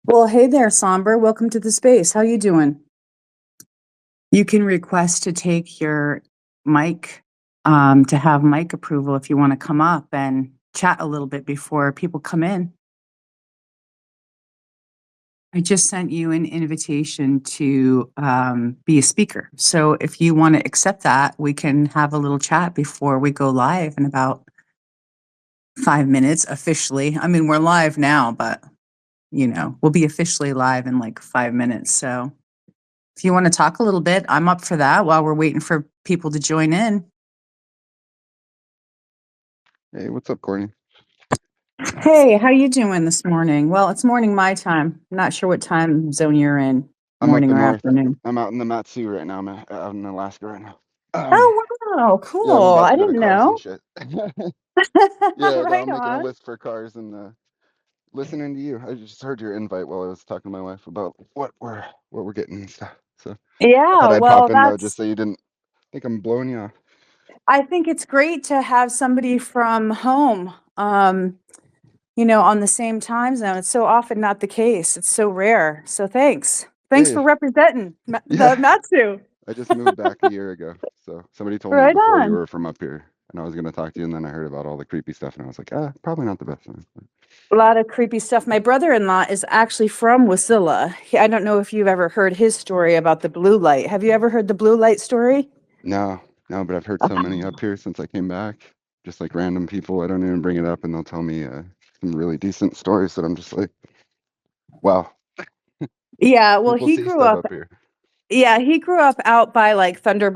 Well, hey there, Somber. Welcome to the space. How you doing? You can request to take your mic, to have mic approval if you want to come up and chat a little bit before people come in. I just sent you an invitation to be a speaker. So if you want to accept that, we can have a little chat before we go live in about 5 minutes officially. I mean, we're live now, but we'll be officially live in like 5 minutes. So if you want to talk a little bit, I'm up for that while we're waiting for people to join in. Hey, what's up, Courtney? Hey, how you doing this morning? Well, it's morning my time. I'm not sure what time zone you're in, I'm up morning the or north. afternoon. I'm out in the Matsu right now. I'm out in Alaska right now. Oh, wow, Yeah, I'm cool. about I to go to didn't cars and know. shit. Yeah, no, Right I'm making a on. list for cars and listening to you. I just heard your invite while I was talking to my wife about what we're getting and stuff. So I thought Yeah, I'd well, pop in though, just so you didn't think I'm blowing you off. I think it's great to have somebody from home, on the same time zone. It's so often not the case. It's so rare. So thanks. Thanks Yeah, for representing yeah. the Matsu. I just moved back a year ago, so somebody told me Right before you on. were from up here, and I was gonna talk to you, and then I heard about all the creepy stuff, and I was like, probably not the best time. A lot of creepy stuff. My brother-in-law is actually from Wasilla. I don't know if you've ever heard his story about the blue light. Have you ever heard the blue light story? No, no, but I've heard so many up here since I came back. Just like random people, I don't even bring it up, and they'll tell me some really decent stories that I'm just like, wow, Yeah, well, people he see grew stuff up. up here. Yeah, he grew up out by like Thunder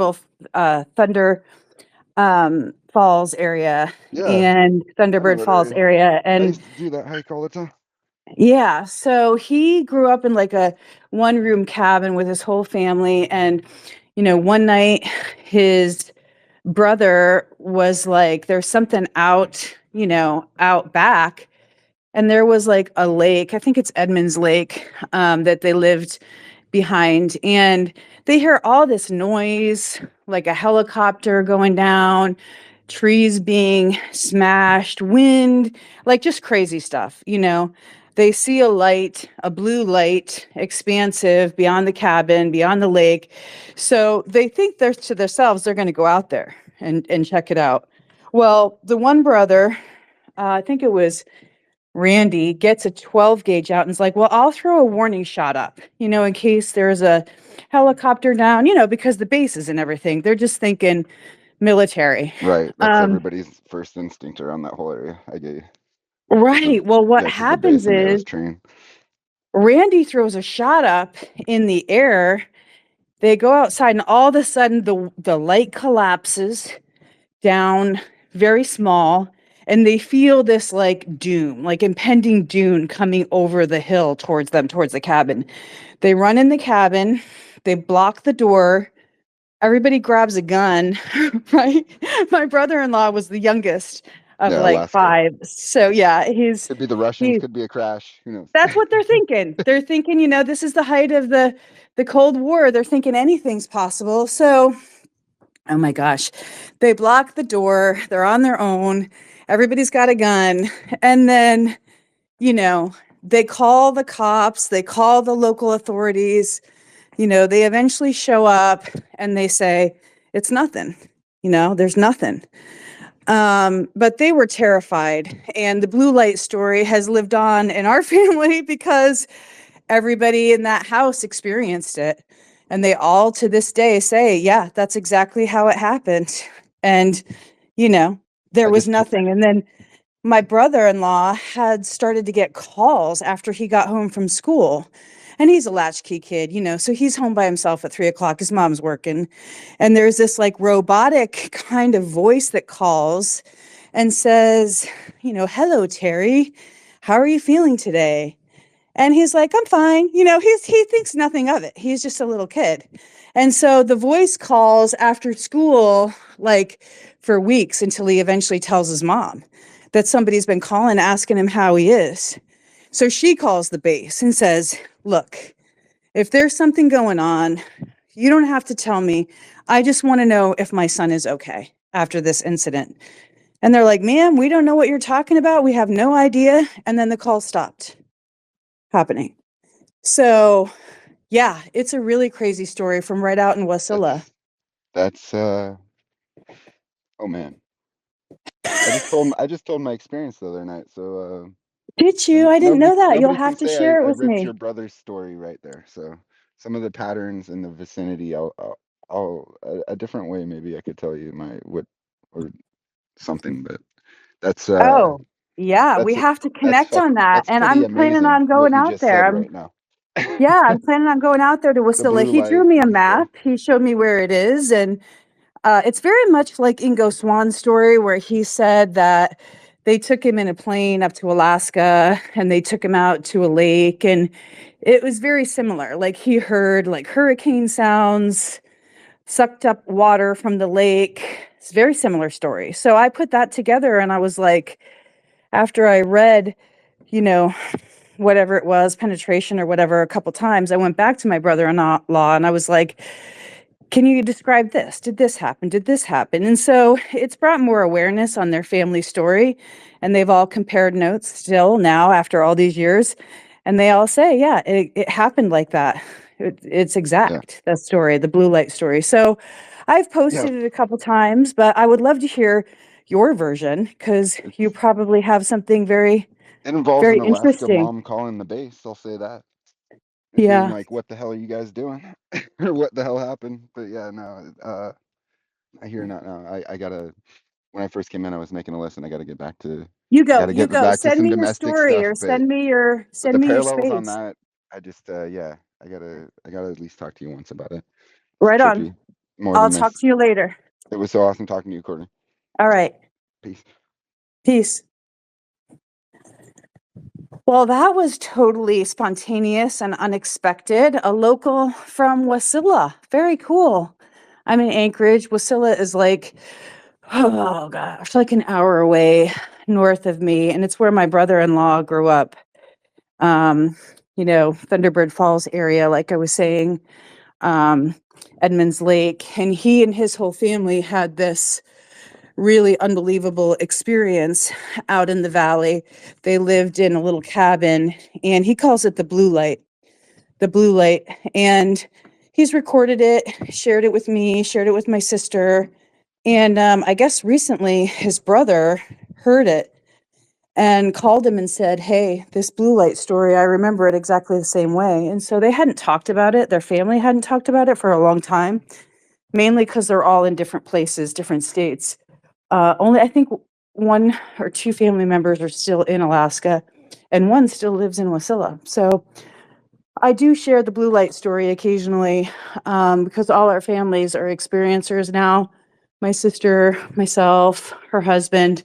Falls area Yeah, and I know Thunderbird that Falls area. area, I and used to do that hike all the time. yeah, so he grew up in like a one-room cabin with his whole family, and one night his brother was like, there's something out, out back. And there was like a lake, I think it's Edmonds Lake, that they lived behind. And they hear all this noise, like a helicopter going down, trees being smashed, wind, like just crazy stuff, They see a light, a blue light, expansive beyond the cabin, beyond the lake. So they think they're to themselves, they're going to go out there and check it out. Well, the one brother, I think it was Randy, gets a 12 gauge out and is like, well, I'll throw a warning shot up, in case there's a helicopter down, because the bases and everything. They're just thinking military. Right, that's Um, everybody's first instinct around that whole area. I get you. right. Well, what Yeah, because the base happens and the air is is trained. Randy throws a shot up in the air. They go outside, and all of a sudden, the light collapses down very small, and they feel this like doom, like impending doom coming over the hill towards them, towards the cabin. They run in the cabin, they block the door, everybody grabs a gun. Right, my brother-in-law was the youngest of Yeah, like Alaska. five, so yeah, he's Could be the Russians, he could be a crash. Who knows? that's what they're thinking, this is the height of the Cold War. They're thinking anything's possible. So oh my gosh. They block the door. They're on their own. Everybody's got a gun. And then, you know, they call the cops, they call the local authorities. They eventually show up and they say, it's nothing. There's nothing. But they were terrified. And the blue light story has lived on in our family because everybody in that house experienced it. And they all to this day say, yeah, that's exactly how it happened. And, you know, there I was just nothing. And then my brother-in-law had started to get calls after he got home from school. And he's a latchkey kid, so he's home by himself at 3 o'clock. His mom's working. And there's this like robotic kind of voice that calls and says, hello, Terry. How are you feeling today? And he's like, I'm fine. He thinks nothing of it. He's just a little kid. And so the voice calls after school, like for weeks until he eventually tells his mom that somebody's been calling, asking him how he is. So she calls the base and says, look, if there's something going on, you don't have to tell me. I just want to know if my son is okay after this incident. And they're like, ma'am, we don't know what you're talking about. We have no idea. And then the call stopped happening. So, yeah, it's a really crazy story from right out in Wasilla. That's oh man. I just told my experience the other night, so Did you? I didn't know that. You'll nobody can have to say share it I with ripped your me. brother's story right there. So some of the patterns in the vicinity, I'll a different way maybe I could tell you my what or something, but that's uh Oh, yeah, we that's have to connect on that. that's And pretty I'm planning amazing on what going you out just there. said right now. Yeah, I'm planning on going out there to The Wasilla. blue He drew light me a and stuff. map. He showed me where it is. And it's very much like Ingo Swan's story, where he said that they took him in a plane up to Alaska and they took him out to a lake. And it was very similar. Like he heard like hurricane sounds, sucked up water from the lake. It's a very similar story. So I put that together and I was like, after I read, you know, whatever it was, penetration or whatever, a couple times, I went back to my brother-in-law and I was like, can you describe this? Did this happen? Did this happen? And so it's brought more awareness on their family story. And they've all compared notes still now after all these years. And they all say, yeah, it happened like that. It's Yeah. exact, that story, the blue light story. So I've Yeah. posted it a couple times, but I would love to hear your version because you It's probably have something very, it involves very an Alaska interesting. mom calling the base, I'll say that. And being Yeah. like, "What the hell are you guys doing?" or "What the hell happened?" But yeah, no, I hear not now. I gotta. When I first came in, I was making a list, and I gotta get back to. You I go, gotta you get go. back to Send some me your domestic story stuff. or But send the me your parallels on space. that, I just yeah, I gotta at least talk to you once about it. It's Right on. trippy, more I'll than talk this. to you later. It was so awesome talking to you, Courtney. All right. Peace. Peace. Well, that was totally spontaneous and unexpected. A local from Wasilla. Very cool. I'm in Anchorage. Wasilla is like, oh gosh, like an hour away north of me. And it's where my brother-in-law grew up. Um, Thunderbird Falls area, like I was saying, um, Edmonds Lake. And he and his whole family had this really unbelievable experience out in the valley. They lived in a little cabin, and he calls it the blue light. And he's recorded it, shared it with me, shared it with my sister. And I guess recently his brother heard it and called him and said, hey, this blue light story, I remember it exactly the same way. And so they hadn't talked about it. Their family hadn't talked about it for a long time, mainly because they're all in different places, different states. Only I think one or two family members are still in Alaska, and one still lives in Wasilla. So I do share the blue light story occasionally because all our families are experiencers now. My sister, myself, her husband.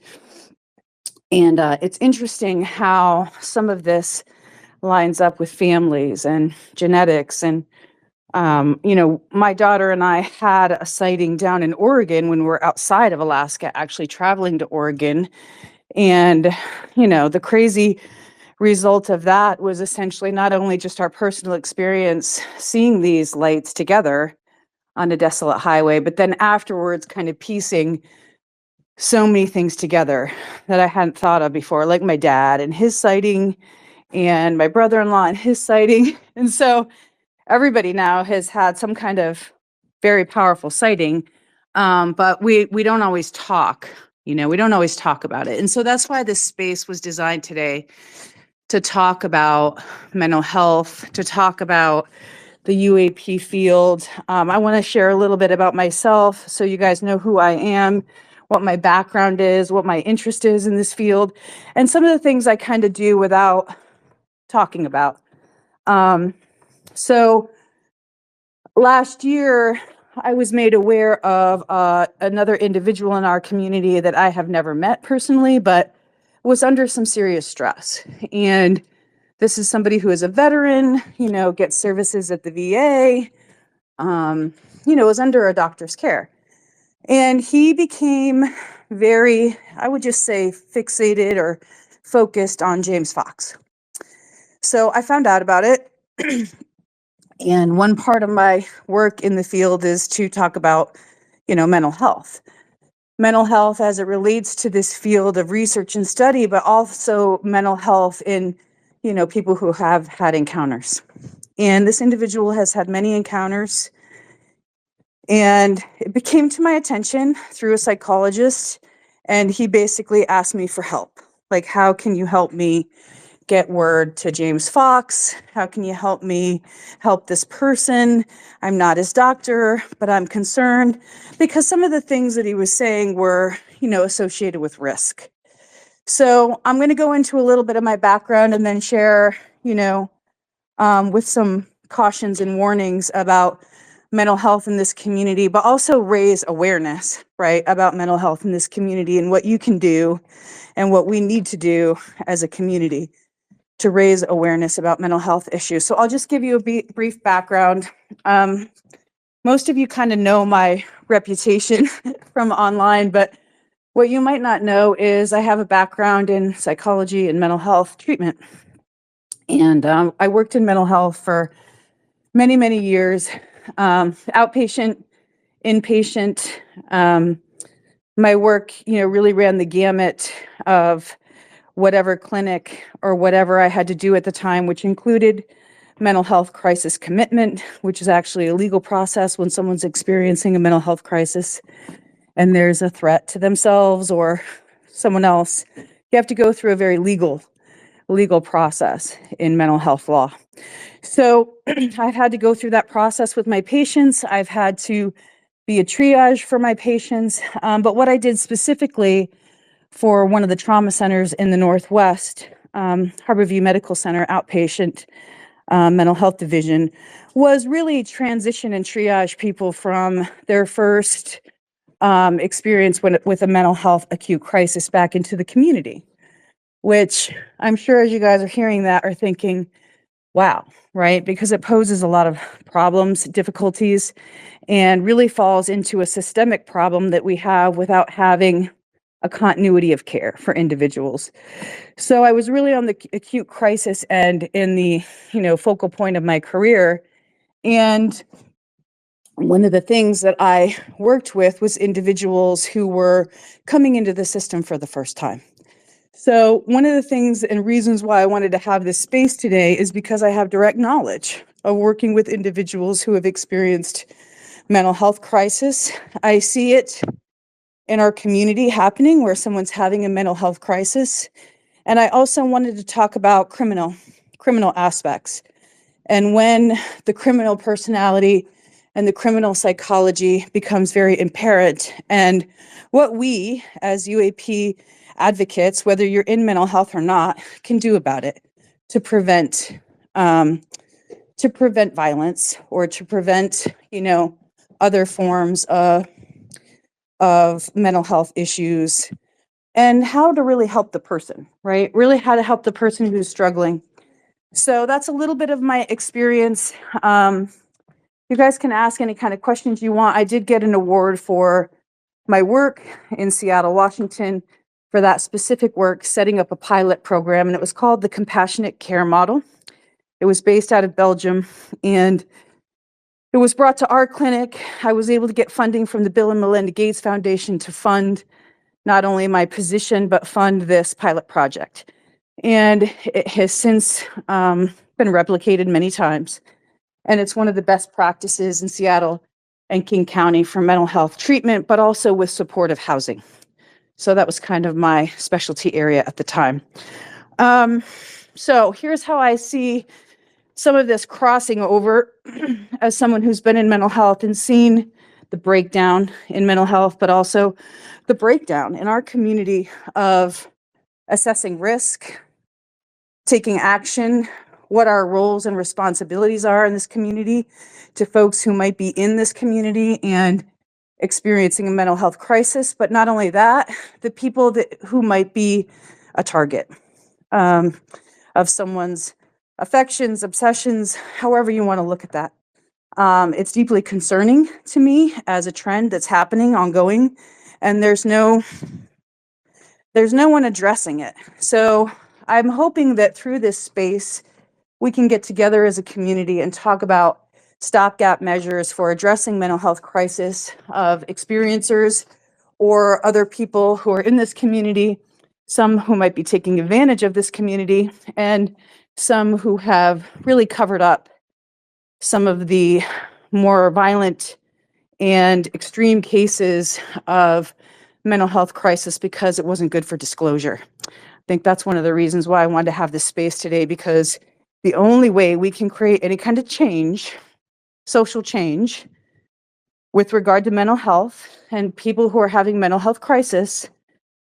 And it's interesting how some of this lines up with families and genetics. And, my daughter and I had a sighting down in Oregon when we were outside of Alaska, actually traveling to Oregon. And, the crazy result of that was essentially not only just our personal experience seeing these lights together on a desolate highway, but then afterwards kind of piecing so many things together that I hadn't thought of before, like my dad and his sighting and my brother-in-law and his sighting. And so everybody now has had some kind of very powerful sighting, but we don't always talk. We don't always talk about it. And so that's why this space was designed today to talk about mental health, to talk about the UAP field. I want to share a little bit about myself so you guys know who I am, what my background is, what my interest is in this field, and some of the things I kind of do without talking about. So last year, I was made aware of another individual in our community that I have never met personally, but was under some serious stress. And this is somebody who is a veteran, gets services at the VA, is under a doctor's care. And he became very, I would just say, fixated or focused on James Fox. So I found out about it. And one part of my work in the field is to talk about, mental health as it relates to this field of research and study, but also mental health in, people who have had encounters. And this individual has had many encounters. And it became to my attention through a psychologist. And he basically asked me for help. Like, how can you help me get word to James Fox? How can you help me help this person? I'm not his doctor, but I'm concerned because some of the things that he was saying were, associated with risk. So I'm going to go into a little bit of my background and then share, with some cautions and warnings about mental health in this community, but also raise awareness, right, about mental health in this community and what you can do and what we need to do as a community to raise awareness about mental health issues. So I'll just give you a brief background. Most of you kind of know my reputation from online, but what you might not know is I have a background in psychology and mental health treatment. And I worked in mental health for many, many years, outpatient, inpatient. My work, really ran the gamut of whatever clinic or whatever I had to do at the time, which included mental health crisis commitment, which is actually a legal process when someone's experiencing a mental health crisis and there's a threat to themselves or someone else. You have to go through a very legal process in mental health law. So I've had to go through that process with my patients. I've had to be a triage for my patients. But what I did specifically for one of the trauma centers in the Northwest, Harborview Medical Center outpatient mental health division, was really transition and triage people from their first experience with a mental health acute crisis back into the community, which I'm sure as you guys are hearing that are thinking, wow, right? Because it poses a lot of problems, difficulties, and really falls into a systemic problem that we have without having a continuity of care for individuals. So I was really on the acute crisis end in the, focal point of my career. And one of the things that I worked with was individuals who were coming into the system for the first time. So one of the things and reasons why I wanted to have this space today is because I have direct knowledge of working with individuals who have experienced mental health crisis. I see it in our community happening where someone's having a mental health crisis. And I also wanted to talk about criminal aspects and when the criminal personality and the criminal psychology becomes very apparent and what we as UAP advocates, whether you're in mental health or not, can do about it to prevent violence or to prevent, other forms of mental health issues and how to really help the person, right? Really how to help the person who's struggling. So that's a little bit of my experience. You guys can ask any kind of questions you want. I did get an award for my work in Seattle, Washington, for that specific work, setting up a pilot program, and it was called the Compassionate Care Model. It was based out of Belgium, and it was brought to our clinic. I was able to get funding from the Bill and Melinda Gates Foundation to fund not only my position, but fund this pilot project. And it has since been replicated many times. And it's one of the best practices in Seattle and King County for mental health treatment, but also with supportive housing. So that was kind of my specialty area at the time. So here's how I see some of this crossing over as someone who's been in mental health and seen the breakdown in mental health, but also the breakdown in our community of assessing risk, taking action, what our roles and responsibilities are in this community to folks who might be in this community and experiencing a mental health crisis, but not only that, the people who might be a target of someone's affections, obsessions, however you want to look at that. It's deeply concerning to me as a trend that's happening, ongoing, and there's no one addressing it. So I'm hoping that through this space, we can get together as a community and talk about stopgap measures for addressing mental health crisis of experiencers or other people who are in this community, some who might be taking advantage of this community, and some who have really covered up some of the more violent and extreme cases of mental health crisis because it wasn't good for disclosure. I think that's one of the reasons why I wanted to have this space today, because the only way we can create any kind of change, social change, with regard to mental health and people who are having mental health crisis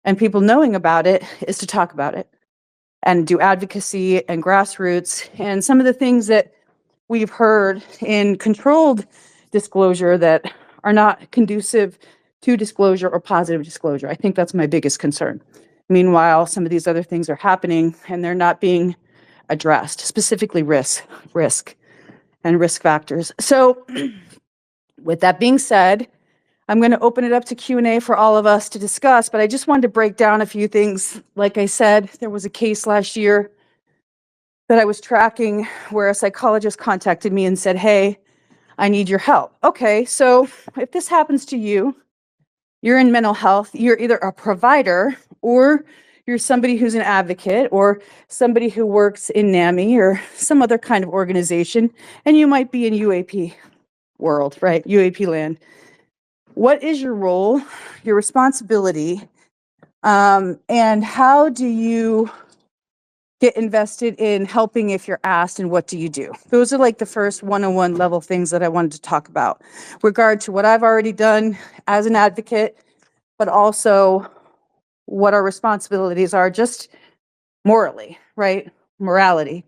and people knowing about it, is to talk about it and do advocacy and grassroots. And some of the things that we've heard in controlled disclosure that are not conducive to disclosure or positive disclosure. I think that's my biggest concern. Meanwhile, some of these other things are happening and they're not being addressed, specifically risk and risk factors. So with that being said, I'm going to open it up to Q&A for all of us to discuss, but I just wanted to break down a few things. Like I said, there was a case last year that I was tracking where a psychologist contacted me and said, hey, I need your help. Okay, so if this happens to you, you're in mental health, you're either a provider or you're somebody who's an advocate or somebody who works in NAMI or some other kind of organization, and you might be in UAP world, right? UAP land. What is your role, your responsibility, and how do you get invested in helping if you're asked, and what do you do? Those are like the first one-on-one level things that I wanted to talk about, regard to what I've already done as an advocate, but also what our responsibilities are just morally, right? Morality.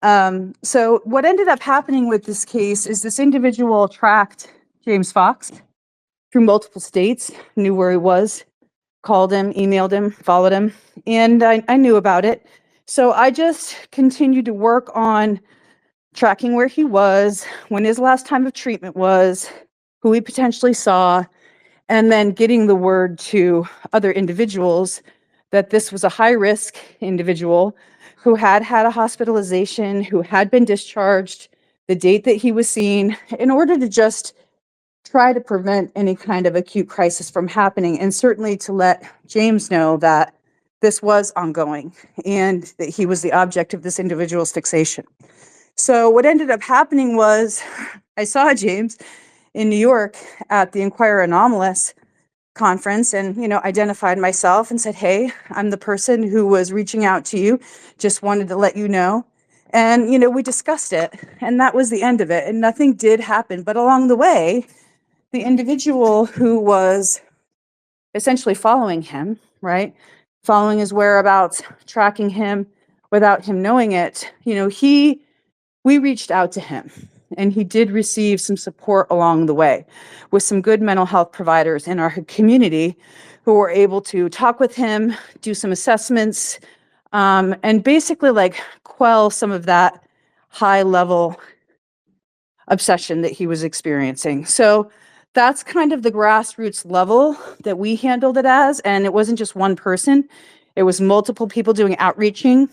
So what ended up happening with this case is this individual tracked James Fox through multiple states, knew where he was, called him, emailed him, followed him, and I knew about it. So I just continued to work on tracking where he was, when his last time of treatment was, who he potentially saw, and then getting the word to other individuals that this was a high-risk individual who had had a hospitalization, who had been discharged, the date that he was seen, in order to just try to prevent any kind of acute crisis from happening, and certainly to let James know that this was ongoing and that he was the object of this individual's fixation. So what ended up happening was I saw James in New York at the Inquirer Anomalous conference and, identified myself and said, hey, I'm the person who was reaching out to you, just wanted to let you know. And, we discussed it, and that was the end of it, and nothing did happen. But along the way, the individual who was essentially following him, right? Following his whereabouts, tracking him without him knowing it, we reached out to him, and he did receive some support along the way with some good mental health providers in our community who were able to talk with him, do some assessments, and basically like quell some of that high level obsession that he was experiencing. So that's kind of the grassroots level that we handled it as. And it wasn't just one person, it was multiple people doing outreaching,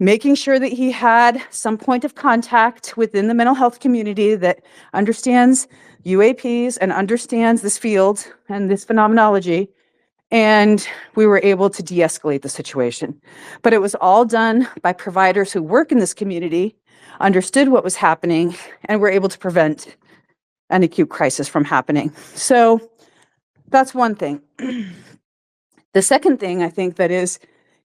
making sure that he had some point of contact within the mental health community that understands UAPs and understands this field and this phenomenology. And we were able to de-escalate the situation. But it was all done by providers who work in this community, understood what was happening, and were able to prevent an acute crisis from happening. So that's one thing. The second thing I think that is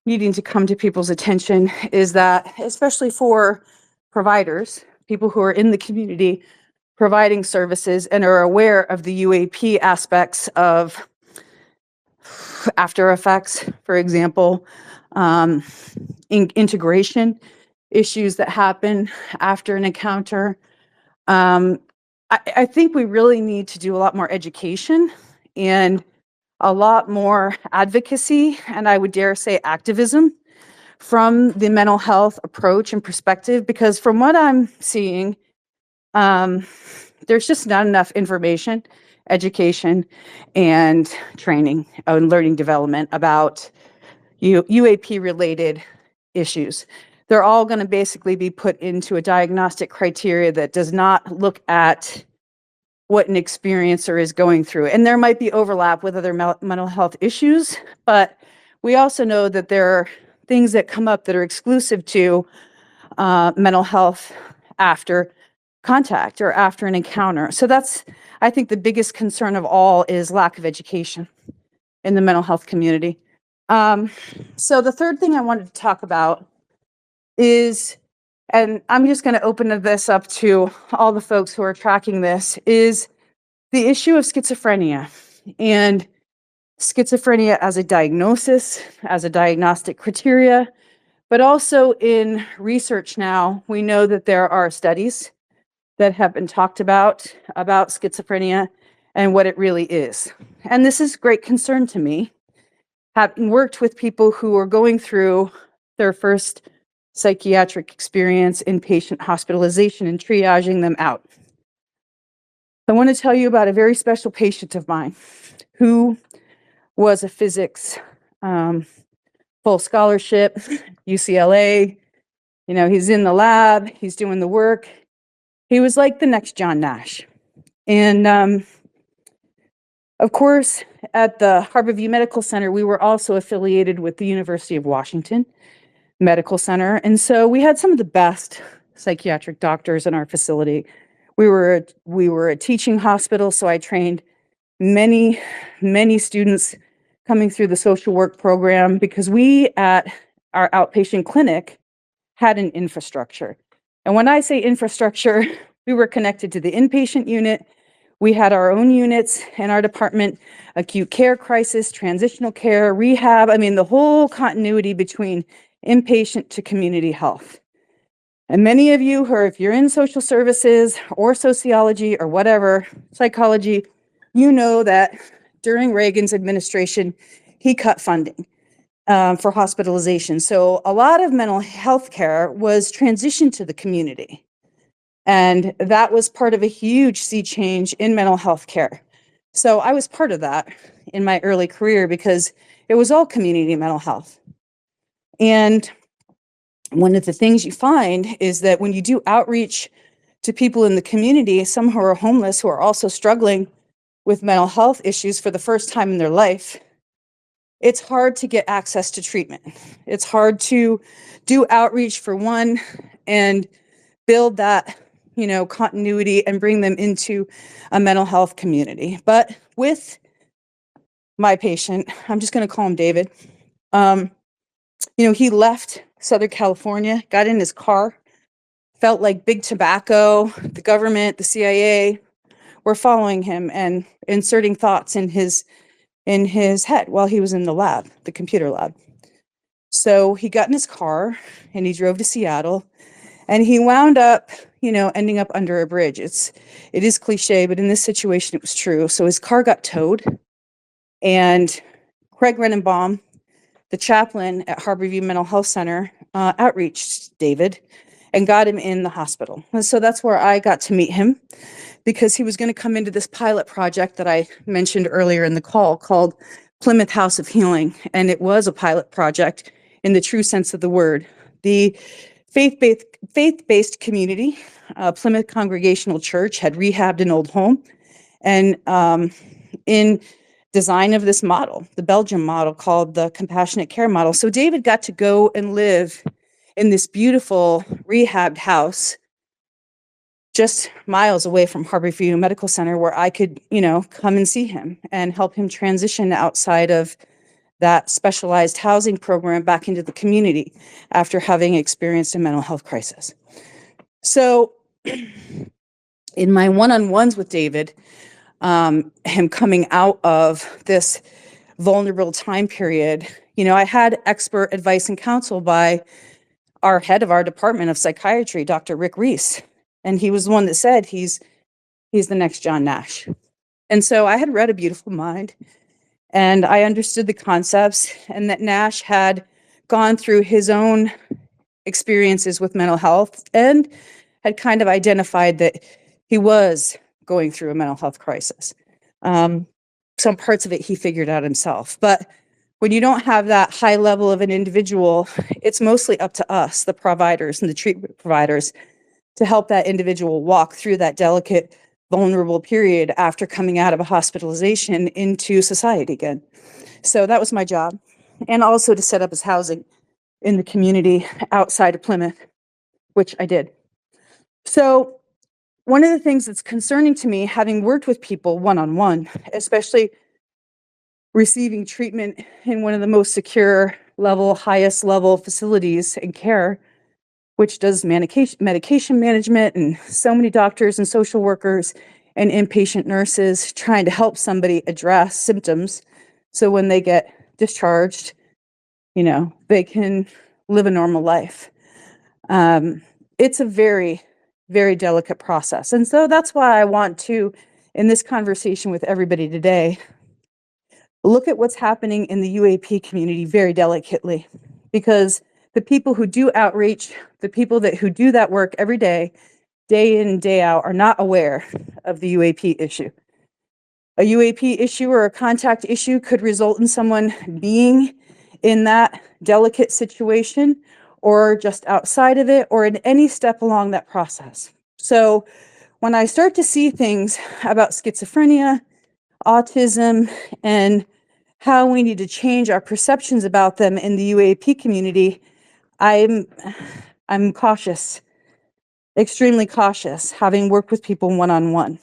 needing to come to people's attention is that, especially for providers, people who are in the community providing services and are aware of the UAP aspects of after effects, for example, integration issues that happen after an encounter. I think we really need to do a lot more education and a lot more advocacy, and I would dare say activism from the mental health approach and perspective, because from what I'm seeing, there's just not enough information, education, and training and learning development about UAP-related issues. They're all going to basically be put into a diagnostic criteria that does not look at what an experiencer is going through. And there might be overlap with other mental health issues, but we also know that there are things that come up that are exclusive to mental health after contact or after an encounter. So that's, I think, the biggest concern of all is lack of education in the mental health community. So the third thing I wanted to talk about is, and I'm just going to open this up to all the folks who are tracking this, is the issue of schizophrenia and schizophrenia as a diagnosis, as a diagnostic criteria, but also in research now, we know that there are studies that have been talked about schizophrenia and what it really is. And this is great concern to me, having worked with people who are going through their first psychiatric experience, inpatient hospitalization, and triaging them out. I want to tell you about a very special patient of mine who was a physics full scholarship, UCLA. You know, he's in the lab, he's doing the work. He was like the next John Nash. And of course, at the Harborview Medical Center, we were also affiliated with the University of Washington Medical Center. And so we had some of the best psychiatric doctors in our facility. We were a teaching hospital, so I trained many students coming through the social work program because we at our outpatient clinic had an infrastructure. And when I say infrastructure, we were connected to the inpatient unit. We had our own units in our department, acute care, crisis, transitional care, rehab. I mean, the whole continuity between inpatient to community health. And many of you, or if you're in social services or sociology or whatever, psychology, you know that during Reagan's administration, he cut funding for hospitalization. So a lot of mental health care was transitioned to the community. And that was part of a huge sea change in mental health care. So I was part of that in my early career because it was all community mental health. And one of the things you find is that when you do outreach to people in the community, some who are homeless, who are also struggling with mental health issues for the first time in their life, it's hard to get access to treatment. It's hard to do outreach for one and build that, you know, continuity and bring them into a mental health community. But with my patient, I'm just going to call him David. You know, he left Southern California, got in his car, felt like big tobacco, the government, the CIA were following him and inserting thoughts in his head while he was in the lab, the computer lab. So he got in his car and he drove to Seattle and he wound up, you know, ending up under a bridge. It is cliche, but in this situation, it was true. So his car got towed and Craig Renenbaum, the chaplain at Harborview Mental Health Center, outreached David and got him in the hospital. And so that's where I got to meet him because he was going to come into this pilot project that I mentioned earlier in the call called Plymouth House of Healing. And it was a pilot project in the true sense of the word. The faith-based community, Plymouth Congregational Church, had rehabbed an old home. And in design of this model, the Belgium model called the compassionate care model. So David got to go and live in this beautiful rehabbed house just miles away from Harborview Medical Center where I could, you know, come and see him and help him transition outside of that specialized housing program back into the community after having experienced a mental health crisis. So in my one-on-ones with David, him coming out of this vulnerable time period, you know, I had expert advice and counsel by our head of our department of psychiatry, Dr. Rick Reese. And he was the one that said he's the next John Nash. And so I had read A Beautiful Mind and I understood the concepts and that Nash had gone through his own experiences with mental health and had kind of identified that he was going through a mental health crisis. Some parts of it he figured out himself. But when you don't have that high level of an individual, it's mostly up to us, the providers and the treatment providers, to help that individual walk through that delicate, vulnerable period after coming out of a hospitalization into society again. So that was my job. And also to set up his housing in the community outside of Plymouth. which I did. So one of the things that's concerning to me, having worked with people one-on-one, especially receiving treatment in one of the most secure level, highest level facilities and care, which does medication management, and so many doctors and social workers and inpatient nurses trying to help somebody address symptoms. So when they get discharged, they can live a normal life. It's a very, very delicate process. And so that's why I want to, in this conversation with everybody today, look at what's happening in the UAP community very delicately, because the people who do outreach, the people who do that work every day in and day out, are not aware of the UAP issue. A UAP issue or a contact issue could result in someone being in that delicate situation or just outside of it or in any step along that process. So when I start to see things about schizophrenia, autism, and how we need to change our perceptions about them in the UAP community, I'm cautious, extremely cautious, having worked with people one-on-one.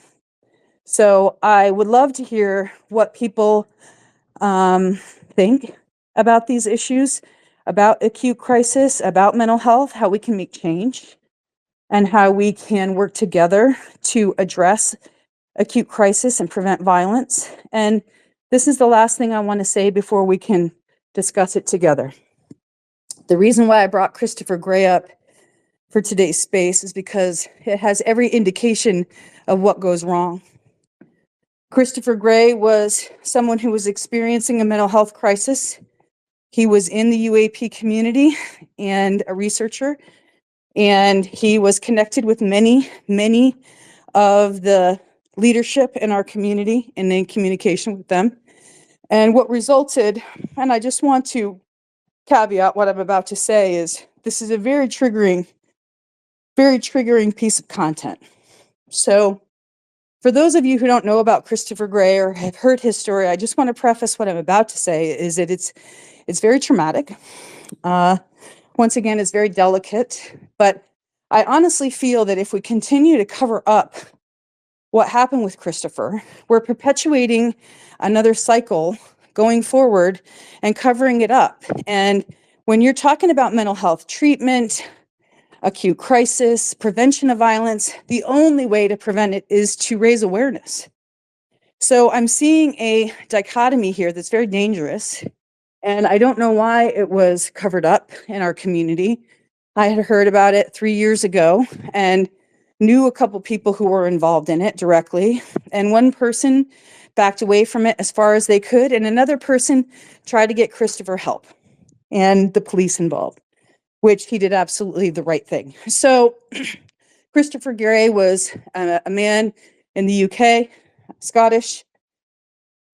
So I would love to hear what people think about these issues, about acute crisis, about mental health, how we can make change, and how we can work together to address acute crisis and prevent violence. And this is the last thing I want to say before we can discuss it together. The reason why I brought Christopher Gray up for today's space is because it has every indication of what goes wrong. Christopher Gray was someone who was experiencing a mental health crisis. He was in the UAP community and a researcher, and he was connected with many, many of the leadership in our community and in communication with them. And what resulted, and I just want to caveat what I'm about to say, is this is a very triggering piece of content. So for those of you who don't know about Christopher Gray or have heard his story, I just want to preface what I'm about to say is that it's very traumatic. Once again, it's very delicate, but I honestly feel that if we continue to cover up what happened with Christopher, we're perpetuating another cycle going forward and covering it up. And when you're talking about mental health treatment, acute crisis, prevention of violence, the only way to prevent it is to raise awareness. So I'm seeing a dichotomy here that's very dangerous, and I don't know why it was covered up in our community. I had heard about it 3 years ago and knew a couple people who were involved in it directly, and one person backed away from it as far as they could, and another person tried to get Christopher help and the police involved, which he did absolutely the right thing. So Christopher Gray was a man in the UK, Scottish.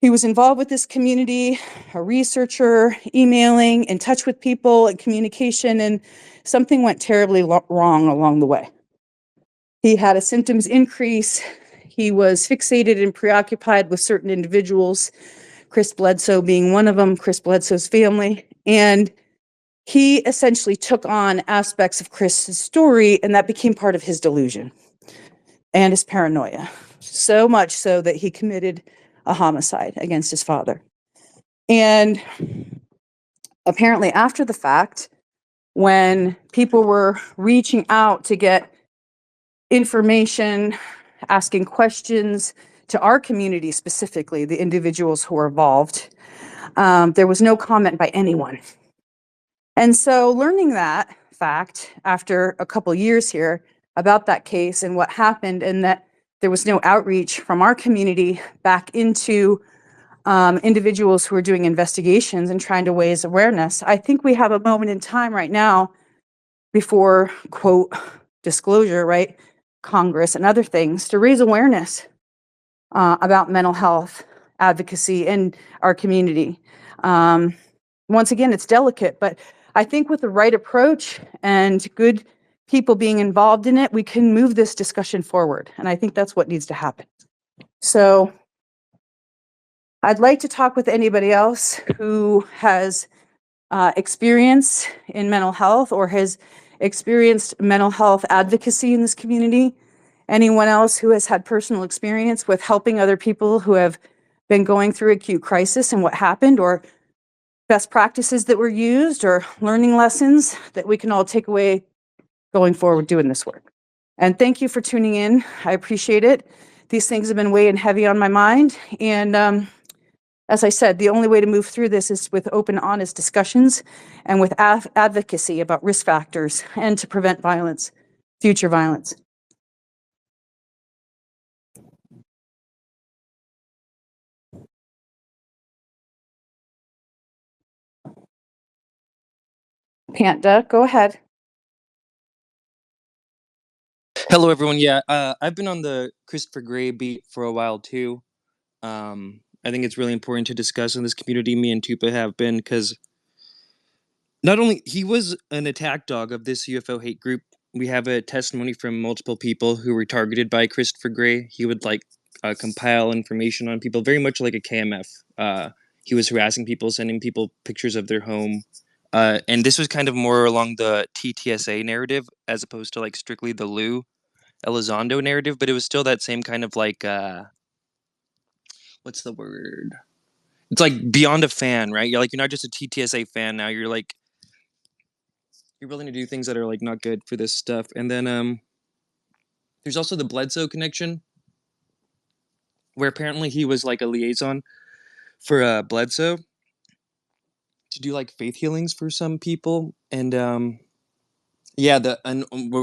He was involved with this community, a researcher, emailing, in touch with people and communication, and something went terribly wrong along the way. He had a symptoms increase. He was fixated and preoccupied with certain individuals, Chris Bledsoe being one of them, Chris Bledsoe's family. And he essentially took on aspects of Chris's story, and that became part of his delusion and his paranoia. So much so that he committed a homicide against his father. And apparently after the fact, when people were reaching out to get information, asking questions to our community, specifically the individuals who were involved, there was no comment by anyone. And so learning that fact after a couple years here about that case and what happened, and that there was no outreach from our community back into individuals who are doing investigations and trying to raise awareness, I think we have a moment in time right now before, quote, disclosure, right, Congress and other things, to raise awareness about mental health advocacy in our community. Once again, it's delicate, but I think with the right approach and good people being involved in it, we can move this discussion forward. And I think that's what needs to happen. So I'd like to talk with anybody else who has experience in mental health or has experienced mental health advocacy in this community, anyone else who has had personal experience with helping other people who have been going through acute crisis and what happened, or best practices that were used, or learning lessons that we can all take away going forward doing this work. And thank you for tuning in. I appreciate it. These things have been weighing heavy on my mind. And as I said, the only way to move through this is with open, honest discussions and with advocacy about risk factors and to prevent violence, future violence. Panda, go ahead. Hello, everyone. Yeah, I've been on the Christopher Gray beat for a while too. I think it's really important to discuss in this community. Me and Tupa have been, because not only he was an attack dog of this UFO hate group. We have a testimony from multiple people who were targeted by Christopher Gray. He would compile information on people, very much like a KMF. He was harassing people, sending people pictures of their home. And this was kind of more along the TTSA narrative as opposed to like strictly the Lou Elizondo narrative, but it was still that same kind of what's the word? It's like beyond a fan, right? You're not just a TTSA fan now. You're willing to do things that are like not good for this stuff. And then there's also the Bledsoe connection, where apparently he was like a liaison for Bledsoe to do like faith healings for some people. And yeah, the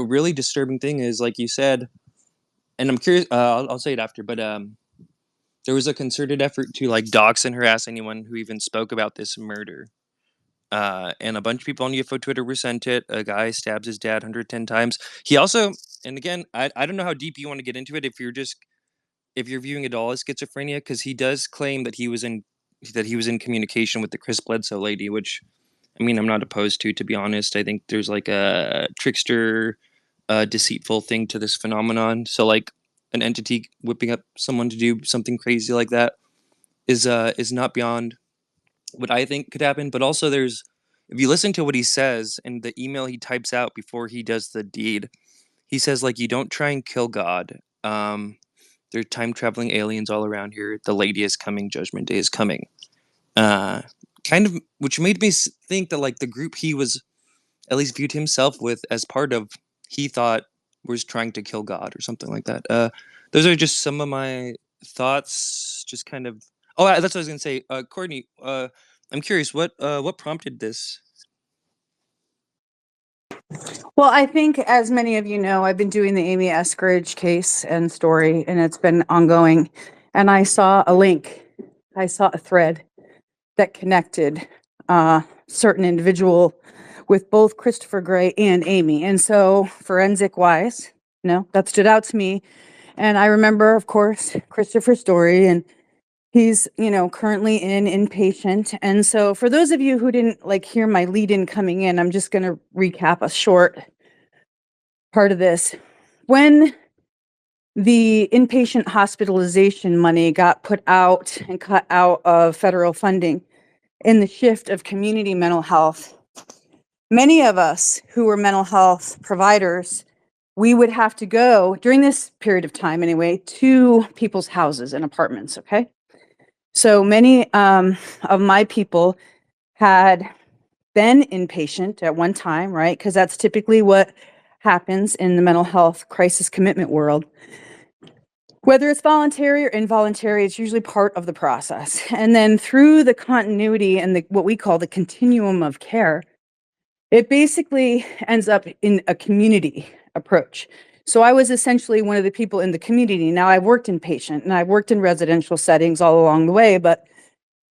really disturbing thing is, like you said, and I'm curious. I'll say it after, but there was a concerted effort to like dox and harass anyone who even spoke about this murder. And a bunch of people on UFO Twitter were sent it. A guy stabs his dad 110 times. He also, and again, I don't know how deep you want to get into it if you're viewing it all as schizophrenia, because he does claim that he was in communication with the Chris Bledsoe lady, which, I mean, I'm not opposed to be honest. I think there's like a trickster, deceitful thing to this phenomenon. So like an entity whipping up someone to do something crazy like that is not beyond what I think could happen. But also if you listen to what he says in the email he types out before he does the deed, he says like, you don't try and kill God. There are time traveling aliens all around here. The lady is coming. Judgment Day is coming. Kind of, which made me think that like the group he was at least viewed himself with as part of, he thought was trying to kill God or something like that. Those are just some of my thoughts. Just kind of. Oh, that's what I was gonna say. Courtney, I'm curious, what prompted this? Well, I think, as many of you know, I've been doing the Amy Eskridge case and story, and it's been ongoing. And I saw a link, I saw a thread that connected a certain individual with both Christopher Gray and Amy. And so, forensic wise, that stood out to me. And I remember, of course, Christopher's story, and he's, currently in inpatient. And so for those of you who didn't hear my lead in coming in, I'm just going to recap a short part of this. When the inpatient hospitalization money got put out and cut out of federal funding in the shift of community mental health, many of us who were mental health providers, we would have to go, during this period of time anyway, to people's houses and apartments, okay? So many of my people had been inpatient at one time, right? Because that's typically what happens in the mental health crisis commitment world. Whether it's voluntary or involuntary, it's usually part of the process. And then through the continuity and what we call the continuum of care, it basically ends up in a community approach. So I was essentially one of the people in the community. Now, I've worked inpatient and I've worked in residential settings all along the way, but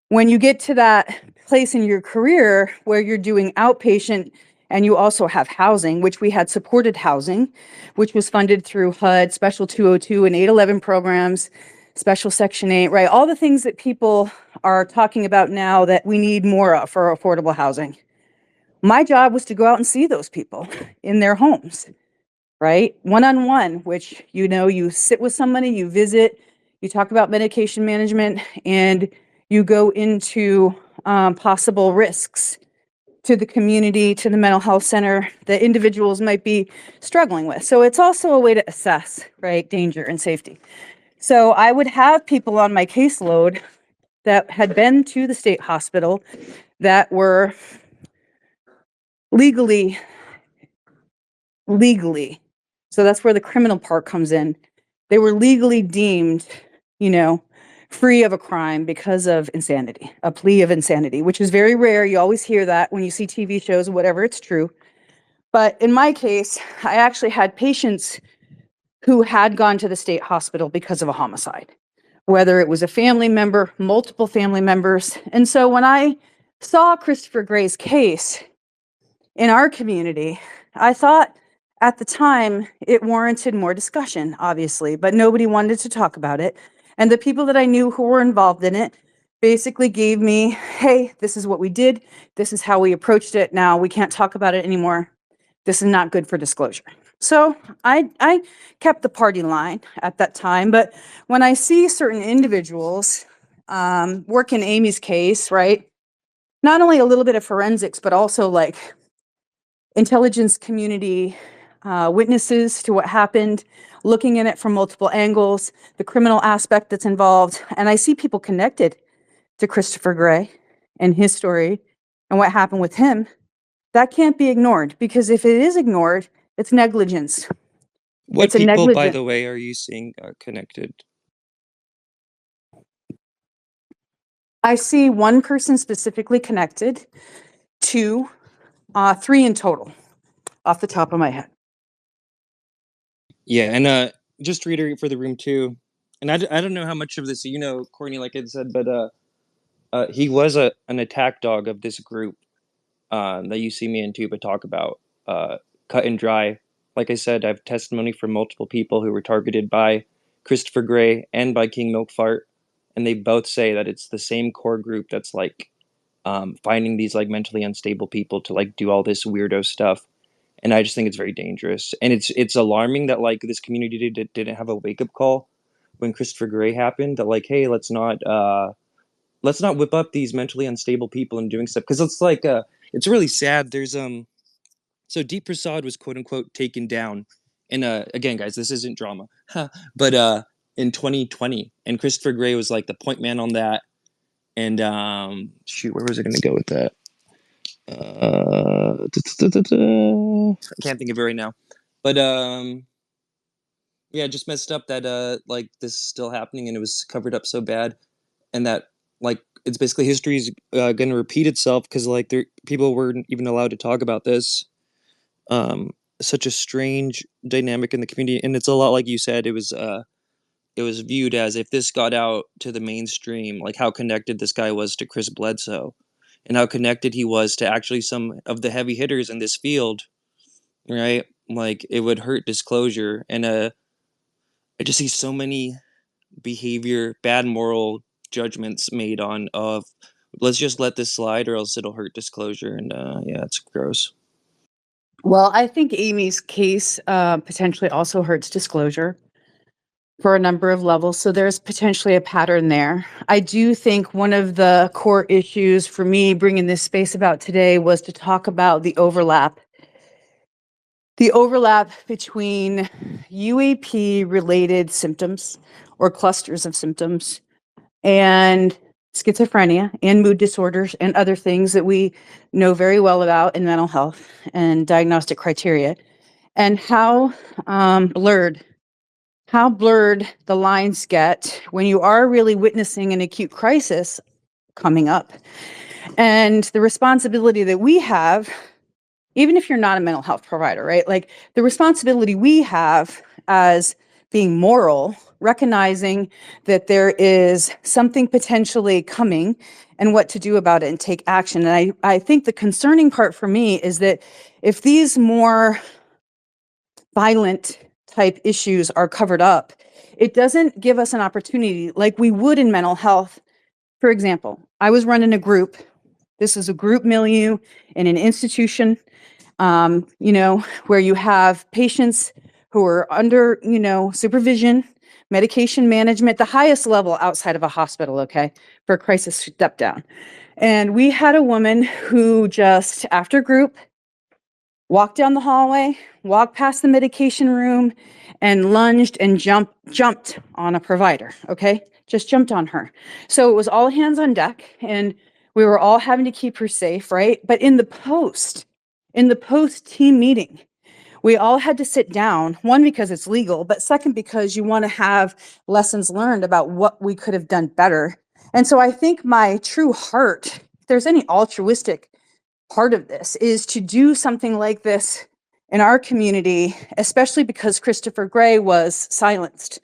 when you get to that place in your career where you're doing outpatient and you also have housing, which we had supported housing, which was funded through HUD, Special 202 and 811 programs, Special Section 8, right? All the things that people are talking about now that we need more of for affordable housing. My job was to go out and see those people in their homes, right? One-on-one, which, you sit with somebody, you visit, you talk about medication management, and you go into possible risks to the community, to the mental health center that individuals might be struggling with. So it's also a way to assess, right, danger and safety. So I would have people on my caseload that had been to the state hospital that were legally, so that's where the criminal part comes in. They were legally deemed, you know, free of a crime because of insanity, a plea of insanity, which is very rare. You always hear that when you see TV shows, whatever, it's true. But in my case, I actually had patients who had gone to the state hospital because of a homicide, whether it was a family member, multiple family members. And so when I saw Christopher Gray's case in our community, I thought at the time it warranted more discussion, obviously, but nobody wanted to talk about it. And the people that I knew who were involved in it basically gave me, hey, this is what we did. This is how we approached it. Now we can't talk about it anymore. This is not good for disclosure. So I kept the party line at that time. But when I see certain individuals work in Amy's case, right, not only a little bit of forensics, but also like intelligence community witnesses to what happened, looking at it from multiple angles, the criminal aspect that's involved. And I see people connected to Christopher Gray and his story and what happened with him. That can't be ignored, because if it is ignored, it's negligence. What It's a people, by negligence. the way, are you seeing connected? I see one person specifically connected, two, three in total, off the top of my head. Yeah, and just to reiterate for the room too, and I don't know how much of this you know, Courtney, like I said, but he was an attack dog of this group that you see me and Tuba talk about, cut and dry. Like I said, I have testimony from multiple people who were targeted by Christopher Gray and by King Milkfart, and they both say that it's the same core group that's like finding these like mentally unstable people to like do all this weirdo stuff. And I just think it's very dangerous, and it's alarming that like this community didn't have a wake up call when Christopher Gray happened. That like, hey, let's not whip up these mentally unstable people and doing stuff, because it's like it's really sad. There's so Deep Prasad was quote unquote taken down, and again, guys, this isn't drama, but in 2020, and Christopher Gray was like the point man on that. And shoot, where was I going to go with that? I can't think of it right now, but yeah, just messed up that like this is still happening and it was covered up so bad, and that like it's basically history's going to repeat itself, because like people weren't even allowed to talk about this. Such a strange dynamic in the community, and it's a lot like you said. It was viewed as, if this got out to the mainstream, like how connected this guy was to Chris Bledsoe, and how connected he was to actually some of the heavy hitters in this field, right? Like it would hurt disclosure, and I just see so many bad moral judgments made on of, let's just let this slide or else it'll hurt disclosure, and yeah, it's gross. Well, I think Amy's case potentially also hurts disclosure for a number of levels. So there's potentially a pattern there. I do think one of the core issues for me bringing this space about today was to talk about the overlap between UAP-related symptoms or clusters of symptoms and schizophrenia and mood disorders and other things that we know very well about in mental health and diagnostic criteria, and how blurred the lines get when you are really witnessing an acute crisis coming up. And the responsibility that we have, even if you're not a mental health provider, right? Like the responsibility we have as being moral, recognizing that there is something potentially coming and what to do about it and take action. And I think the concerning part for me is that if these more violent type issues are covered up, it doesn't give us an opportunity like we would in mental health. For example, I was running a group. This is a group milieu in an institution, where you have patients who are under, supervision, medication management, the highest level outside of a hospital, okay, for a crisis step down. And we had a woman who just, after group, walked down the hallway, walked past the medication room, and lunged and jumped on a provider, okay? Just jumped on her. So it was all hands on deck, and we were all having to keep her safe, right? But in the post team meeting, we all had to sit down, one, because it's legal, but second, because you want to have lessons learned about what we could have done better. And so I think my true heart, if there's any altruistic part of this, is to do something like this in our community, especially because Christopher Gray was silenced.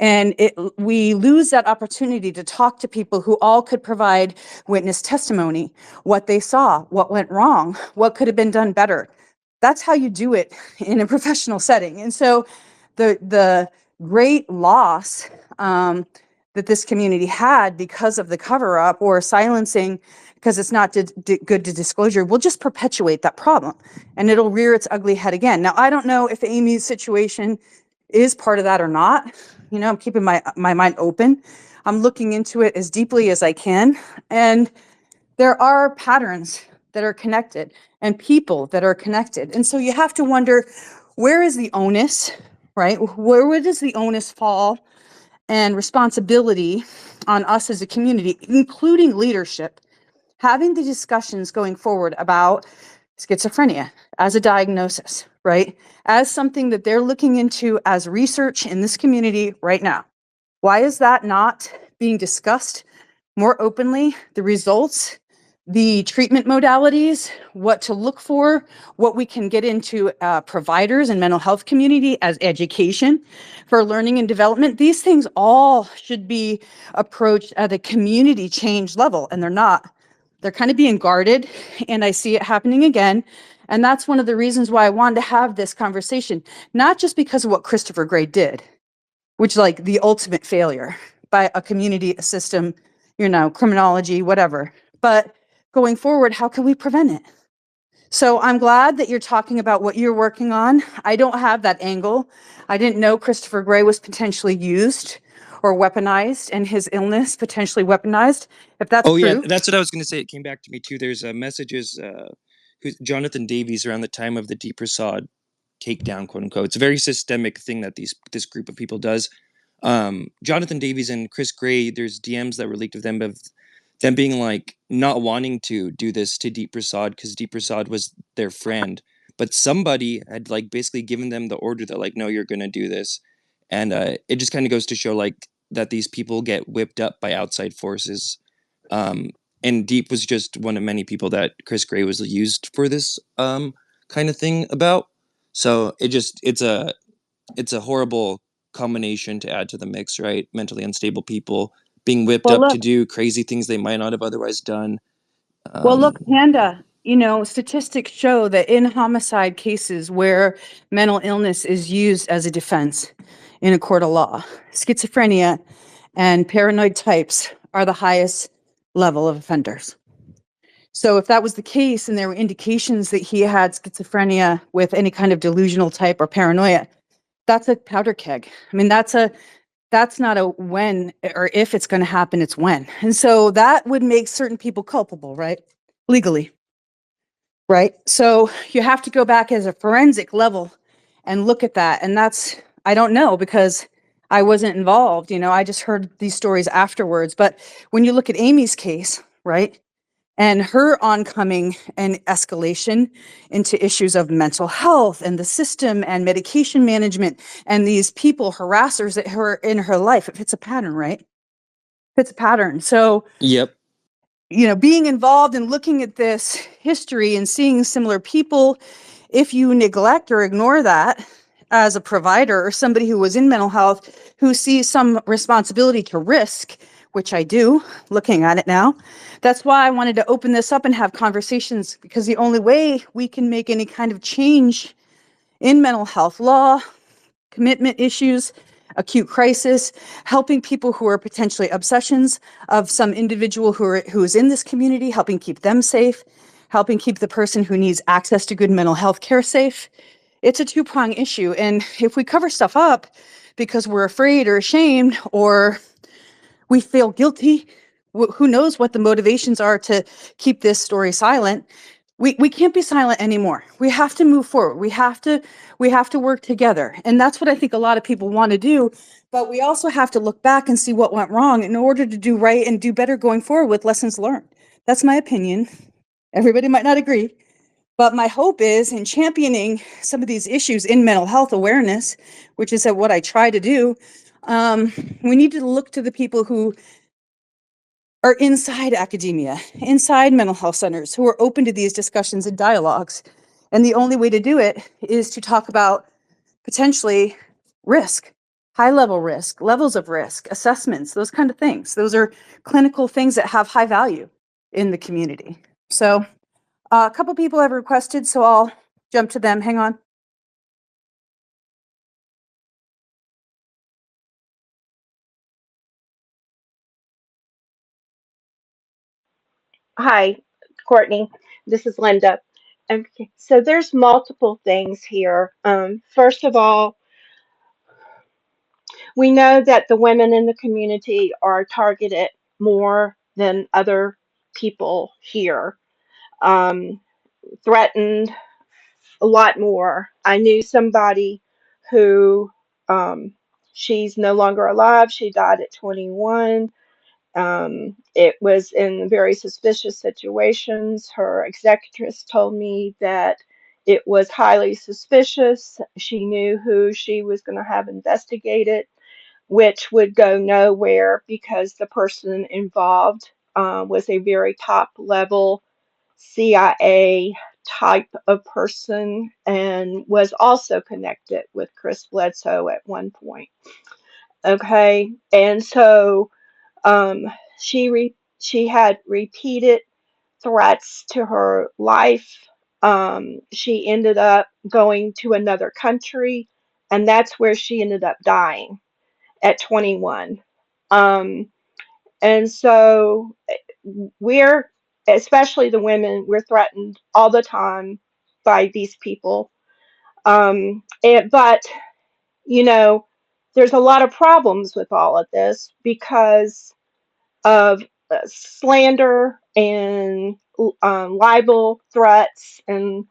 And we lose that opportunity to talk to people who all could provide witness testimony, what they saw, what went wrong, what could have been done better. That's how you do it in a professional setting. And so the great loss that this community had because of the cover up or silencing, because it's not good to disclosure, will just perpetuate that problem, and it'll rear its ugly head again. Now, I don't know if Amy's situation is part of that or not. You know, I'm keeping my mind open. I'm looking into it as deeply as I can. And there are patterns that are connected and people that are connected. And so you have to wonder, where is the onus, right? Where does the onus fall and responsibility on us as a community, including leadership, having the discussions going forward about schizophrenia as a diagnosis, right? As something that they're looking into as research in this community right now. Why is that not being discussed more openly? The results, the treatment modalities, what to look for, what we can get into providers and mental health community as education for learning and development. These things all should be approached at a community change level, and they're not. They're kind of being guarded, and I see it happening again. And that's one of the reasons why I wanted to have this conversation, not just because of what Christopher Gray did, which is like the ultimate failure by a community, a system, you know, criminology, whatever, but going forward, how can we prevent it? So I'm glad that you're talking about what you're working on. I don't have that angle. I didn't know Christopher Gray was potentially used or weaponized, and his illness potentially weaponized. If that's Oh yeah, true. that's what I was going to say. It came back to me too. There's messages. Jonathan Davies around the time of the Deep Prasad takedown, quote unquote. It's a very systemic thing that this group of people does. Jonathan Davies and Chris Gray, there's DMs that were leaked of them being like not wanting to do this to Deep Prasad because Deep Prasad was their friend, but somebody had like basically given them the order that like, no, you're gonna do this, and it just kind of goes to show like that these people get whipped up by outside forces. And Deep was just one of many people that Chris Gray was used for this kind of thing about. So it's a horrible combination to add to the mix, right? Mentally unstable people being whipped Well, up to look, do crazy things they might not have otherwise done. well, look, Um, Panda, you know, statistics show that in homicide cases where mental illness is used as a defense in a court of law, schizophrenia and paranoid types are the highest level of offenders. So if that was the case and there were indications that he had schizophrenia with any kind of delusional type or paranoia, that's a powder keg. I mean, that's not a when or if it's going to happen, it's when. And so that would make certain people culpable, right? Legally, right? So you have to go back as a forensic level and look at that. And that's, I don't know, because I wasn't involved, you know, I just heard these stories afterwards. But when you look at Amy's case, right? And her oncoming and escalation into issues of mental health and the system and medication management and these people, harassers that are in her life, it's a pattern, right? It's a pattern. So, yep. you know, being involved and looking at this history and seeing similar people, if you neglect or ignore that as a provider or somebody who was in mental health who sees some responsibility to risk, which I do, looking at it now. That's why I wanted to open this up and have conversations, because the only way we can make any kind of change in mental health law, commitment issues, acute crisis, helping people who are potentially obsessions of some individual who is in this community, helping keep them safe, helping keep the person who needs access to good mental health care safe. It's a two-pronged issue. And if we cover stuff up because we're afraid or ashamed or we feel guilty, who knows what the motivations are to keep this story silent. We can't be silent anymore. We have to move forward. We have to work together. And that's what I think a lot of people want to do. But we also have to look back and see what went wrong in order to do right and do better going forward with lessons learned. That's my opinion. Everybody might not agree. But my hope is in championing some of these issues in mental health awareness, which is what I try to do. We need to look to the people who are inside academia, inside mental health centers, who are open to these discussions and dialogues. And the only way to do it is to talk about potentially risk, high level risk, levels of risk, assessments, those kind of things. Those are clinical things that have high value in the community. So a couple people have requested, so I'll jump to them. Hang on. Hi, Courtney. This is Linda. Okay, so there's multiple things here. First of all, we know that the women in the community are targeted more than other people here, um, threatened a lot more. I knew somebody who she's no longer alive. She died at 21. It was in very suspicious situations. Her executress told me that it was highly suspicious. She knew who she was going to have investigated, which would go nowhere because the person involved was a very top level CIA type of person and was also connected with Chris Bledsoe at one point. Okay, and so um, she had repeated threats to her life. She ended up going to another country, and that's where she ended up dying at 21. Um, and so we're, especially the women, we're threatened all the time by these people. But, you know, there's a lot of problems with all of this because of slander and libel threats and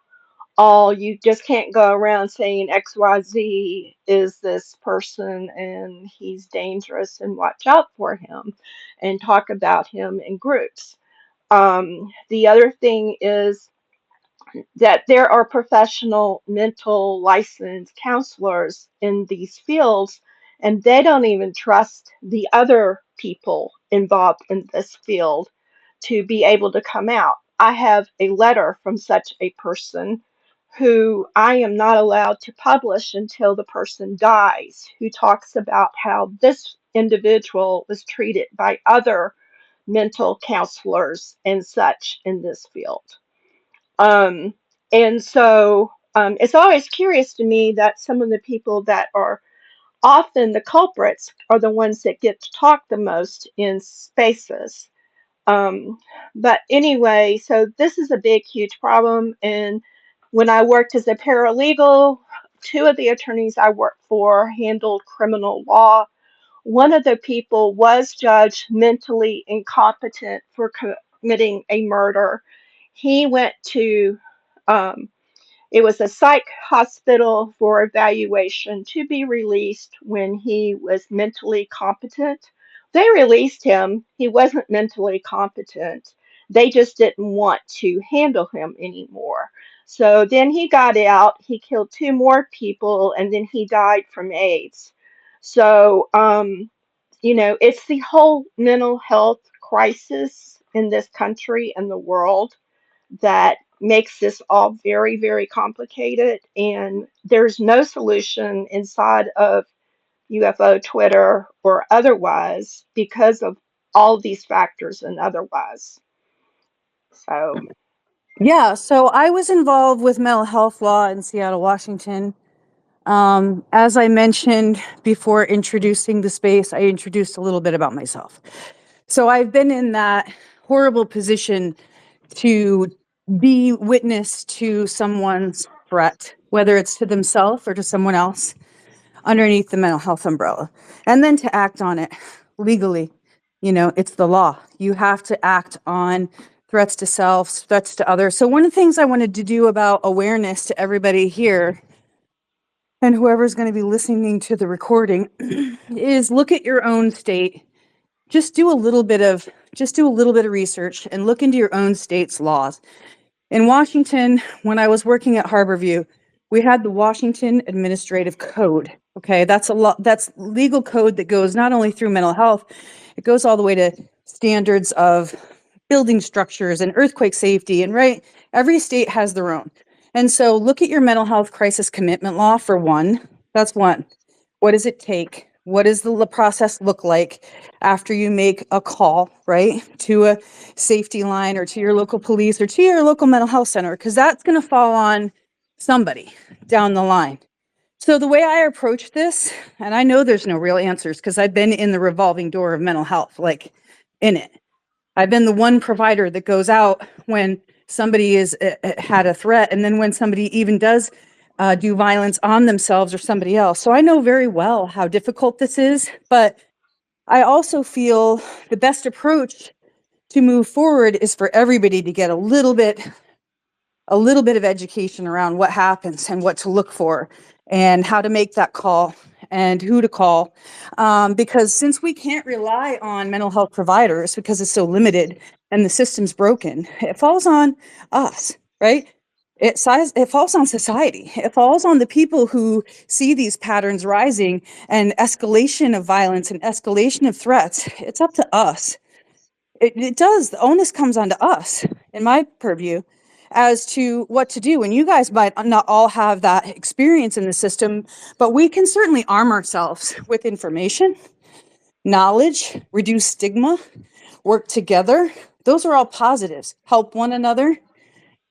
all. You just can't go around saying XYZ is this person and he's dangerous and watch out for him and talk about him in groups. The other thing is that there are professional mental licensed counselors in these fields, and they don't even trust the other people involved in this field to be able to come out. I have a letter from such a person who I am not allowed to publish until the person dies, who talks about how this individual was treated by other mental counselors and such in this field. Um, and so it's always curious to me that some of the people that are often the culprits are the ones that get to talk the most in spaces. Um, but anyway, so this is a big, huge problem. And when I worked as a paralegal, two of the attorneys I worked for handled criminal law. One of the people was judged mentally incompetent for committing a murder. He went to, um, it was a psych hospital for evaluation to be released when he was mentally competent. They released him. He wasn't mentally competent. They just didn't want to handle him anymore. So then he got out. He killed two more people and then he died from AIDS. So, it's the whole mental health crisis in this country and the world that makes this all very, very complicated. And there's no solution inside of UFO Twitter or otherwise because of all these factors and otherwise. So, Yeah, so I was involved with mental health law in Seattle, Washington. As I mentioned before introducing the space, I introduced a little bit about myself. So I've been in that horrible position to be witness to someone's threat, whether it's to themselves or to someone else underneath the mental health umbrella, and then to act on it legally It's the law. You have to act on threats to self, threats to others. So one of the things I wanted to do about awareness to everybody here and whoever's going to be listening to the recording is look at your own state. Just do a little bit of research and look into your own state's laws. In Washington, when I was working at Harborview, we had the Washington Administrative Code. Okay, that's legal code that goes not only through mental health, it goes all the way to standards of building structures and earthquake safety. And right, every state has their own. And so look at your mental health crisis commitment law for one. That's one. What does it take? What does the process look like after you make a call, right, to a safety line or to your local police or to your local mental health center? Because that's going to fall on somebody down the line. So the way I approach this, and I know there's no real answers because I've been in the revolving door of mental health, like in it. I've been the one provider that goes out when somebody is had a threat, and then when somebody even does do violence on themselves or somebody else. So I know very well how difficult this is, but I also feel the best approach to move forward is for everybody to get a little bit of education around what happens and what to look for and how to make that call and who to call. Because since we can't rely on mental health providers because it's so limited and the system's broken, it falls on us, right? It falls on society. It falls on the people who see these patterns rising and escalation of violence and escalation of threats. It's up to us. It does. The onus comes onto us, in my purview, as to what to do. And you guys might not all have that experience in the system, but we can certainly arm ourselves with information, knowledge, reduce stigma, work together. Those are all positives. Help one another,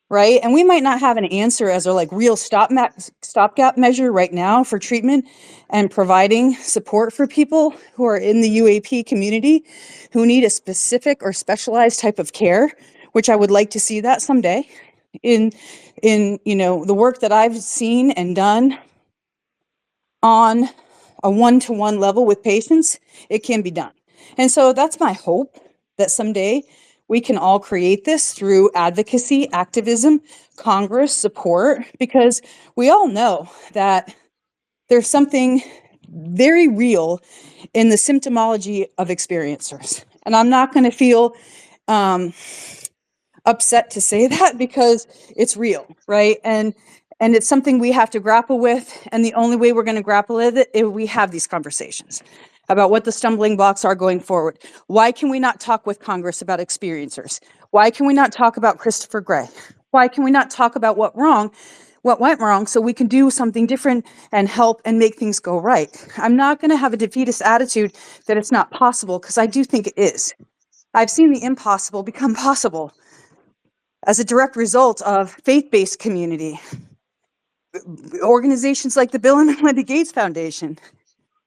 right? And we might not have an answer as a real stopgap measure right now for treatment and providing support for people who are in the UAP community who need a specific or specialized type of care, which I would like to see that someday. In the work that I've seen and done on a one-to-one level with patients, it can be done. And so that's my hope, that someday we can all create this through advocacy, activism, Congress, support, because we all know that there's something very real in the symptomology of experiencers. And I'm not going to feel upset to say that because it's real, right? And it's something we have to grapple with. And the only way we're going to grapple with it is we have these conversations about what the stumbling blocks are going forward. Why can we not talk with Congress about experiencers? Why can we not talk about Christopher Gray? Why can we not talk about what went wrong so we can do something different and help and make things go right? I'm not going to have a defeatist attitude that it's not possible, because I do think it is. I've seen the impossible become possible as a direct result of faith-based community, organizations like the Bill and Melinda Gates Foundation,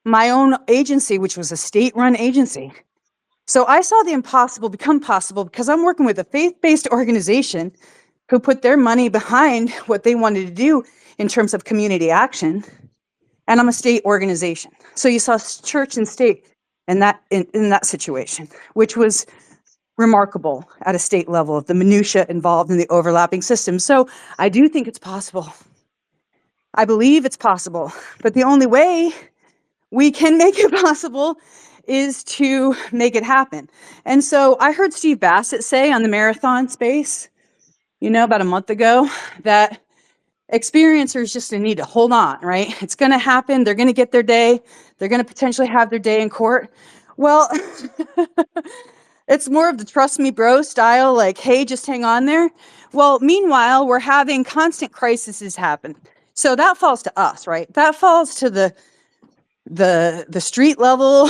my own agency, which was a state-run agency. So I saw the impossible become possible because I'm working with a faith-based organization who put their money behind what they wanted to do in terms of community action. And I'm a state organization. So you saw church and state in that situation, which was remarkable at a state level of the minutia involved in the overlapping systems. So I do think it's possible. I believe it's possible, but the only way we can make it possible is to make it happen. And so I heard Steve Bassett say on the marathon space, about a month ago, that experiencers just need to hold on, right? It's going to happen. They're going to get their day. They're going to potentially have their day in court. Well, it's more of the trust me bro style, like, hey, just hang on there. Well, meanwhile, we're having constant crises happen. So that falls to us, right? That falls to the street level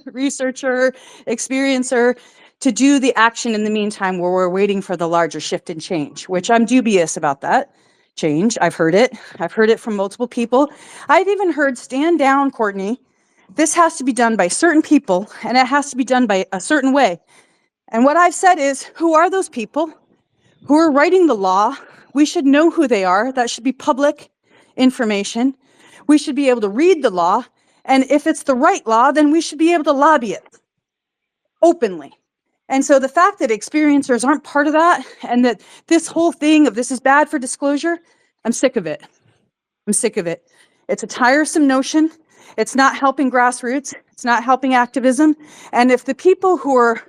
researcher, experiencer, to do the action in the meantime where we're waiting for the larger shift and change, which I'm dubious about that change. I've heard it from multiple people. I've even heard, stand down, Courtney. This has to be done by certain people, and it has to be done by a certain way. And what I've said is, who are those people who are writing the law? We should know who they are. That should be public information. We should be able to read the law. And if it's the right law, then we should be able to lobby it. openly. And so the fact that experiencers aren't part of that, and that this whole thing of this is bad for disclosure, I'm sick of it. I'm sick of it. It's a tiresome notion. It's not helping grassroots. It's not helping activism. And if the people who are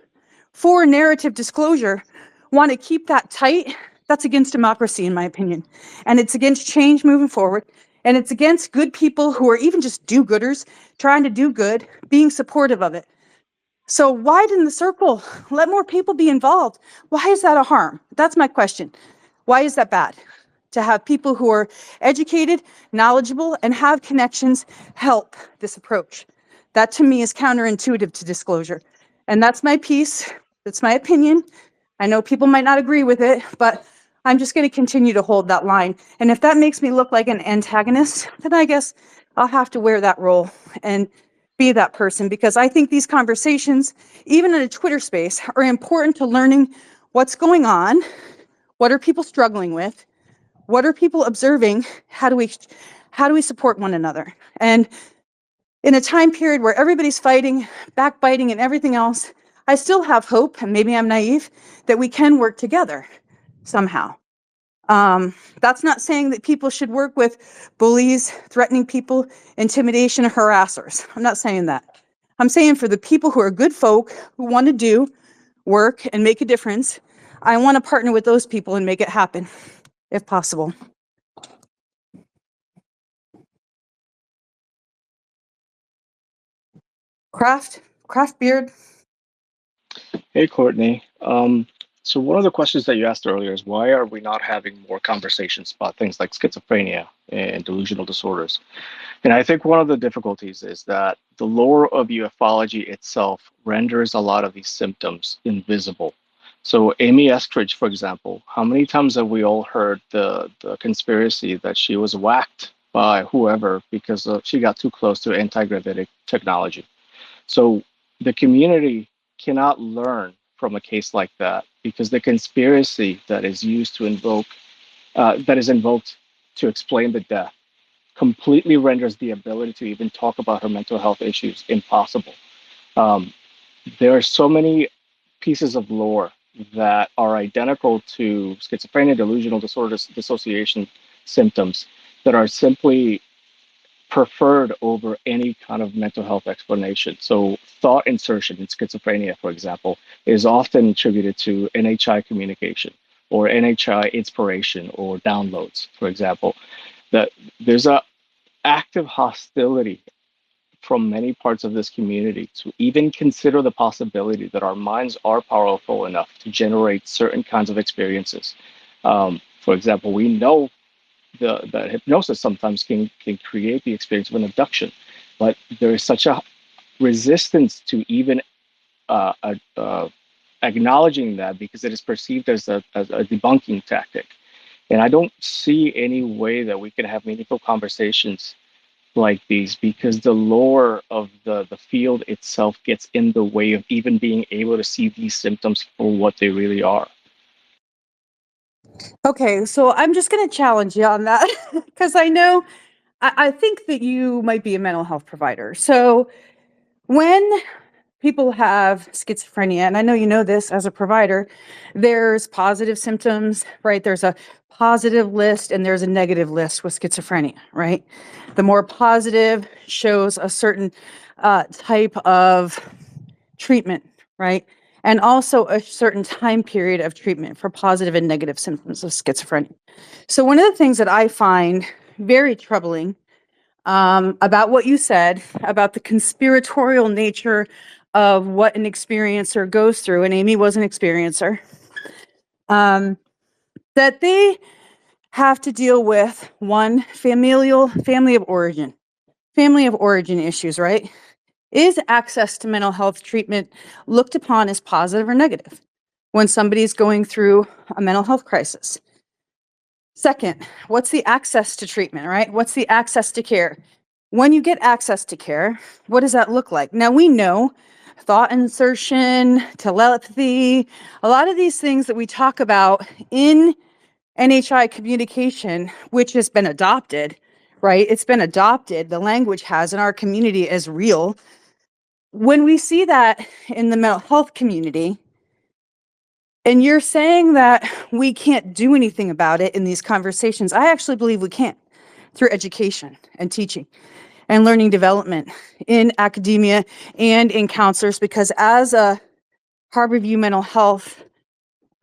for narrative disclosure want to keep that tight, that's against democracy, in my opinion. And it's against change moving forward. And it's against good people who are even just do-gooders, trying to do good, being supportive of it. So widen the circle. Let more people be involved. Why is that a harm? That's my question. Why is that bad? To have people who are educated, knowledgeable, and have connections help this approach. That to me is counterintuitive to disclosure. And that's my piece. That's my opinion. I know people might not agree with it, but I'm just going to continue to hold that line. And if that makes me look like an antagonist, then I guess I'll have to wear that role and be that person, because I think these conversations, even in a Twitter space, are important to learning what's going on, what are people struggling with, what are people observing, how do we support one another? And in a time period where everybody's fighting, backbiting, and everything else, I still have hope, and maybe I'm naive, that we can work together somehow. That's not saying that people should work with bullies, threatening people, intimidation, harassers. I'm not saying that. I'm saying for the people who are good folk, who want to do work and make a difference, I want to partner with those people and make it happen, if possible. Craft beard. Hey, Courtney. So one of the questions that you asked earlier is why are we not having more conversations about things like schizophrenia and delusional disorders? And I think one of the difficulties is that the lore of ufology itself renders a lot of these symptoms invisible. So Amy Estridge, for example, how many times have we all heard the conspiracy that she was whacked by whoever because she got too close to anti-gravitic technology? So the community cannot learn from a case like that because the conspiracy that is used to that is invoked to explain the death completely renders the ability to even talk about her mental health issues impossible. Um, there are so many pieces of lore that are identical to schizophrenia, delusional disorders, dissociation symptoms that are simply preferred over any kind of mental health explanation. So thought insertion in schizophrenia, for example, is often attributed to NHI communication or NHI inspiration or downloads, for example. That there's a active hostility from many parts of this community to even consider the possibility that our minds are powerful enough to generate certain kinds of experiences. For example, we know that hypnosis sometimes can create the experience of an abduction, but there is such a resistance to even acknowledging that because it is perceived as a debunking tactic. And I don't see any way that we can have meaningful conversations like these because the lore of the field itself gets in the way of even being able to see these symptoms for what they really are. Okay, so I'm just going to challenge you on that because I know, I think that you might be a mental health provider. So when people have schizophrenia, and I know you know this as a provider, there's positive symptoms, right? There's a positive list and there's a negative list with schizophrenia, right? The more positive shows a certain type of treatment, right? And also a certain time period of treatment for positive and negative symptoms of schizophrenia. So one of the things that I find very troubling about what you said about the conspiratorial nature of what an experiencer goes through, and Amy was an experiencer, that they have to deal with one, family of origin issues, right? Is access to mental health treatment looked upon as positive or negative when somebody's going through a mental health crisis? Second, what's the access to treatment, right? What's the access to care? When you get access to care, what does that look like? Now we know thought insertion, telepathy, a lot of these things that we talk about in NHI communication, which has been adopted, right? It's been adopted. The language has in our community as real. when we see that in the mental health community, and you're saying that we can't do anything about it in these conversations, I actually believe we can through education and teaching and learning development in academia and in counselors, because as a Harborview mental health,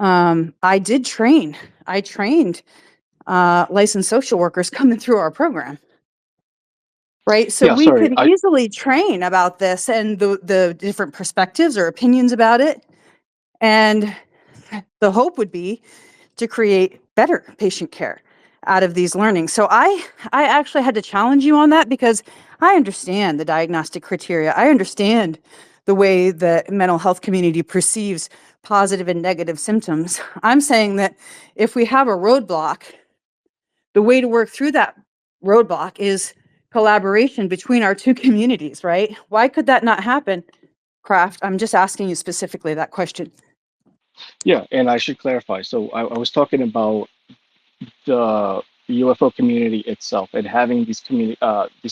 I trained licensed social workers coming through our program. Right. So Yeah, we sorry. could easily train about this and the different perspectives or opinions about it. And the hope would be to create better patient care out of these learnings. So I actually had to challenge you on that, because I understand the diagnostic criteria. I understand the way the mental health community perceives positive and negative symptoms. I'm saying that if we have a roadblock, the way to work through that roadblock is collaboration between our two communities, right? Why could that not happen? Kraft, I'm just asking you specifically that question. Yeah, and I should clarify. So I was talking about the UFO community itself and having these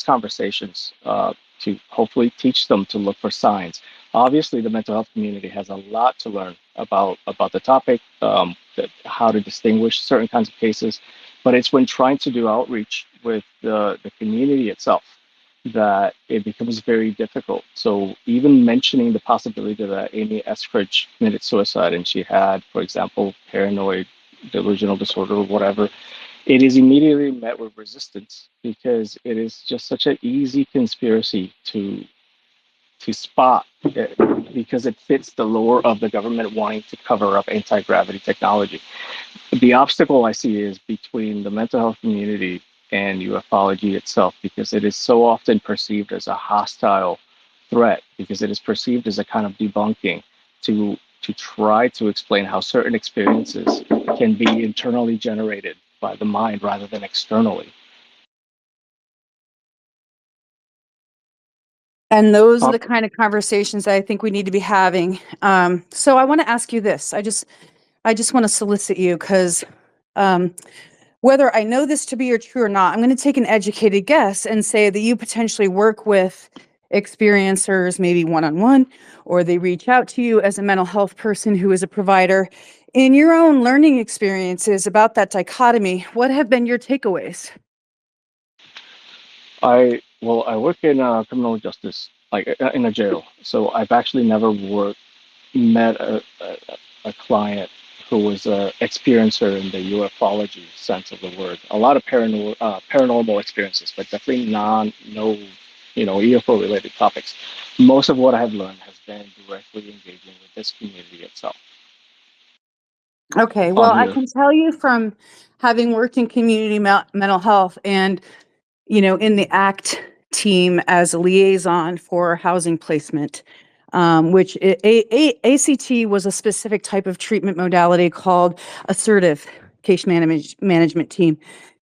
conversations to hopefully teach them to look for signs. Obviously, the mental health community has a lot to learn about the topic, how to distinguish certain kinds of cases, but it's when trying to do outreach with the community itself that it becomes very difficult. So even mentioning the possibility that Amy Eskridge committed suicide and she had, for example, paranoid delusional disorder or whatever, it is immediately met with resistance because it is just such an easy conspiracy to spot because it fits the lure of the government wanting to cover up anti-gravity technology. The obstacle I see is between the mental health community and ufology itself, because it is so often perceived as a hostile threat, because it is perceived as a kind of debunking to try to explain how certain experiences can be internally generated by the mind rather than externally. And those are the kind of conversations I think we need to be having. So I want to ask you this. I just want to solicit you, because whether I know this to be true or not, I'm going to take an educated guess and say that you potentially work with experiencers, maybe one-on-one, or they reach out to you as a mental health person who is a provider. In your own learning experiences about that dichotomy, what have been your takeaways? I work in criminal justice, like in a jail. So I've actually never met a client who was an experiencer in the ufology sense of the word. A lot of paranormal experiences, but definitely UFO related topics. Most of what I have learned has been directly engaging with this community itself. Okay, well, I can tell you from having worked in community mental health and, in the ACT team as a liaison for housing placement, which ACT was a specific type of treatment modality called assertive case management team.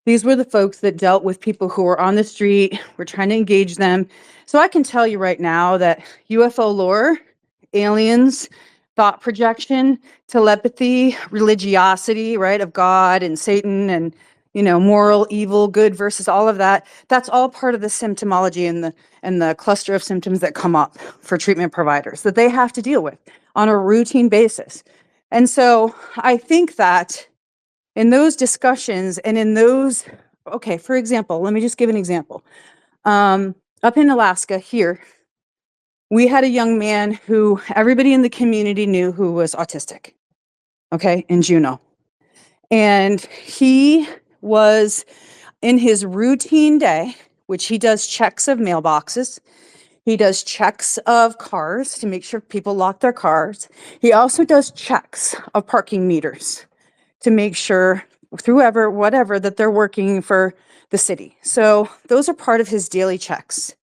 These were the folks that dealt with people who were on the street, were trying to engage them. So I can tell you right now that UFO lore, aliens, thought projection, telepathy, religiosity, right, of God and Satan and, moral, evil, good versus all of that, that's all part of the symptomology and the cluster of symptoms that come up for treatment providers that they have to deal with on a routine basis. And so I think that in those discussions and in those, okay, for example, let me just give an example. Up in Alaska here, we had a young man who everybody in the community knew who was autistic, okay, in Juneau. And he was in his routine day, which he does checks of mailboxes. He does checks of cars to make sure people lock their cars. He also does checks of parking meters to make sure whatever that they're working for the city. So those are part of his daily checks.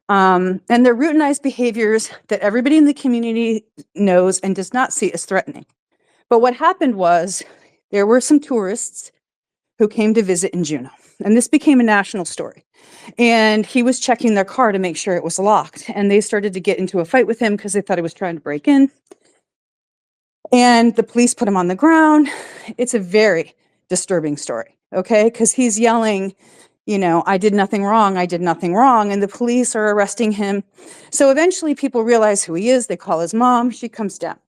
And they're routinized behaviors that everybody in the community knows and does not see as threatening. But what happened was there were some tourists who came to visit in Juneau, and this became a national story. And he was checking their car to make sure it was locked. And they started to get into a fight with him because they thought he was trying to break in. And the police put him on the ground. It's a very disturbing story, okay? Because he's yelling, you know, I did nothing wrong. I did nothing wrong. And the police are arresting him. So eventually people realize who he is. They call his mom. She comes down.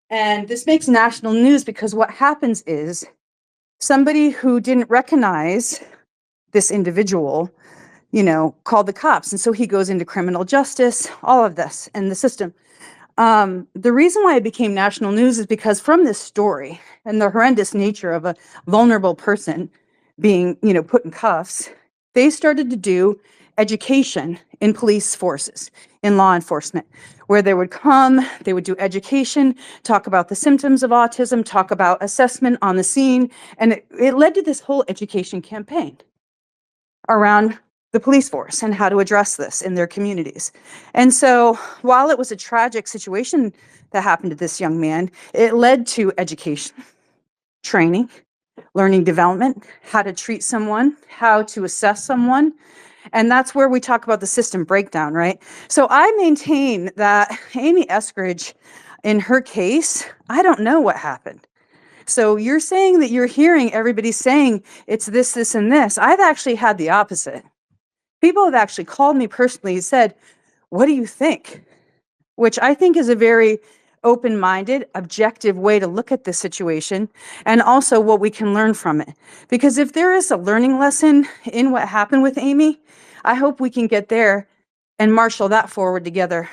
And this makes national news because what happens is somebody who didn't recognize this individual, you know, called the cops. And so he goes into criminal justice, all of this in the system. The reason why it became national news is because from this story and the horrendous nature of a vulnerable person being, you know, put in cuffs, they started to do education in police forces, in law enforcement, where they would come, they would do education, talk about the symptoms of autism, talk about assessment on the scene, and it led to this whole education campaign around the police force and how to address this in their communities. And so while it was a tragic situation that happened to this young man, it led to education, training, learning development, how to treat someone, how to assess someone. And that's where we talk about the system breakdown, right? So I maintain that Amy Eskridge, in her case, I don't know what happened. So you're saying that you're hearing everybody saying it's this, this, and this. I've actually had the opposite. People have actually called me personally and said, what do you think? Which I think is a very open-minded, objective way to look at this situation, and also what we can learn from it. Because if there is a learning lesson in what happened with Amy, I hope we can get there and marshal that forward together,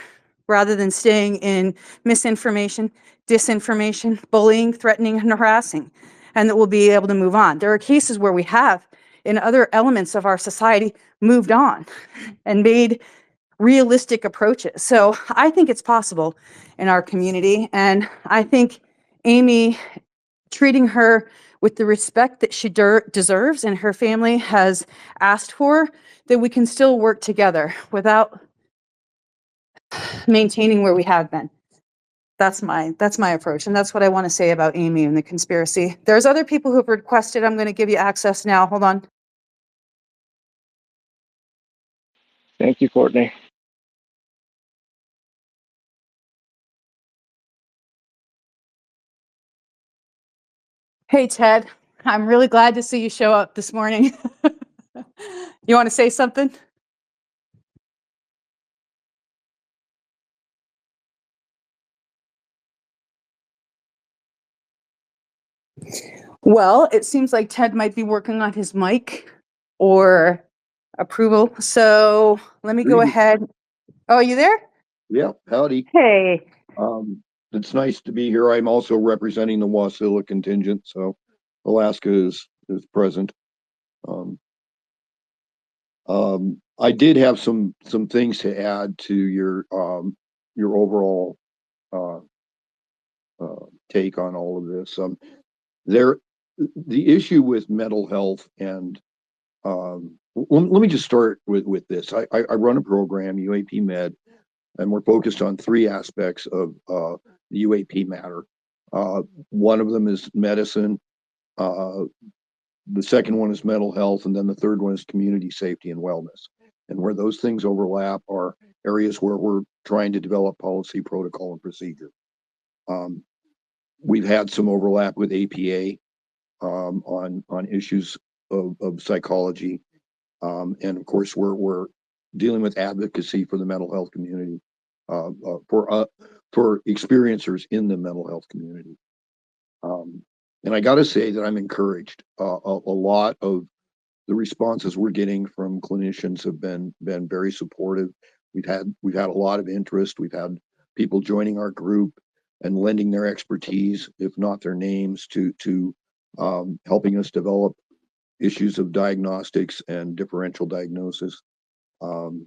rather than staying in misinformation, disinformation, bullying, threatening, and harassing, and that we'll be able to move on. There are cases where we have, in other elements of our society, moved on and made realistic approaches. So I think it's possible in our community. And I think Amy, treating her with the respect that she deserves and her family has asked for, that we can still work together without maintaining where we have been. That's my approach. And that's what I want to say about Amy and the conspiracy. There's other people who have requested. I'm going to give you access now. Hold on. Thank you, Courtney. Hey, Ted, I'm really glad to see you show up this morning. You want to say something? Well, it seems like Ted might be working on his mic or approval. So let me go Greetings. ahead. Oh, you there? Yep, howdy. Hey. It's nice to be here. I'm also representing the Wasilla contingent, so Alaska is present. I did have some things to add to your overall take on all of this. The issue with mental health and let me just start with this. I run a program, UAP Med, and we're focused on three aspects of the UAP matter. One of them is medicine, the second one is mental health, and then the third one is community safety and wellness. And where those things overlap are areas where we're trying to develop policy, protocol, and procedure. We've had some overlap with APA on issues of psychology, and of course we're dealing with advocacy for the mental health community, for experiencers in the mental health community. And I got to say that I'm encouraged. A lot of the responses we're getting from clinicians have been very supportive. We've had a lot of interest. We've had people joining our group and lending their expertise, if not their names, to helping us develop issues of diagnostics and differential diagnosis. And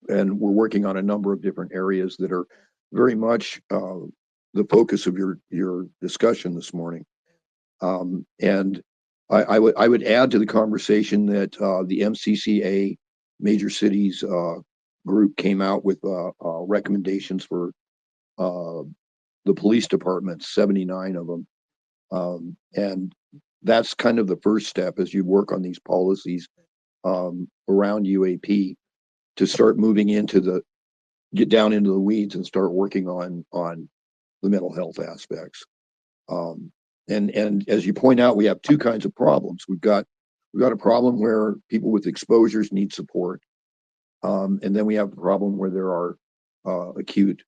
we're working on a number of different areas that are very much the focus of your discussion this morning. And I would add to the conversation that the MCCA Major Cities group came out with recommendations for the police departments, 79 of them. And that's kind of the first step as you work on these policies around UAP, to start moving get down into the weeds and start working on the mental health aspects. And as you point out, we have two kinds of problems. We've got we've got a problem where people with exposures need support. And then we have a problem where there are acute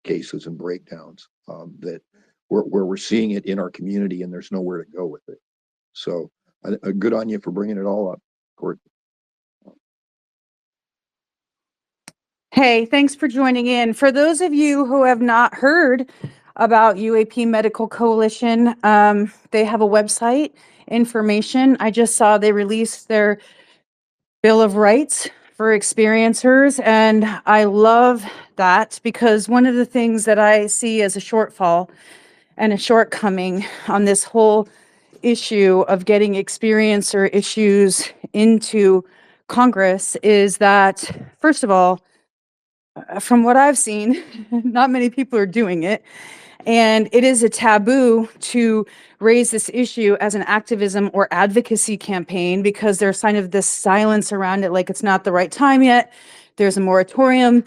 cases and breakdowns that where we're seeing it in our community and there's nowhere to go with it. So good on you for bringing it all up, Courtney. Hey, thanks for joining in. For those of you who have not heard about UAP Medical Coalition, they have a website, information. I just saw they released their Bill of Rights for experiencers, and I love that because one of the things that I see as a shortfall and a shortcoming on this whole issue of getting experiencer issues into Congress is that, first of all, from what I've seen, not many people are doing it. And it is a taboo to raise this issue as an activism or advocacy campaign because there's kind of this silence around it, like it's not the right time yet. There's a moratorium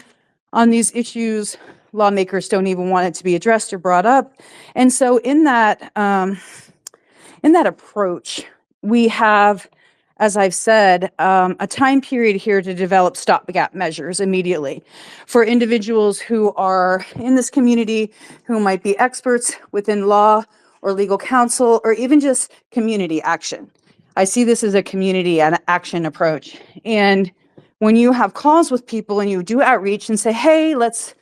on these issues. Lawmakers don't even want it to be addressed or brought up. And so in that approach, we have, as I've said, a time period here to develop stopgap measures immediately for individuals who are in this community, who might be experts within law or legal counsel, or even just community action. I see this as a community and action approach. And when you have calls with people and you do outreach and say, hey, let's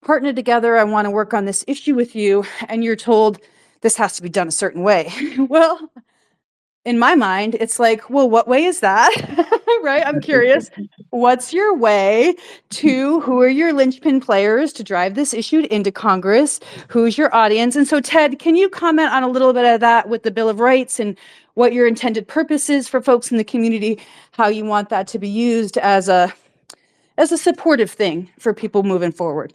partner together, I want to work on this issue with you, and you're told this has to be done a certain way. Well, in my mind, it's like, well, what way is that? Right? I'm curious. What's your way to, who are your linchpin players to drive this issue into Congress? Who's your audience? And so, Ted, can you comment on a little bit of that with the Bill of Rights and what your intended purpose is for folks in the community, how you want that to be used as a supportive thing for people moving forward?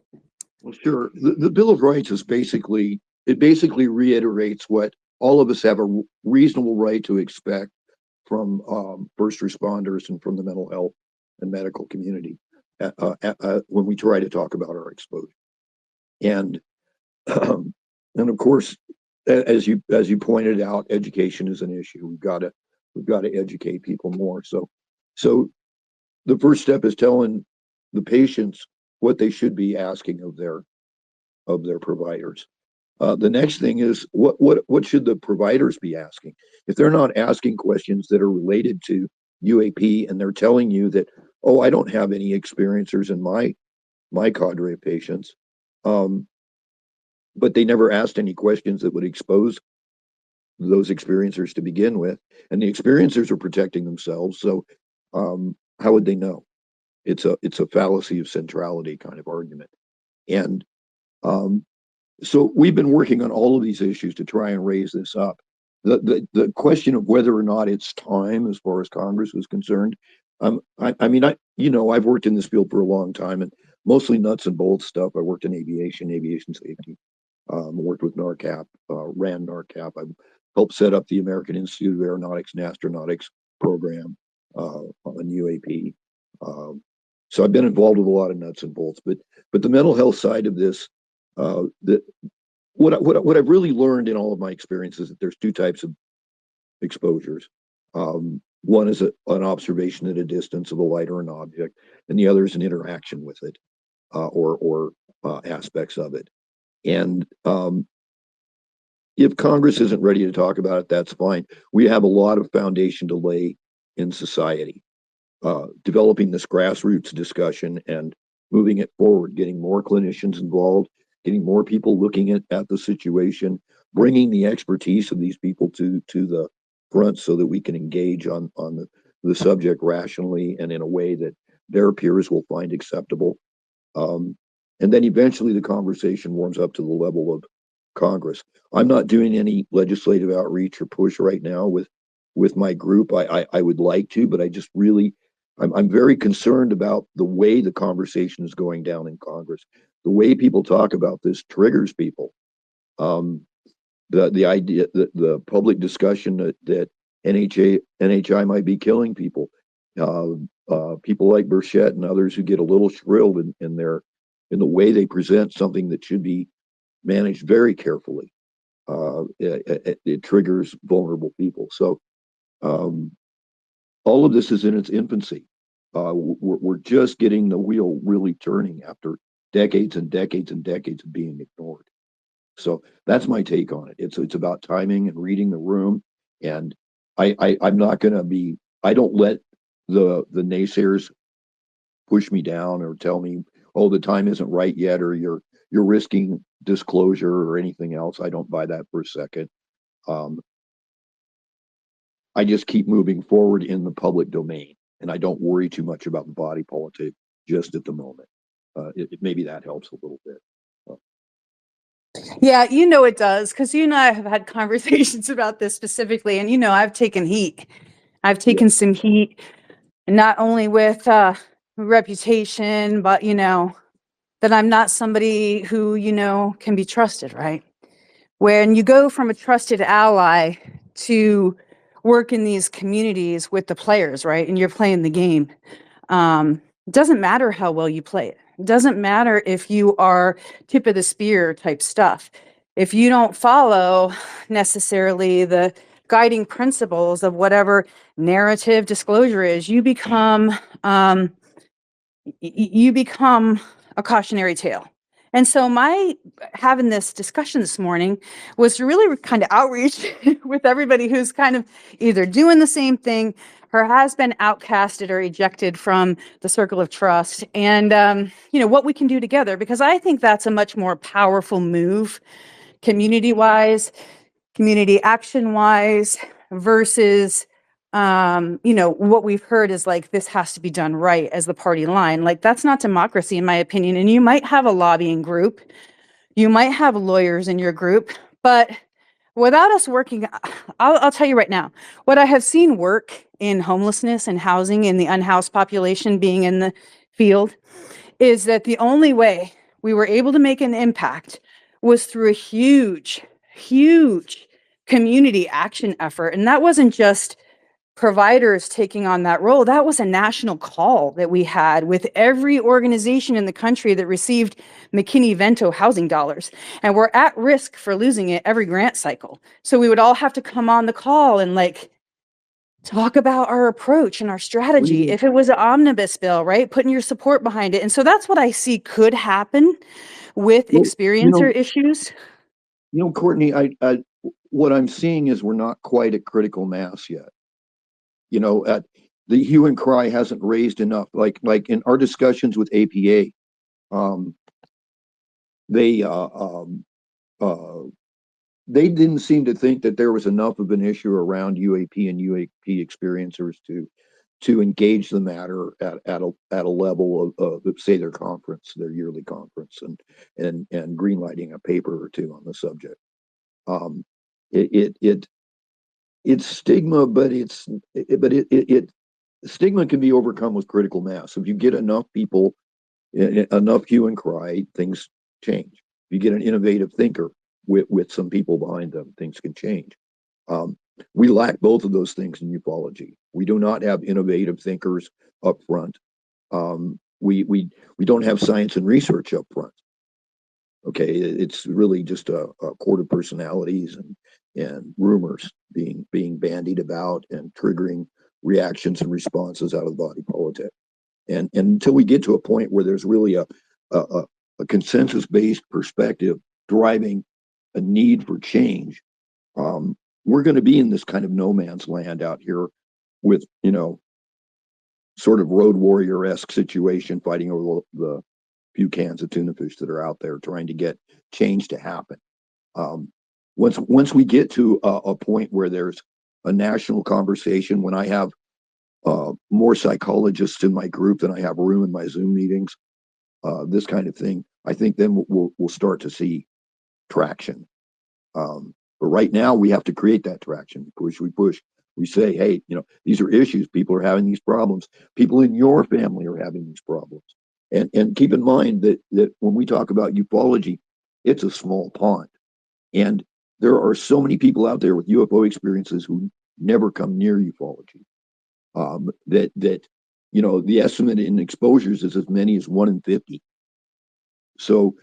Well, sure. The Bill of Rights is basically reiterates what all of us have a reasonable right to expect from first responders and from the mental health and medical community when we try to talk about our exposure. And and of course, as you pointed out, education is an issue. We've got to educate people more. So the first step is telling the patients what they should be asking of their providers. The next thing is what should the providers be asking? If they're not asking questions that are related to UAP and they're telling you that, oh, I don't have any experiencers in my cadre of patients, but they never asked any questions that would expose those experiencers to begin with, and the experiencers are protecting themselves, so how would they know? It's a fallacy of centrality kind of argument. And so we've been working on all of these issues to try and raise this up. The question of whether or not it's time, as far as Congress is concerned, I mean, I've worked in this field for a long time, and mostly nuts and bolts stuff. I worked in aviation safety. Worked with NARCAP, ran NARCAP. I helped set up the American Institute of Aeronautics and Astronautics program on UAP. So I've been involved with a lot of nuts and bolts, but the mental health side of this, what I've really learned in all of my experiences is that there's two types of exposures. One is an observation at a distance of a light or an object, and the other is an interaction with it, or aspects of it. And if Congress isn't ready to talk about it, that's fine. We have a lot of foundation to lay in society, developing this grassroots discussion and moving it forward, getting more clinicians involved, getting more people looking at the situation, bringing the expertise of these people to the front so that we can engage on the subject rationally and in a way that their peers will find acceptable. And then eventually the conversation warms up to the level of Congress. I'm not doing any legislative outreach or push right now with my group. I would like to, but I just really, I'm very concerned about the way the conversation is going down in Congress. The way people talk about this triggers people. The idea that the public discussion that NHI might be killing people. People like Burchett and others who get a little shrilled in the way they present something that should be managed very carefully. It triggers vulnerable people. So all of this is in its infancy. We're just getting the wheel really turning after decades and decades and decades of being ignored. So that's my take on it. It's about timing and reading the room. And I'm not going to be. I don't let the naysayers push me down or tell me, oh, the time isn't right yet, or you're risking disclosure or anything else. I don't buy that for a second. I just keep moving forward in the public domain, and I don't worry too much about the body politic just at the moment. Maybe that helps a little bit. Yeah, you know it does, because you and I have had conversations about this specifically, and I've taken heat. I've taken some heat, not only with reputation, but that I'm not somebody who can be trusted, right? When you go from a trusted ally to work in these communities with the players, right, and you're playing the game, it doesn't matter how well you play it. It doesn't matter if you are tip of the spear type stuff. If you don't follow necessarily the guiding principles of whatever narrative disclosure is, you become a cautionary tale. And so my having this discussion this morning was to really kind of outreach with everybody who's kind of either doing the same thing or has been outcasted or ejected from the circle of trust, and what we can do together, because I think that's a much more powerful move, community-wise, community action-wise, versus what we've heard is like, this has to be done right as the party line. Like, that's not democracy, in my opinion. And you might have a lobbying group, you might have lawyers in your group, but without us working, I'll tell you right now, what I have seen work in homelessness and housing in the unhoused population being in the field is that the only way we were able to make an impact was through a huge, huge community action effort. And that wasn't just providers taking on that role. That was a national call that we had with every organization in the country that received McKinney-Vento housing dollars. And we're at risk for losing it every grant cycle. So we would all have to come on the call and talk about our approach and our strategy. If it was an omnibus bill, right? Putting your support behind it. And so that's what I see could happen with experiencer issues. Courtney, what I'm seeing is we're not quite at critical mass yet. At the hue and cry hasn't raised enough. Like in our discussions with APA, they didn't seem to think that there was enough of an issue around UAP and UAP experiencers to engage the matter at a level of say their conference, their yearly conference, and greenlighting a paper or two on the subject. It's stigma, but stigma can be overcome with critical mass. If you get enough people, enough hue and cry, things change. If you get an innovative thinker with some people behind them, things can change. We lack both of those things in ufology. We do not have innovative thinkers up front. We don't have science and research up front. Okay, it's really just a court of personalities and rumors being bandied about and triggering reactions and responses out of the body politic. And until we get to a point where there's really a consensus-based perspective driving a need for change, we're going to be in this kind of no man's land out here with, sort of road warrior-esque situation, fighting over the few cans of tuna fish that are out there, trying to get change to happen. Once we get to a point where there's a national conversation, when I have more psychologists in my group than I have room in my Zoom meetings, this kind of thing, I think then we'll start to see traction. But right now we have to create that traction. We push. We say, hey, these are issues. People are having these problems. People in your family are having these problems. And keep in mind that when we talk about ufology, it's a small pond. And there are so many people out there with UFO experiences who never come near ufology. That the estimate in exposures is as many as 1 in 50. So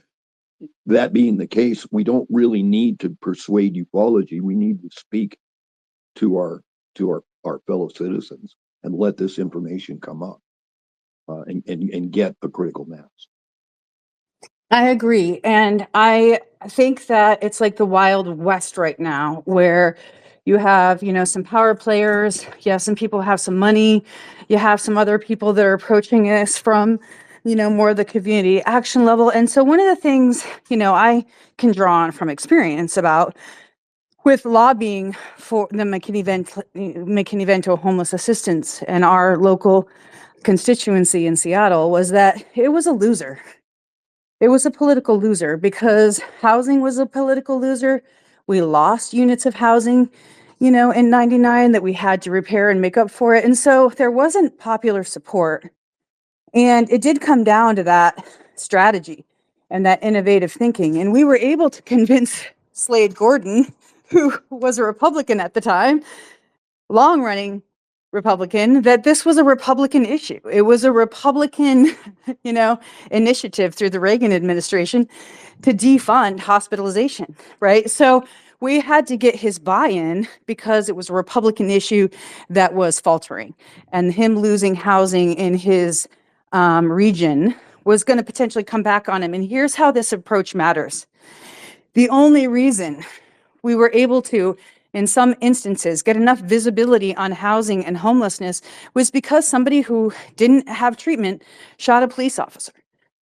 that being the case, we don't really need to persuade ufology. We need to speak to our fellow citizens let this information come up and get a critical mass. I agree. And I think that it's like the Wild West right now, where you have, some power players. Yeah, some people have some money. You have some other people that are approaching this from, more the community action level. And so one of the things, I can draw on from experience about with lobbying for the McKinney-Vento homeless assistance in our local constituency in Seattle was that it was a loser. It was a political loser because housing was a political loser. We lost units of housing, in 99 that we had to repair and make up for it. And so there wasn't popular support. And it did come down to that strategy and that innovative thinking. And we were able to convince Slade Gordon, who was a Republican at the time, long-running Republican, that this was a Republican issue. It was a Republican, initiative through the Reagan administration to defund hospitalization, right? So we had to get his buy-in because it was a Republican issue that was faltering, and him losing housing in his region was going to potentially come back on him. And here's how this approach matters. The only reason we were able to, in some instances, get enough visibility on housing and homelessness was because somebody who didn't have treatment shot a police officer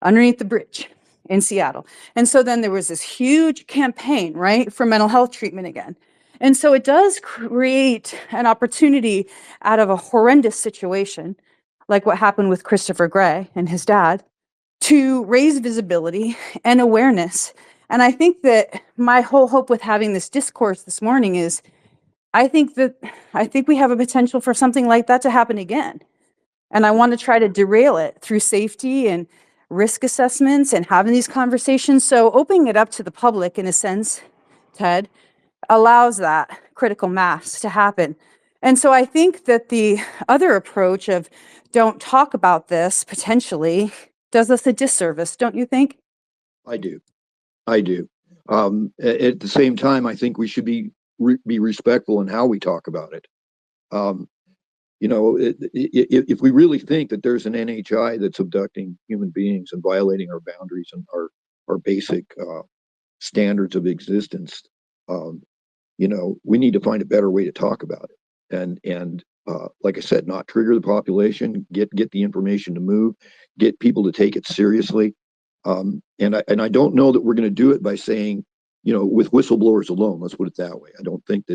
underneath the bridge in Seattle. And so then there was this huge campaign, right, for mental health treatment again. And so it does create an opportunity out of a horrendous situation, like what happened with Christopher Gray and his dad, to raise visibility and awareness. And I think that my whole hope with having this discourse this morning is I think we have a potential for something like that to happen again. And I want to try to derail it through safety and risk assessments and having these conversations. So opening it up to the public, in a sense, Ted, allows that critical mass to happen. And so I think that the other approach of don't talk about this potentially does us a disservice, don't you think? I do. At the same time, I think we should be respectful in how we talk about it. If we really think that there's an NHI that's abducting human beings and violating our boundaries and our basic standards of existence, we need to find a better way to talk about it. And like I said, not trigger the population, get the information to move, get people to take it seriously. And I don't know that we're going to do it by saying, with whistleblowers alone. Let's put it that way. I don't think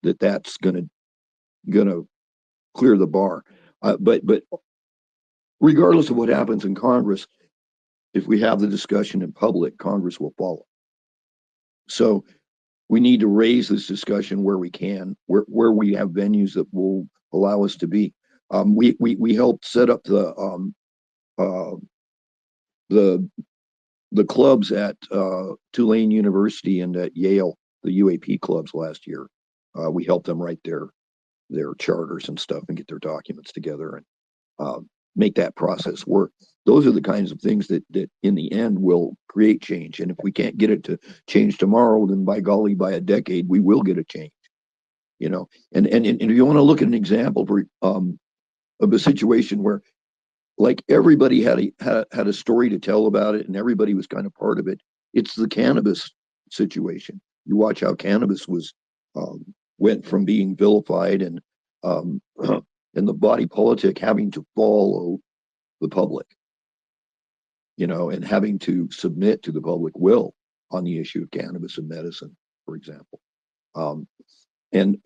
that's going to clear the bar. But regardless of what happens in Congress, if we have the discussion in public, Congress will follow. So we need to raise this discussion where we can, where we have venues that will allow us to be. We helped set up the clubs at Tulane University and at Yale, the UAP clubs last year. We helped them write their charters and stuff and get their documents together and make that process work. Those are the kinds of things that in the end will create change. And if we can't get it to change tomorrow, then by golly, by a decade, we will get a change. And if you want to look at an example of a situation where, like, everybody had a story to tell about it and everybody was kind of part of it, it's the cannabis situation. You watch how cannabis went from being vilified and the body politic having to follow the public, and having to submit to the public will on the issue of cannabis and medicine, for example. And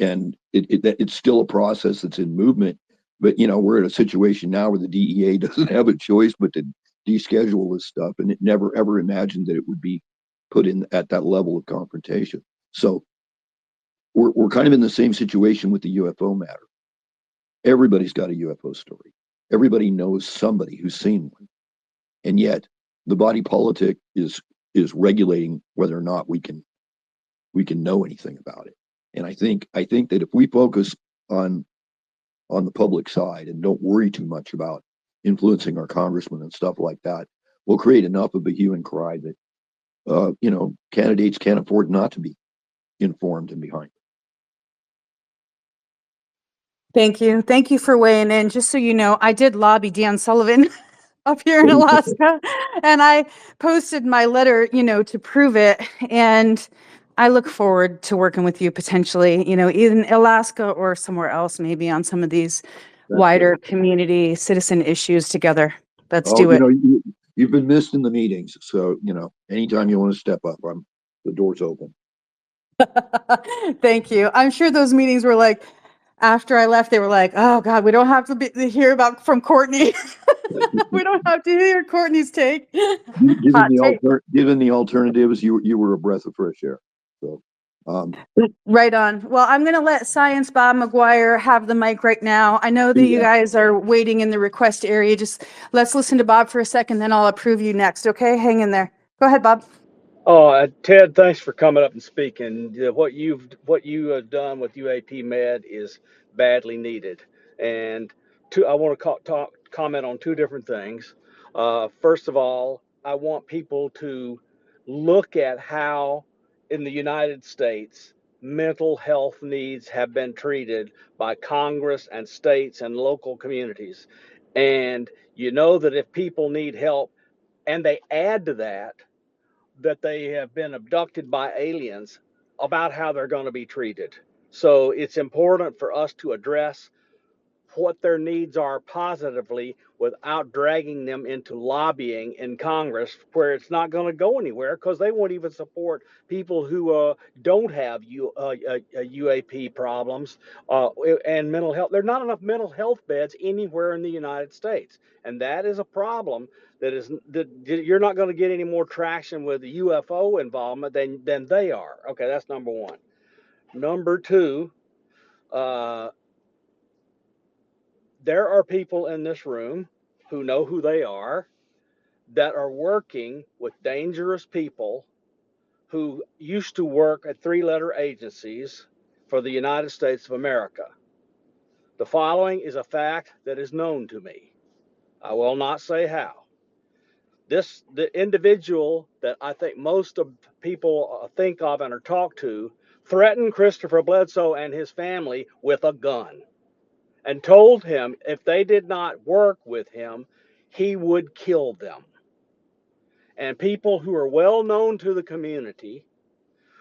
it's still a process that's in movement, but we're in a situation now where the DEA doesn't have a choice but to deschedule this stuff, and it never ever imagined that it would be put in at that level of confrontation. So we're kind of in the same situation with the UFO matter. Everybody's got a UFO story. Everybody knows somebody who's seen one, and yet the body politic is regulating whether or not we can know anything about it. And I think that if we focus on the public side and don't worry too much about influencing our congressmen and stuff like that, we'll create enough of a hue and cry that candidates can't afford not to be informed and behind. Thank you. Thank you for weighing in. Just so you know, I did lobby Dan Sullivan up here in Alaska, and I posted my letter, to prove it. And I look forward to working with you potentially, either in Alaska or somewhere else, maybe on some of these wider community citizen issues together. Let's do it. You've been missed in the meetings, so anytime you want to step up, the door's open. Thank you. I'm sure those meetings were like, after I left, they were like, "Oh God, we don't have to hear about from Courtney. We don't have to hear Courtney's take." Given Hot take. given the alternatives, you were a breath of fresh air. So, Right on. Well, I'm going to let Science Bob McGuire have the mic right now. I know that you guys are waiting in the request area. Just let's listen to Bob for a second, then I'll approve you next. Okay, hang in there. Go ahead, Bob. Oh, Ted, thanks for coming up and speaking. What you have done with UAP Med is badly needed, and I want to comment on two different things. First of all, I want people to look at how, in the United States, mental health needs have been treated by Congress and states and local communities, and you know that if people need help, and they add to that they have been abducted by aliens, about how they're going to be treated. So it's important for us to address what their needs are positively without dragging them into lobbying in Congress where it's not going to go anywhere because they won't even support people who don't have UAP problems and mental health. There are not enough mental health beds anywhere in the United States. And that is a problem that you're not going to get any more traction with the UFO involvement than they are. Okay, that's number one. Number two, there are people in this room who know who they are that are working with dangerous people who used to work at three-letter agencies for the United States of America. The following is a fact that is known to me. I will not say how. The individual that I think most of people think of and are talked to threatened Christopher Bledsoe and his family with a gun, and told him if they did not work with him, he would kill them. And people who are well known to the community,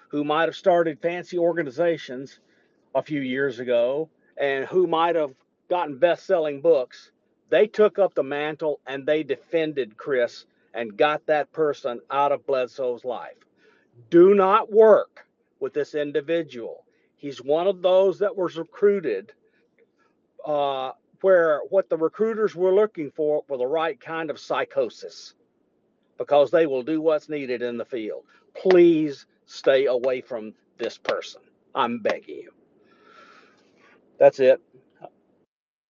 who might have started fancy organizations a few years ago, and who might have gotten best-selling books, they took up the mantle and they defended Chris and got that person out of Bledsoe's life. Do not work with this individual. He's one of those that was recruited where what the recruiters were looking for were the right kind of psychosis, because they will do what's needed in the field. Please stay away from this person. I'm begging you. That's it.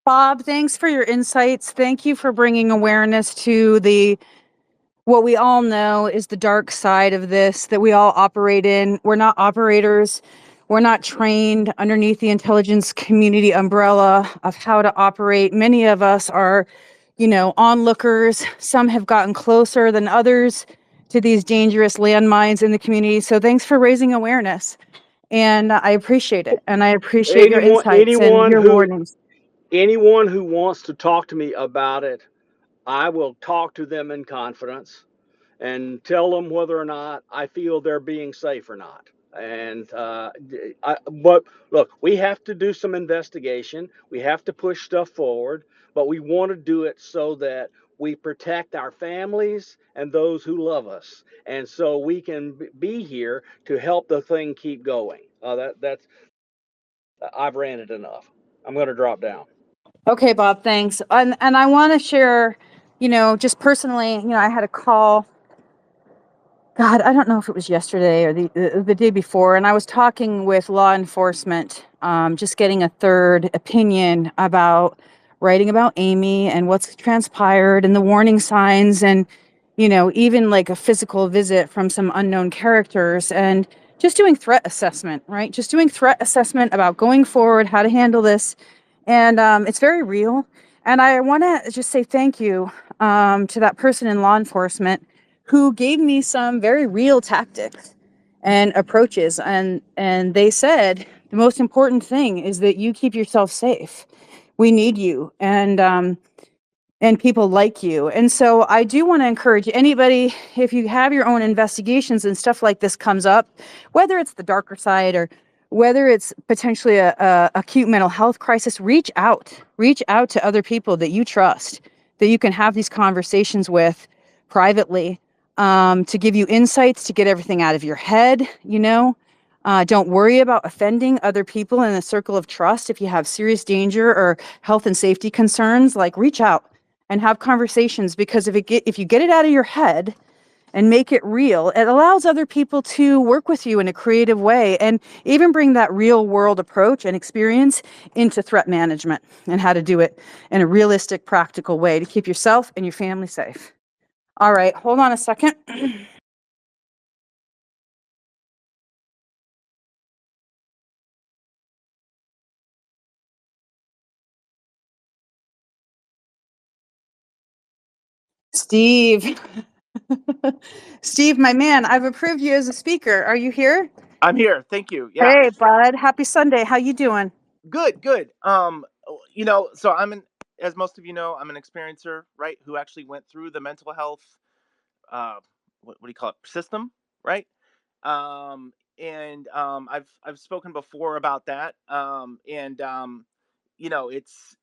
Bob, thanks for your insights. Thank you for bringing awareness to what we all know is the dark side of this that we all operate in. We're not operators. We're not trained underneath the intelligence community umbrella of how to operate. Many of us are, onlookers. Some have gotten closer than others to these dangerous landmines in the community. So thanks for raising awareness. And I appreciate it. And I appreciate your insights and your warnings. Anyone who wants to talk to me about it, I will talk to them in confidence and tell them whether or not I feel they're being safe or not. And but look, we have to do some investigation. We have to push stuff forward, but we want to do it so that we protect our families and those who love us, and so we can be here to help the thing keep going. I've ranted enough. I'm going to drop down. Okay, Bob, thanks. And I want to share, just personally, I had a call. God, I don't know if it was yesterday or the day before, and I was talking with law enforcement, just getting a third opinion about writing about Amy and what's transpired and the warning signs, and even like a physical visit from some unknown characters, and just doing threat assessment, right? Just doing threat assessment about going forward, how to handle this, and it's very real. And I want to just say thank you to that person in law enforcement who gave me some very real tactics and approaches. And they said, the most important thing is that you keep yourself safe. We need you. And people like you. And so I do want to encourage anybody, if you have your own investigations and stuff like this comes up, whether it's the darker side or whether it's potentially a acute mental health crisis, reach out to other people that you trust, that you can have these conversations with privately, to give you insights, to get everything out of your head, don't worry about offending other people in a circle of trust. If you have serious danger or health and safety concerns, like reach out and have conversations, because if you get it out of your head and make it real, it allows other people to work with you in a creative way and even bring that real world approach and experience into threat management and how to do it in a realistic, practical way to keep yourself and your family safe. All right, hold on a second. Steve. Steve, my man, I've approved you as a speaker. Are you here? I'm here. Thank you. Yeah. Hey, bud. Happy Sunday. How you doing? Good, good. So as most of you know, I'm an experiencer, right? Who actually went through the mental health, uh, what do you call it, system, right? I've spoken before about that.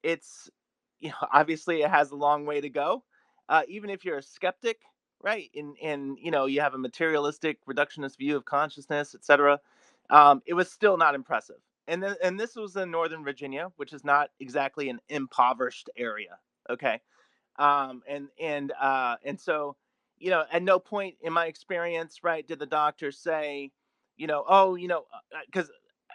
It's obviously it has a long way to go. Even if you're a skeptic, right? And you have a materialistic reductionist view of consciousness, etc. It was still not impressive. And this was in Northern Virginia, which is not exactly an impoverished area. Okay. And so, at no point in my experience, right, did the doctor say, because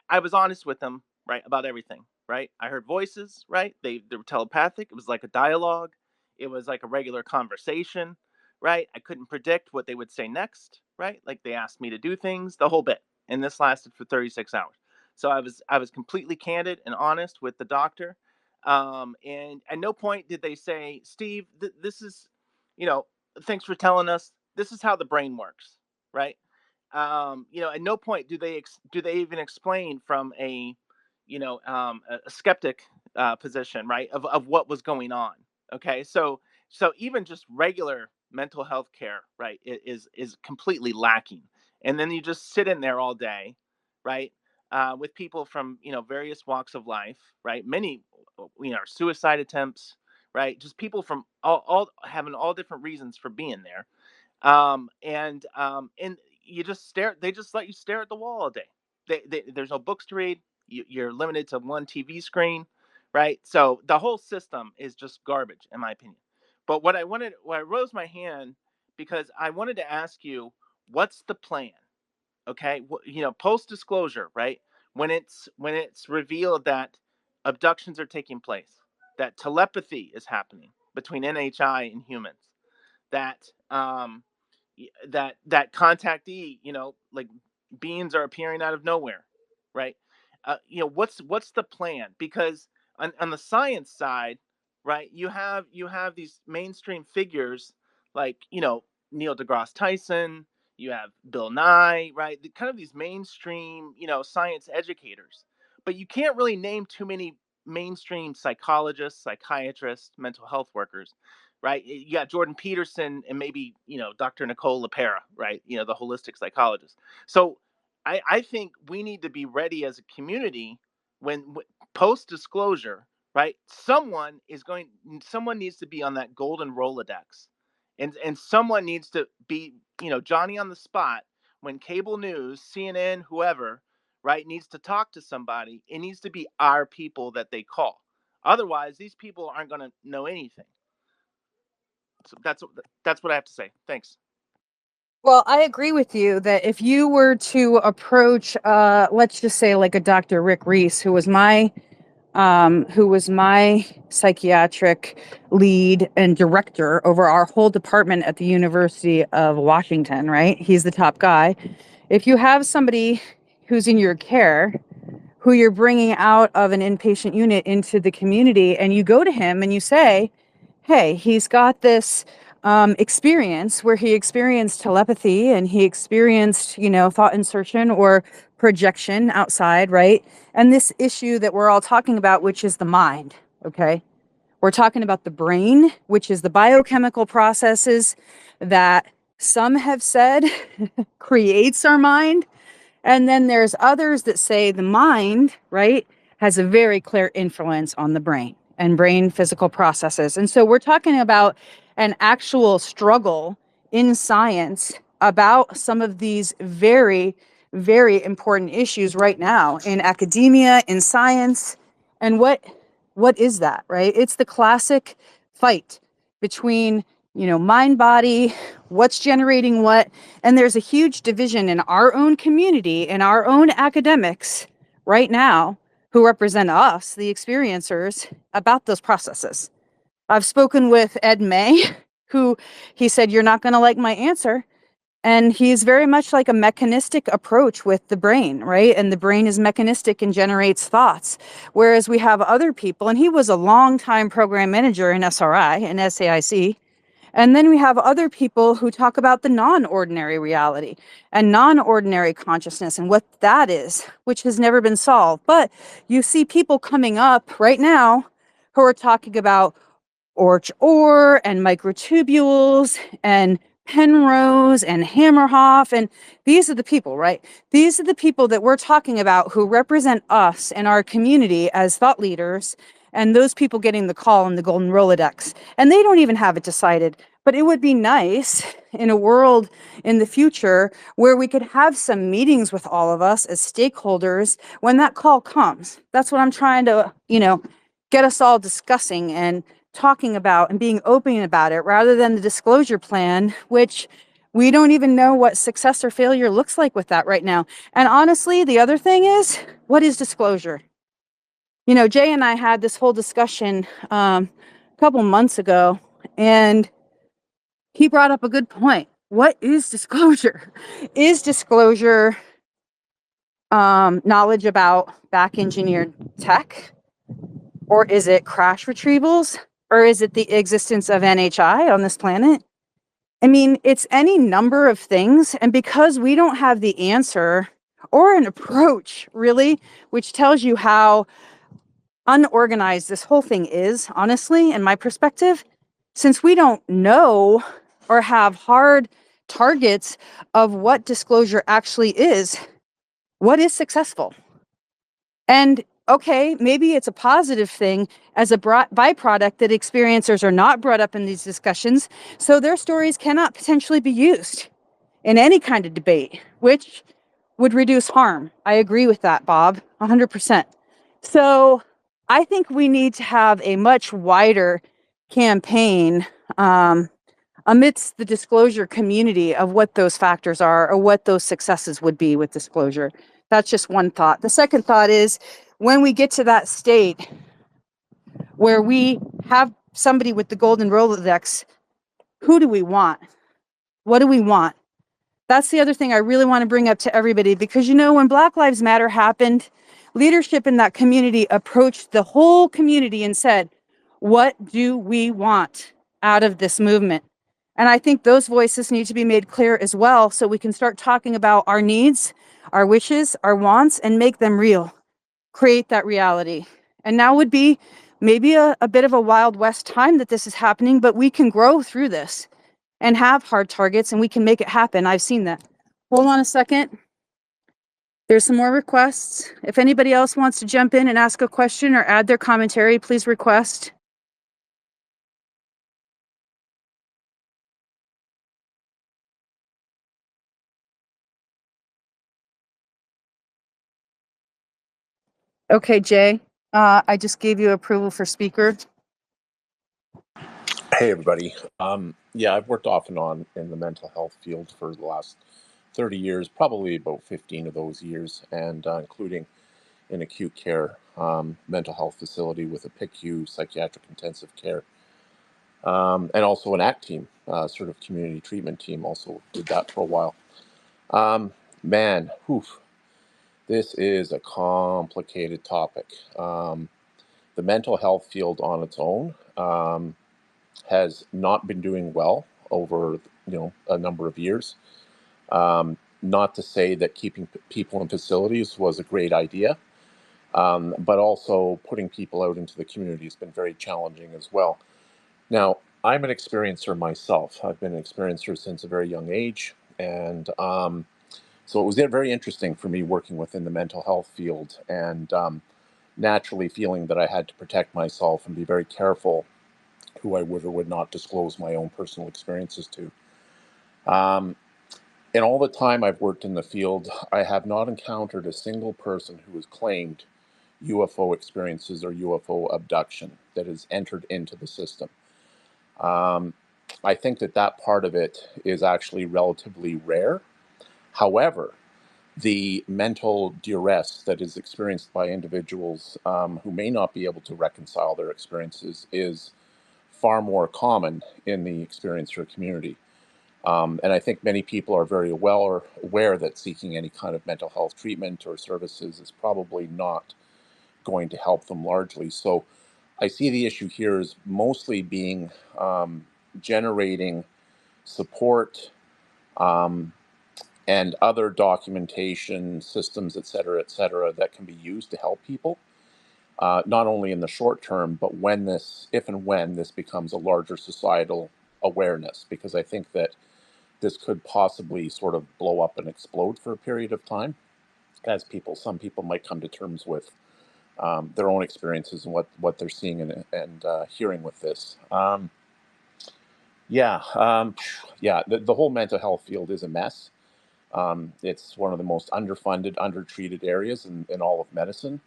I was honest with them, right, about everything, right. I heard voices, right. They were telepathic. It was like a dialogue. It was like a regular conversation, right. I couldn't predict what they would say next, right. Like they asked me to do things, the whole bit, and this lasted for 36 hours. So I was completely candid and honest with the doctor, and at no point did they say, Steve, this is, you know, thanks for telling us. This is how the brain works, right? At no point do they even explain from a skeptic position, right, of what was going on. Okay, so even just regular mental health care, right, is completely lacking. And then you just sit in there all day, right, with people from various walks of life, right? Many, suicide attempts, right? Just people from all having all different reasons for being there, and you just stare. They just let you stare at the wall all day. There's no books to read. You're limited to one TV screen, right? So the whole system is just garbage, in my opinion. But what I rose my hand because I wanted to ask you, what's the plan? Okay, post disclosure, right? When it's revealed that abductions are taking place, that telepathy is happening between NHI and humans, that that contactee, like beings are appearing out of nowhere, right? What's the plan? Because on the science side, right, you have these mainstream figures like Neil deGrasse Tyson, you have Bill Nye, right? Kind of these mainstream science educators, but you can't really name too many mainstream psychologists, psychiatrists, mental health workers, right? You got Jordan Peterson and maybe Dr. Nicole LaPera, right? The holistic psychologist. So I think we need to be ready as a community when post disclosure, right? Someone needs to be on that golden Rolodex, and someone needs to be Johnny on the spot when cable news, CNN, whoever, right, needs to talk to somebody. It needs to be our people that they call. Otherwise, these people aren't going to know anything. So that's what I have to say. Thanks. Well, I agree with you that if you were to approach, let's just say like a Dr. Rick Reese, who was my psychiatric lead and director over our whole department at the University of Washington, right? He's the top guy. If you have somebody who's in your care, who you're bringing out of an inpatient unit into the community, and you go to him and you say, hey, he's got this experience where he experienced telepathy and he experienced, thought insertion or projection outside, right? And this issue that we're all talking about, which is the mind, Okay. We're talking about the brain, which is the biochemical processes that some have said creates our mind. And then there's others that say the mind, right, has a very clear influence on the brain and brain physical processes. And so we're talking about an actual struggle in science about some of these very, very important issues right now in academia, in science. And what is that, right? It's the classic fight between, mind, body, what's generating what. And there's a huge division in our own community, in our own academics right now, who represent us, the experiencers, about those processes. I've spoken with Ed May, who he said, you're not going to like my answer. And he's very much like a mechanistic approach with the brain, right? And the brain is mechanistic and generates thoughts. Whereas we have other people, and he was a longtime program manager in SRI and SAIC. And then we have other people who talk about the non-ordinary reality and non-ordinary consciousness and what that is, which has never been solved. But you see people coming up right now who are talking about Orch-Orr and microtubules and Penrose and Hammerhoff. And these are the people, right? These are the people that we're talking about who represent us and our community as thought leaders, and those people getting the call in the Golden Rolodex. And they don't even have it decided. But it would be nice in a world in the future where we could have some meetings with all of us as stakeholders when that call comes. That's what I'm trying to, get us all discussing and talking about and being open about it, rather than the disclosure plan, which we don't even know what success or failure looks like with that right now. And honestly, the other thing is, what is disclosure? Jay and I had this whole discussion a couple months ago, and he brought up a good point. What is disclosure? Is disclosure knowledge about back engineered tech? Or is it crash retrievals? Or is it the existence of NHI on this planet? I mean, it's any number of things. And because we don't have the answer or an approach, really, which tells you how unorganized this whole thing is, honestly, in my perspective, since we don't know or have hard targets of what disclosure actually is, what is successful? And okay, maybe it's a positive thing as a byproduct that experiencers are not brought up in these discussions, so their stories cannot potentially be used in any kind of debate, which would reduce harm. I agree with that, Bob, 100%. So I think we need to have a much wider campaign amidst the disclosure community of what those factors are or what those successes would be with disclosure. That's just one thought. The second thought is, when we get to that state where we have somebody with the Golden Rolodex, who do we want? What do we want? That's the other thing I really want to bring up to everybody, because when Black Lives Matter happened, leadership in that community approached the whole community and said, what do we want out of this movement? And I think those voices need to be made clear as well, so we can start talking about our needs, our wishes, our wants, and make them real. Create that reality. And now would be maybe a bit of a Wild West time that this is happening, but we can grow through this and have hard targets, and we can make it happen. I've seen that. Hold on a second. There's some more requests. If anybody else wants to jump in and ask a question or add their commentary, please request. Okay, Jay, I just gave you approval for speaker. Hey, everybody. Yeah, I've worked off and on in the mental health field for the last 30 years, probably about 15 of those years, and including in acute care, mental health facility with a PICU, psychiatric intensive care, and also an ACT team, sort of community treatment team, also did that for a while. Man, this is a complicated topic. The mental health field on its own has not been doing well over a number of years. Not to say that keeping people in facilities was a great idea. but also putting people out into the community has been very challenging as well. Now, I'm an experiencer myself. I've been an experiencer since a very young age, and so it was very interesting for me working within the mental health field, and naturally feeling that I had to protect myself and be very careful who I would or would not disclose my own personal experiences to. Um, in all the time I've worked in the field, I have not encountered a single person who has claimed UFO experiences or UFO abduction that has entered into the system. Um, I think that that part of it is actually relatively rare. However, the mental duress that is experienced by individuals who may not be able to reconcile their experiences is far more common in the experiencer community. And I think many people are very well aware that seeking any kind of mental health treatment or services is probably not going to help them largely. So I see the issue here as mostly being generating support um, and other documentation systems, et cetera, that can be used to help people, not only in the short term, but if and when this becomes a larger societal awareness, because I think that this could possibly sort of blow up and explode for a period of time as some people might come to terms with their own experiences and what they're seeing and hearing with this. Yeah, yeah, the whole mental health field is a mess. It's one of the most underfunded, undertreated areas in all of medicine.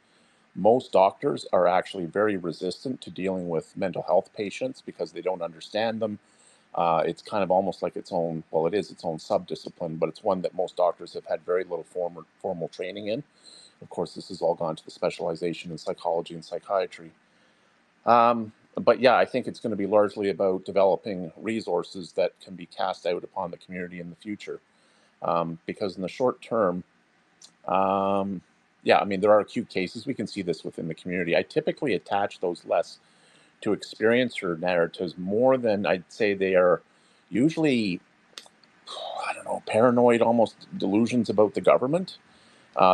Most doctors are actually very resistant to dealing with mental health patients because they don't understand them. It's kind of almost like it is its own subdiscipline, but it's one that most doctors have had very little formal training in. Of course, this has all gone to the specialization in psychology and psychiatry. But yeah, I think it's going to be largely about developing resources that can be cast out upon the community in the future. Because in the short term, yeah, I mean, there are acute cases. We can see this within the community. I typically attach those less to experiencer narratives more than I'd say they are usually, I don't know, paranoid, almost delusions about the government.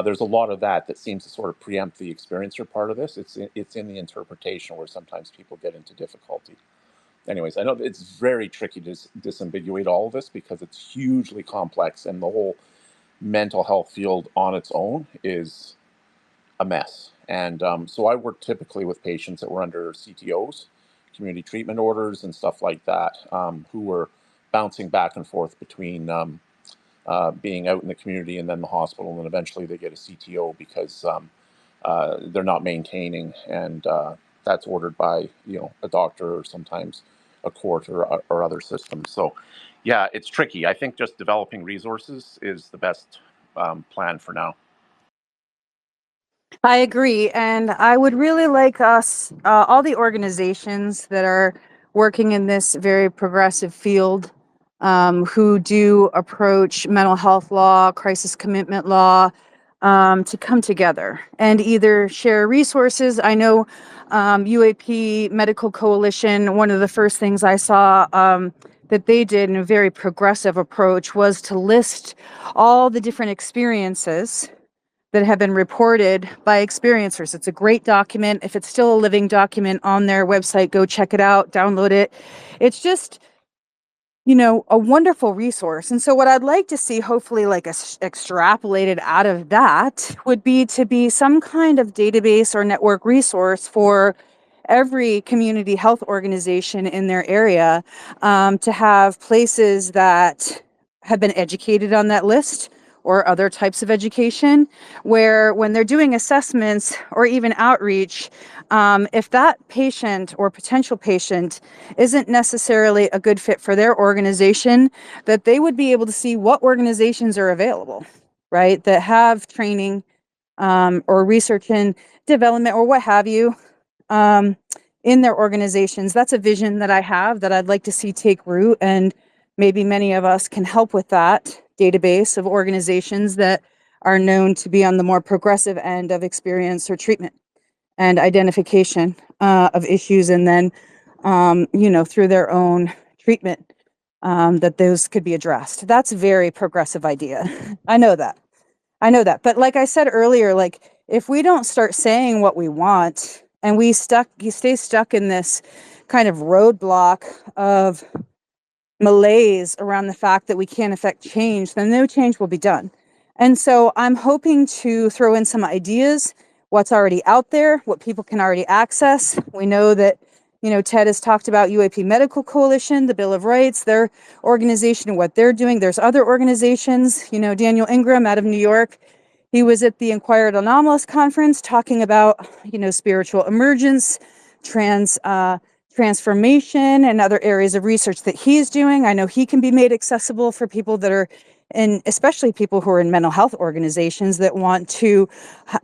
There's a lot of that seems to sort of preempt the experiencer part of this. It's in the interpretation where sometimes people get into difficulty. Anyways, I know it's very tricky to disambiguate all of this because it's hugely complex, and the whole mental health field on its own is a mess. And so I work typically with patients that were under CTOs, community treatment orders, and stuff like that, who were bouncing back and forth between being out in the community and then the hospital, and then eventually they get a CTO because they're not maintaining, and that's ordered by a doctor or sometimes a court or other systems. So, yeah, it's tricky. I think just developing resources is the best plan for now. I agree. And I would really like us, all the organizations that are working in this very progressive field, who do approach mental health law, crisis commitment law, to come together and either share resources. I know UAP Medical Coalition, one of the first things I saw that they did in a very progressive approach was to list all the different experiences that have been reported by experiencers. It's a great document. If it's still a living document on their website, go check it out, download it. It's just, a wonderful resource. And so what I'd like to see, hopefully like extrapolated out of that, would be to be some kind of database or network resource for every community health organization in their area, to have places that have been educated on that list or other types of education, where when they're doing assessments or even outreach, if that patient or potential patient isn't necessarily a good fit for their organization, that they would be able to see what organizations are available, right, that have training or research and development or what have you, in their organizations. That's a vision that I have that I'd like to see take root, and maybe many of us can help with that database of organizations that are known to be on the more progressive end of experience or treatment and identification of issues, and then through their own treatment, that those could be addressed. That's a very progressive idea. I know that. But like I said earlier, like if we don't start saying what we want and you stay stuck in this kind of roadblock of malaise around the fact that we can't affect change, then no change will be done. And so I'm hoping to throw in some ideas, what's already out there, what people can already access. We know that, Ted has talked about UAP Medical Coalition, the Bill of Rights, their organization and what they're doing. There's other organizations, Daniel Ingram out of New York. He was at the Inquired Anomalous conference talking about, spiritual emergence, transformation, and other areas of research that he's doing. I know he can be made accessible for people that are in, especially people who are in mental health organizations that want to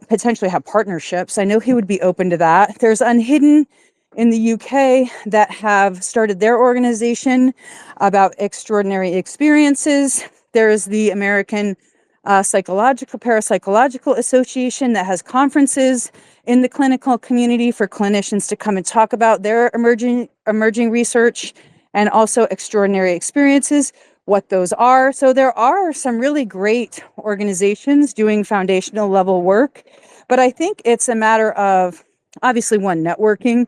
potentially have partnerships. I know he would be open to that. There's Unhidden in the UK that have started their organization about extraordinary experiences. There's the American Parapsychological Association that has conferences in the clinical community for clinicians to come and talk about their emerging research and also extraordinary experiences, what those are. So there are some really great organizations doing foundational level work, but I think it's a matter of, obviously, one, networking,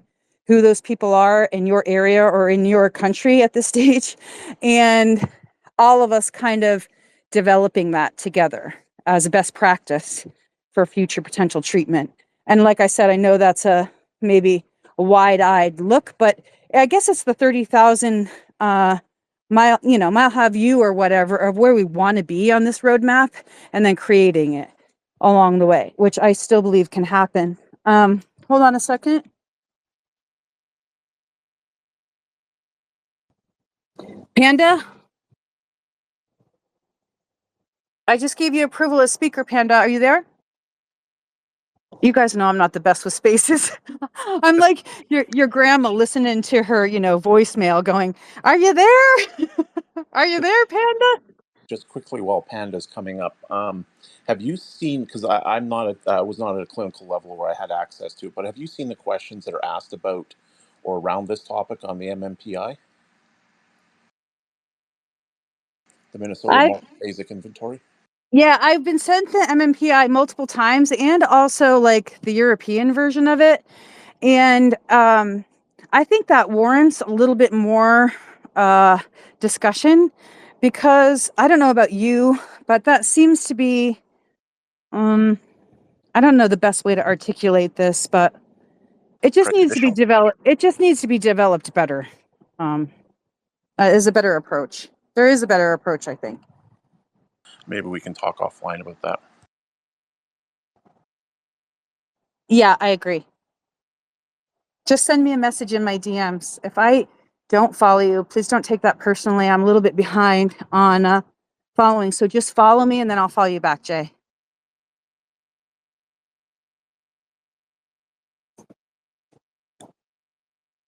who those people are in your area or in your country at this stage, and all of us kind of developing that together as a best practice for future potential treatment. And like I said, I know that's maybe a wide-eyed look, but I guess it's the 30,000 mile high view or whatever of where we want to be on this roadmap, and then creating it along the way, which I still believe can happen. Hold on a second. Panda, I just gave you approval as speaker, Panda. Are you there? You guys know I'm not the best with spaces. I'm like your grandma listening to her, voicemail going, "Are you there? Are you there, Panda?" Just quickly, while Panda's coming up, have you seen, because I'm not was not at a clinical level where I had access to it, but have you seen the questions that are asked about or around this topic on the MMPI, the Minnesota Multi-Phasic Inventory? Yeah, I've been sent the MMPI multiple times, and also like the European version of it. And I think that warrants a little bit more discussion, because I don't know about you, but that seems to be, I don't know the best way to articulate this, but it just needs to be developed. It just needs to be developed better. Is a better approach. There is a better approach, I think. Maybe we can talk offline about that. Yeah, I agree. Just send me a message in my DMs. If I don't follow you, please don't take that personally. I'm a little bit behind on following. So just follow me and then I'll follow you back, Jay.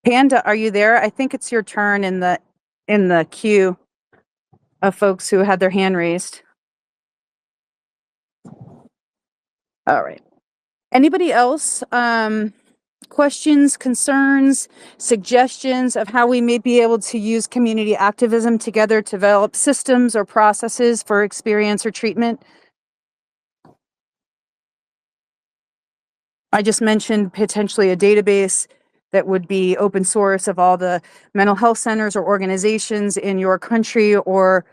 Panda, are you there? I think it's your turn in the queue of folks who had their hand raised. All right. Anybody else? Questions, concerns, suggestions of how we may be able to use community activism together to develop systems or processes for experience or treatment? I just mentioned potentially a database that would be open source of all the mental health centers or organizations in your country or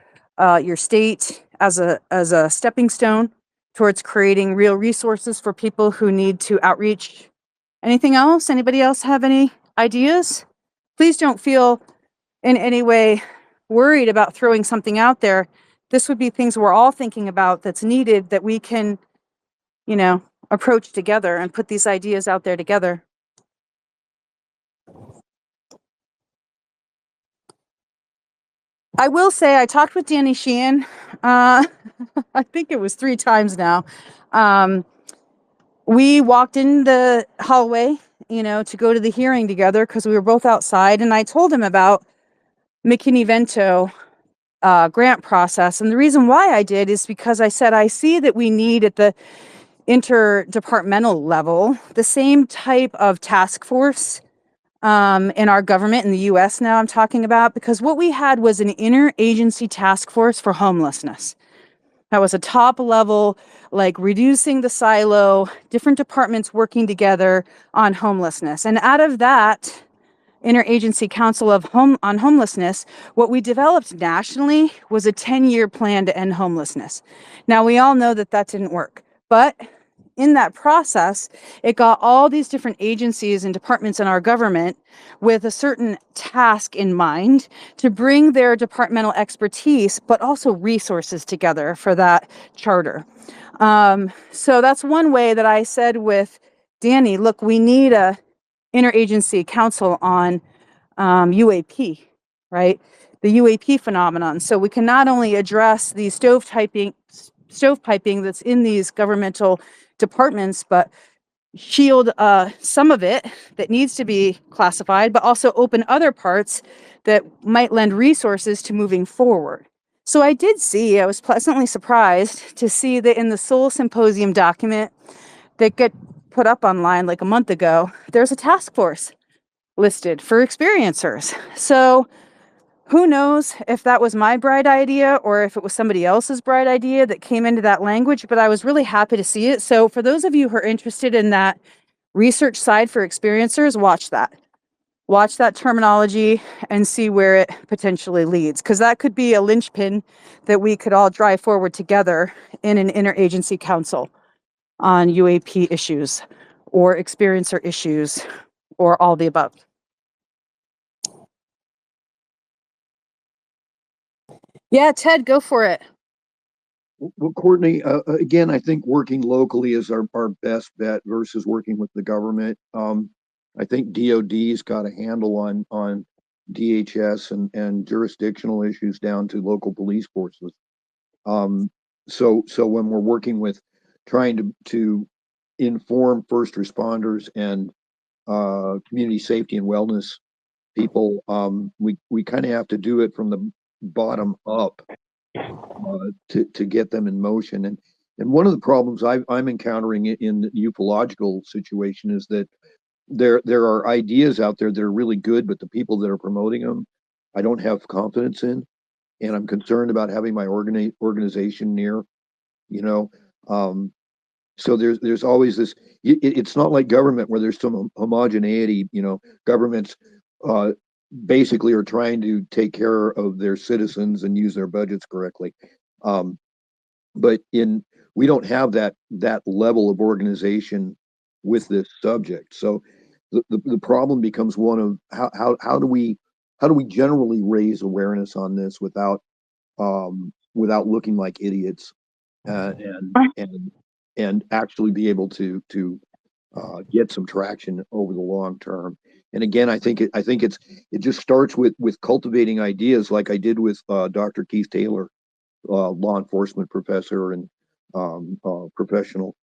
your state as a stepping stone towards creating real resources for people who need to outreach. Anything else? Anybody else have any ideas? Please don't feel in any way worried about throwing something out there. This would be things we're all thinking about that's needed, that we can, approach together and put these ideas out there together. I will say I talked with Danny Sheehan. I think it was 3 times now. We walked in the hallway, to go to the hearing together because we were both outside, and I told him about McKinney-Vento grant process. And the reason why I did is because I said I see that we need at the interdepartmental level the same type of task force in our government in the US now I'm talking about, because what we had was an interagency task force for homelessness. That was a top level, like reducing the silo, different departments working together on homelessness. And out of that interagency council on homelessness, what we developed nationally was a 10-year plan to end homelessness. Now, we all know that that didn't work, but in that process, it got all these different agencies and departments in our government with a certain task in mind to bring their departmental expertise, but also resources together for that charter. So that's one way that I said with Danny, look, we need a interagency council on UAP, right? The UAP phenomenon. So we can not only address the stovepiping that's in these governmental departments, but shield some of it that needs to be classified, but also open other parts that might lend resources to moving forward. So I was pleasantly surprised to see that in the Seoul Symposium document that got put up online like a month ago, there's a task force listed for experiencers. So who knows if that was my bright idea or if it was somebody else's bright idea that came into that language, but I was really happy to see it. So for those of you who are interested in that research side for experiencers, watch that. Watch that terminology and see where it potentially leads, because that could be a linchpin that we could all drive forward together in an interagency council on UAP issues or experiencer issues or all the above. Yeah, Ted, go for it. Well, Courtney, again, I think working locally is our best bet versus working with the government. I think DOD's got a handle on DHS and jurisdictional issues down to local police forces. So when we're working with trying to inform first responders and community safety and wellness people, we kind of have to do it from the bottom up to get them in motion. And one of the problems I'm encountering in the ufological situation is that there are ideas out there that are really good, but the people that are promoting them, I don't have confidence in, and I'm concerned about having my organization near, you know. So there's always this. It's not like government where there's some homogeneity. Governments basically are trying to take care of their citizens and use their budgets correctly. But we don't have that level of organization with this subject. So the problem becomes one of how do we generally raise awareness on this without looking like idiots, and actually be able to get some traction over the long term. And again, I think it just starts with cultivating ideas, like I did with Dr. Keith Taylor, law enforcement professor and professional.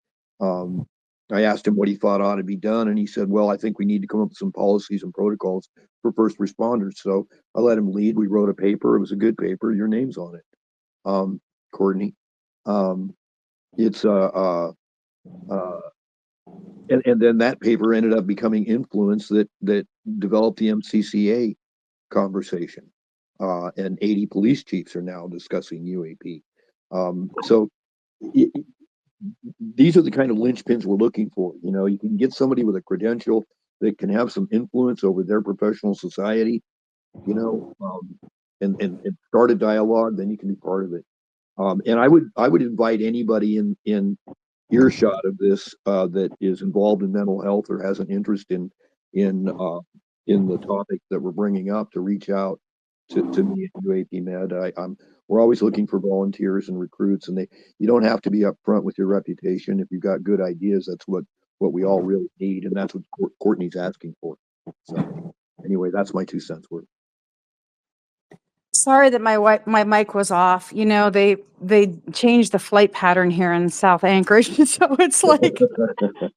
I asked him what he thought ought to be done, and he said, well, I think we need to come up with some policies and protocols for first responders. So I let him lead. We wrote a paper. It was a good paper. Your name's on it, Courtney. It's and then that paper ended up becoming influence that developed the MCCA conversation, and 80 police chiefs are now discussing UAP. So these are the kind of linchpins we're looking for. You can get somebody with a credential that can have some influence over their professional society, and start a dialogue. Then you can be part of it. And I would invite anybody in earshot of this that is involved in mental health or has an interest in the topic that we're bringing up to reach out to me at UAP Med. We're always looking for volunteers and recruits, and you don't have to be upfront with your reputation. If you've got good ideas, that's what we all really need, and that's what Courtney's asking for. So anyway, that's my 2 cents worth. Sorry that my mic was off. They changed the flight pattern here in South Anchorage, so it's like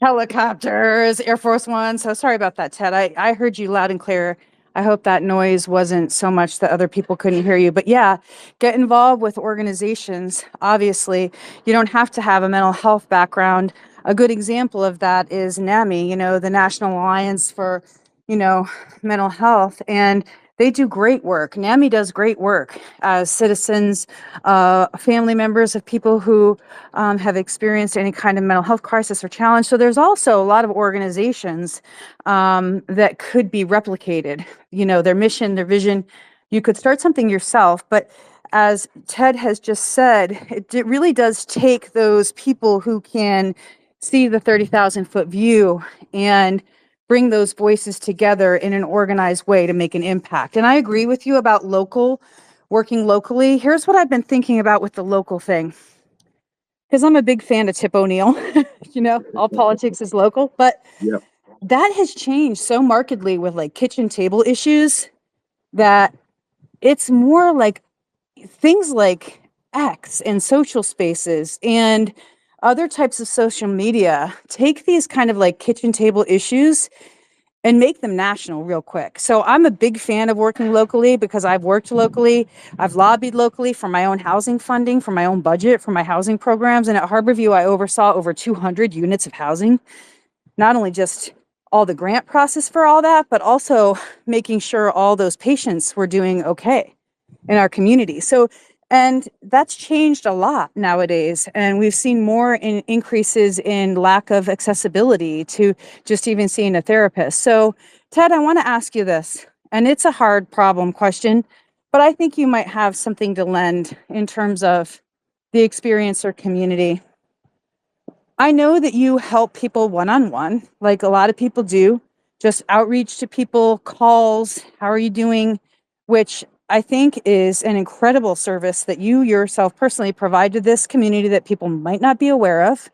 helicopters, Air Force One. So sorry about that, Ted. I heard you loud and clear. I hope that noise wasn't so much that other people couldn't hear you. But yeah, get involved with organizations. Obviously, you don't have to have a mental health background. A good example of that is NAMI, the National Alliance for, mental health. And They do great work. NAMI does great work as citizens, family members of people who have experienced any kind of mental health crisis or challenge. So there's also a lot of organizations that could be replicated. You know, their mission, their vision. You could start something yourself, but as Ted has just said, it really does take those people who can see the 30,000-foot view and bring those voices together in an organized way to make an impact. And I agree with you about working locally. Here's what I've been thinking about with the local thing, because I'm a big fan of Tip O'Neill. You know, all politics is local, but Yeah. that has changed so markedly with like kitchen table issues that it's more like things like X and social spaces and other types of social media take these kind of like kitchen table issues and make them national real quick. So I'm a big fan of working locally because I've worked locally. I've lobbied locally for my own housing funding, for my own budget, for my housing programs. And at Harborview, I oversaw over 200 units of housing, not only just all the grant process for all that, but also making sure all those patients were doing okay in our community. So, and that's changed a lot nowadays. And we've seen more increases in lack of accessibility to just even seeing a therapist. So, Ted, I want to ask you this, and it's a hard problem question, but I think you might have something to lend in terms of the experience or community. I know that you help people one-on-one, like a lot of people do, just outreach to people, calls, how are you doing, which I think is an incredible service that you yourself personally provide to this community that people might not be aware of.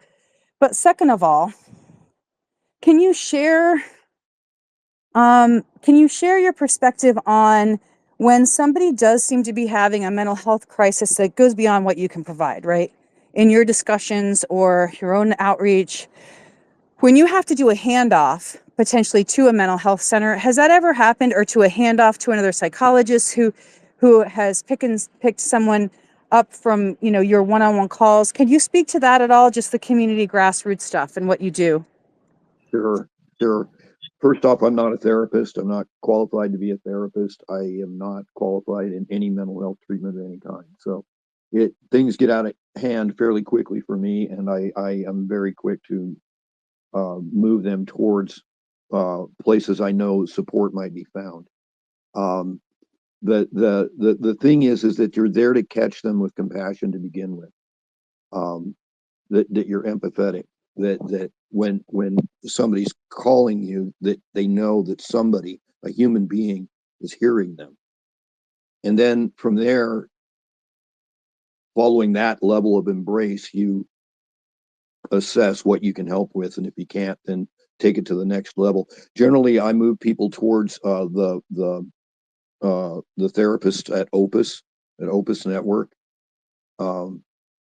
But second of all, can you share your perspective on when somebody does seem to be having a mental health crisis that goes beyond what you can provide, right? In your discussions or your own outreach, when you have to do a handoff potentially to a mental health center, has that ever happened, or to a handoff to another psychologist who has picked someone up from, you know, your one-on-one calls? Can you speak to that at all? Just the community grassroots stuff and what you do. Sure, sure. First off, I'm not a therapist. I'm not qualified to be a therapist. I am not qualified in any mental health treatment of any kind. So things get out of hand fairly quickly for me, and I am very quick to move them towards places I know support might be found. Um, the thing is that you're there to catch them with compassion to begin with. That you're empathetic. That when somebody's calling you, that they know that somebody, a human being, is hearing them. And then from there, following that level of embrace, you assess what you can help with, and if you can't, then take it to the next level. Generally, I move people towards the therapist at Opus Network,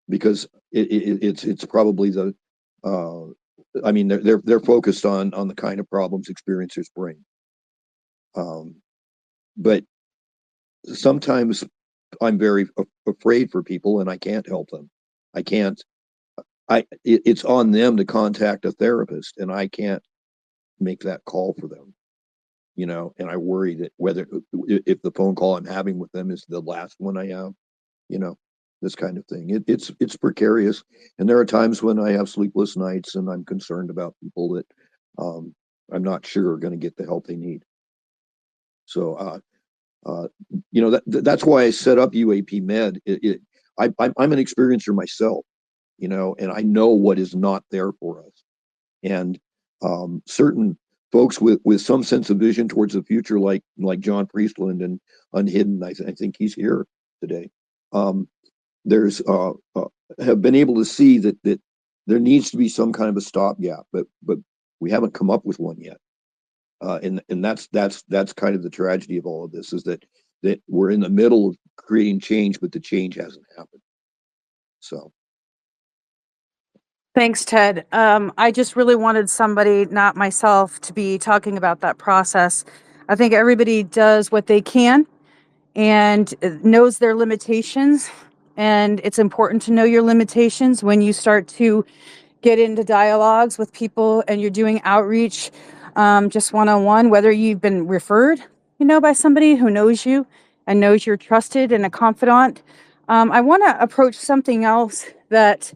because it's probably the I mean, they're focused on the kind of problems experiencers bring. But sometimes I'm very afraid for people, and I can't help them. I can't. It's on them to contact a therapist, and I can't make that call for them. You know, and I worry that whether if the phone call I'm having with them is the last one I have, you know, this kind of thing. It's precarious, and there are times when I have sleepless nights, and I'm concerned about people that I'm not sure are going to get the help they need. So, you know, that's why I set up UAP Med. I'm an experiencer myself, you know, and I know what is not there for us. And certain folks with some sense of vision towards the future, like John Priestland and Unhidden, I think he's here today. There's have been able to see that there needs to be some kind of a stopgap, but we haven't come up with one yet. And that's kind of the tragedy of all of this, is that we're in the middle of creating change, but the change hasn't happened. So. Thanks, Ted. I just really wanted somebody, not myself, to be talking about that process. I think everybody does what they can and knows their limitations. And it's important to know your limitations when you start to get into dialogues with people and you're doing outreach, just one-on-one, whether you've been referred by somebody who knows you and knows you're trusted and a confidant, I want to approach something else that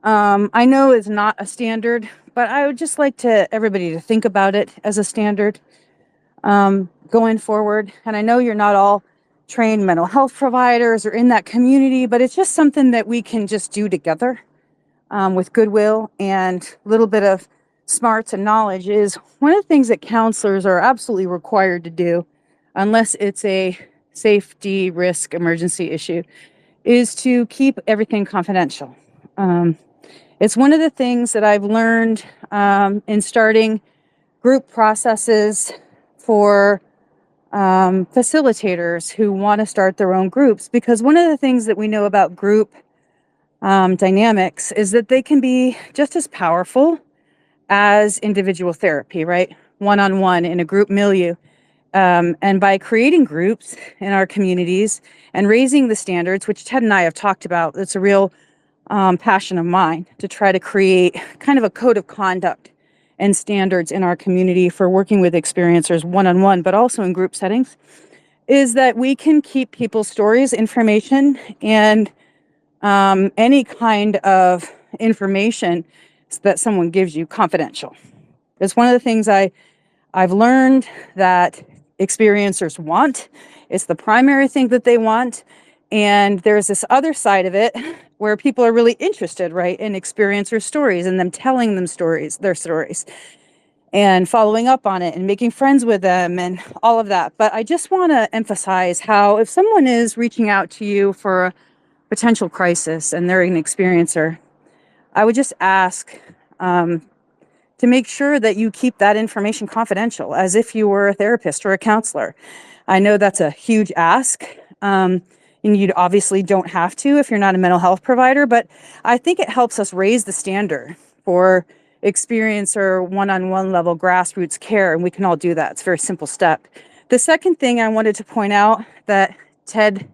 I know is not a standard, but I would just like to everybody to think about it as a standard going forward. And I know you're not all trained mental health providers or in that community, but it's just something that we can just do together with goodwill and a little bit of smarts and knowledge. Is one of the things that counselors are absolutely required to do, unless it's a safety risk emergency issue, is to keep everything confidential. It's one of the things that I've learned in starting group processes for facilitators who want to start their own groups, because one of the things that we know about group dynamics is that they can be just as powerful as individual therapy, right? One-on-one in a group milieu. And by creating groups in our communities and raising the standards, which Ted and I have talked about, it's a real passion of mine to try to create kind of a code of conduct and standards in our community for working with experiencers one-on-one, but also in group settings, is that we can keep people's stories, information, and any kind of information that someone gives you confidential. It's one of the things I've learned that experiencers want. It's the primary thing that they want. And there's this other side of it where people are really interested, right, in experiencer stories and them telling them stories, their stories, and following up on it and making friends with them and all of that. But I just want to emphasize how if someone is reaching out to you for a potential crisis and they're an experiencer, I would just ask to make sure that you keep that information confidential as if you were a therapist or a counselor. I know that's a huge ask. And you obviously don't have to if you're not a mental health provider, but I think it helps us raise the standard for experiencer one-on-one level grassroots care, and we can all do that. It's a very simple step. The second thing I wanted to point out that Ted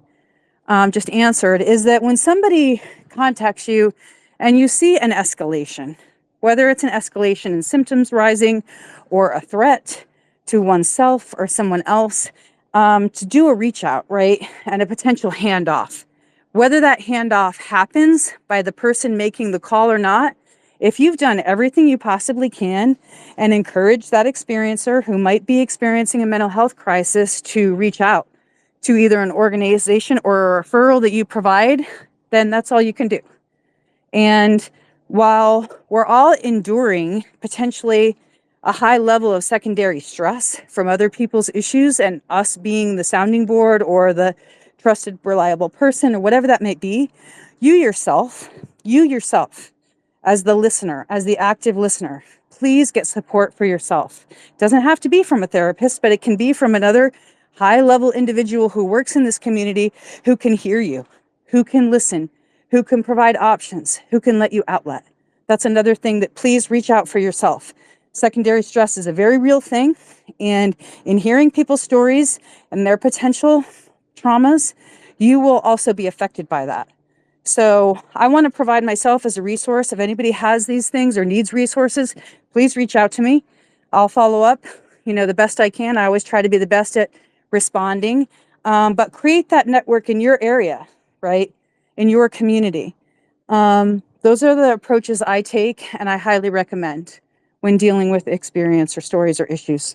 just answered is that when somebody contacts you and you see an escalation, whether it's an escalation in symptoms rising or a threat to oneself or someone else, to do a reach out, right, and a potential handoff. Whether that handoff happens by the person making the call or not, if you've done everything you possibly can and encourage that experiencer who might be experiencing a mental health crisis to reach out to either an organization or a referral that you provide, then that's all you can do. And while we're all enduring potentially a high level of secondary stress from other people's issues and us being the sounding board or the trusted, reliable person or whatever that might be, you yourself, as the listener, as the active listener, please get support for yourself. It doesn't have to be from a therapist, but it can be from another high-level individual who works in this community who can hear you, who can listen, who can provide options, who can let you outlet. That's another thing that please reach out for yourself. Secondary stress is a very real thing, and in hearing people's stories and their potential traumas, you will also be affected by that. So I want to provide myself as a resource. If anybody has these things or needs resources, please reach out to me. I'll follow up, the best I can. I always try to be the best at responding, but create that network in your area, right? In your community. Those are the approaches I take and I highly recommend when dealing with experience or stories or issues.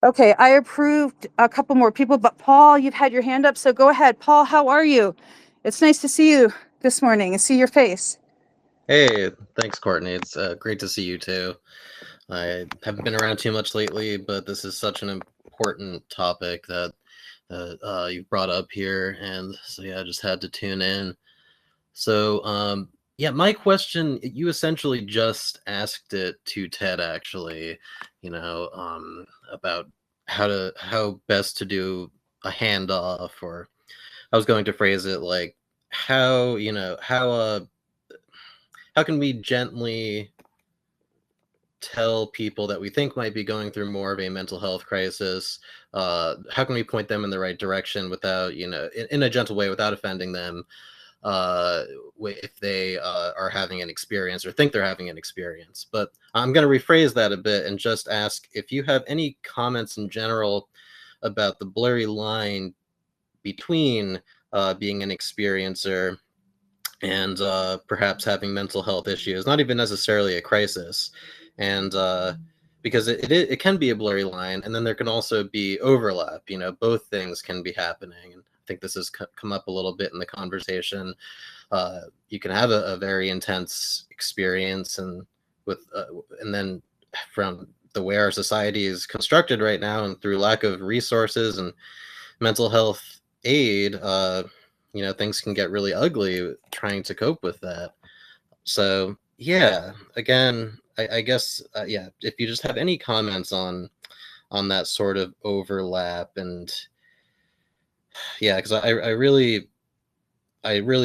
Okay, I approved a couple more people, but Paul, you've had your hand up, so go ahead. Paul, how are you? It's nice to see you this morning and see your face. Hey, thanks, Courtney. It's great to see you too. I haven't been around too much lately, but this is such an important topic that you've brought up here, and so yeah, I just had to tune in. So yeah, my question, you essentially just asked it to Ted, actually, about how best to do a handoff, or I was going to phrase it like how can we gently tell people that we think might be going through more of a mental health crisis? How can we point them in the right direction without, in a gentle way, without offending them? if they are having an experience or think they're having an experience. But I'm going to rephrase that a bit and just ask if you have any comments in general about the blurry line between being an experiencer and perhaps having mental health issues, not even necessarily a crisis. And because it can be a blurry line, and then there can also be overlap. Both things can be happening. And I think this has come up a little bit in the conversation. You can have a very intense experience, and then from the way our society is constructed right now, and through lack of resources and mental health aid, things can get really ugly trying to cope with that. So yeah, again, I guess if you just have any comments on that sort of overlap, and because I really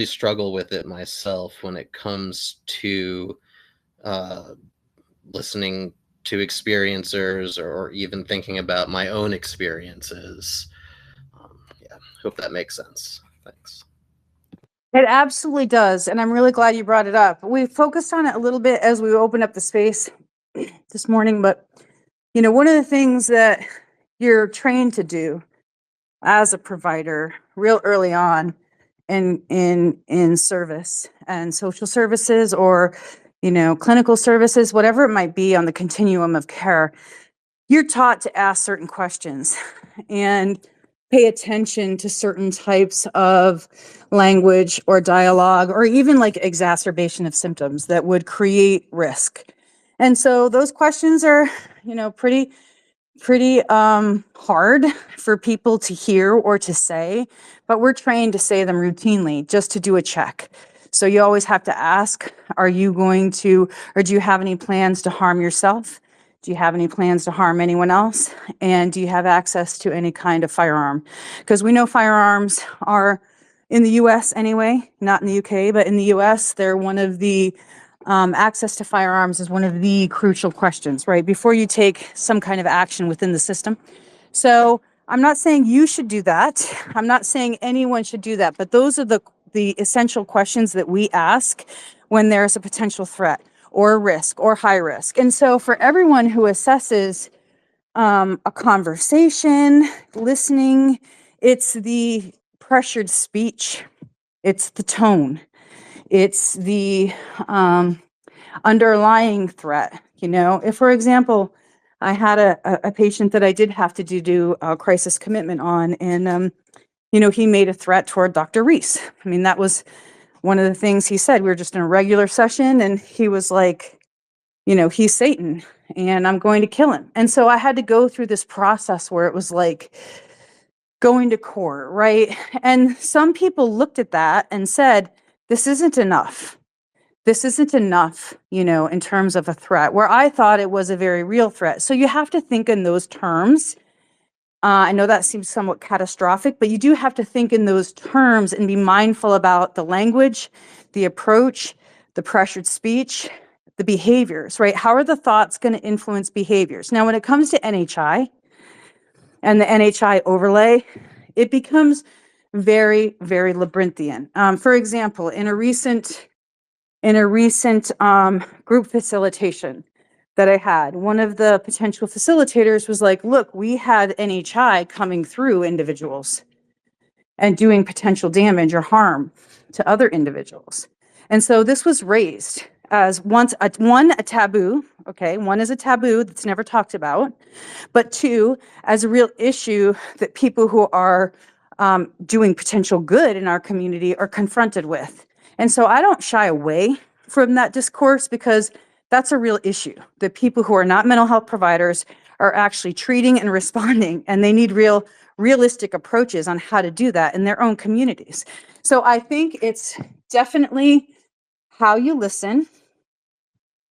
struggle with it myself when it comes to listening to experiencers or even thinking about my own experiences. Hope that makes sense. Thanks. It absolutely does. And I'm really glad you brought it up. We focused on it a little bit as we opened up the space this morning. But, one of the things that you're trained to do as a provider real early on in service and social services, or, clinical services, whatever it might be on the continuum of care, you're taught to ask certain questions and pay attention to certain types of language or dialogue, or even like exacerbation of symptoms that would create risk. And so those questions are, pretty hard for people to hear or to say, but we're trained to say them routinely just to do a check. So you always have to ask, are you going to, or do you have any plans to harm yourself? Do you have any plans to harm anyone else? And do you have access to any kind of firearm? Because we know firearms are, in the US anyway, not in the UK, but in the US, they're one of the, access to firearms is one of the crucial questions, right? Before you take some kind of action within the system. So I'm not saying you should do that. I'm not saying anyone should do that, but those are the essential questions that we ask when there's a potential threat or risk or high risk. And so for everyone who assesses a conversation, listening, it's the pressured speech, it's the tone, it's the underlying threat. If, for example, I had a patient that I did have to do a crisis commitment on, and he made a threat toward Dr. Reese. I mean, that was one of the things he said. We were just in a regular session, and he was like, he's Satan and I'm going to kill him. And so I had to go through this process where it was like going to court, right? And some people looked at that and said, this isn't enough. This isn't enough, in terms of a threat, where I thought it was a very real threat. So you have to think in those terms. I know that seems somewhat catastrophic, but you do have to think in those terms and be mindful about the language, the approach, the pressured speech, the behaviors, right? How are the thoughts going to influence behaviors? Now, when it comes to NHI and the NHI overlay, it becomes very, very labyrinthian. For example, in a recent group facilitation that I had, one of the potential facilitators was like, look, we had NHI coming through individuals and doing potential damage or harm to other individuals. And so this was raised as a taboo, okay? One is a taboo that's never talked about, but two, as a real issue that people who are doing potential good in our community are confronted with. And so I don't shy away from that discourse, because that's a real issue that people who are not mental health providers are actually treating and responding, and they need realistic approaches on how to do that in their own communities. So I think it's definitely how you listen,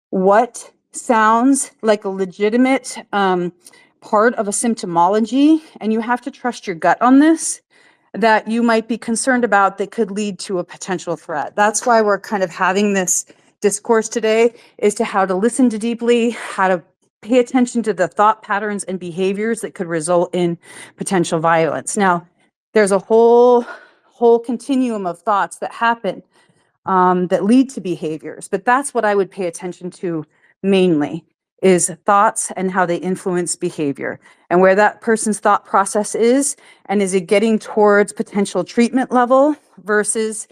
what sounds like a legitimate part of a symptomology, and you have to trust your gut on this, that you might be concerned about that could lead to a potential threat. That's why we're kind of having this discourse today, is to how to listen to deeply, how to pay attention to the thought patterns and behaviors that could result in potential violence. Now, there's a whole whole continuum of thoughts that happen that lead to behaviors. But that's what I would pay attention to mainly, is thoughts and how they influence behavior, and where that person's thought process is, and is it getting towards potential treatment level versus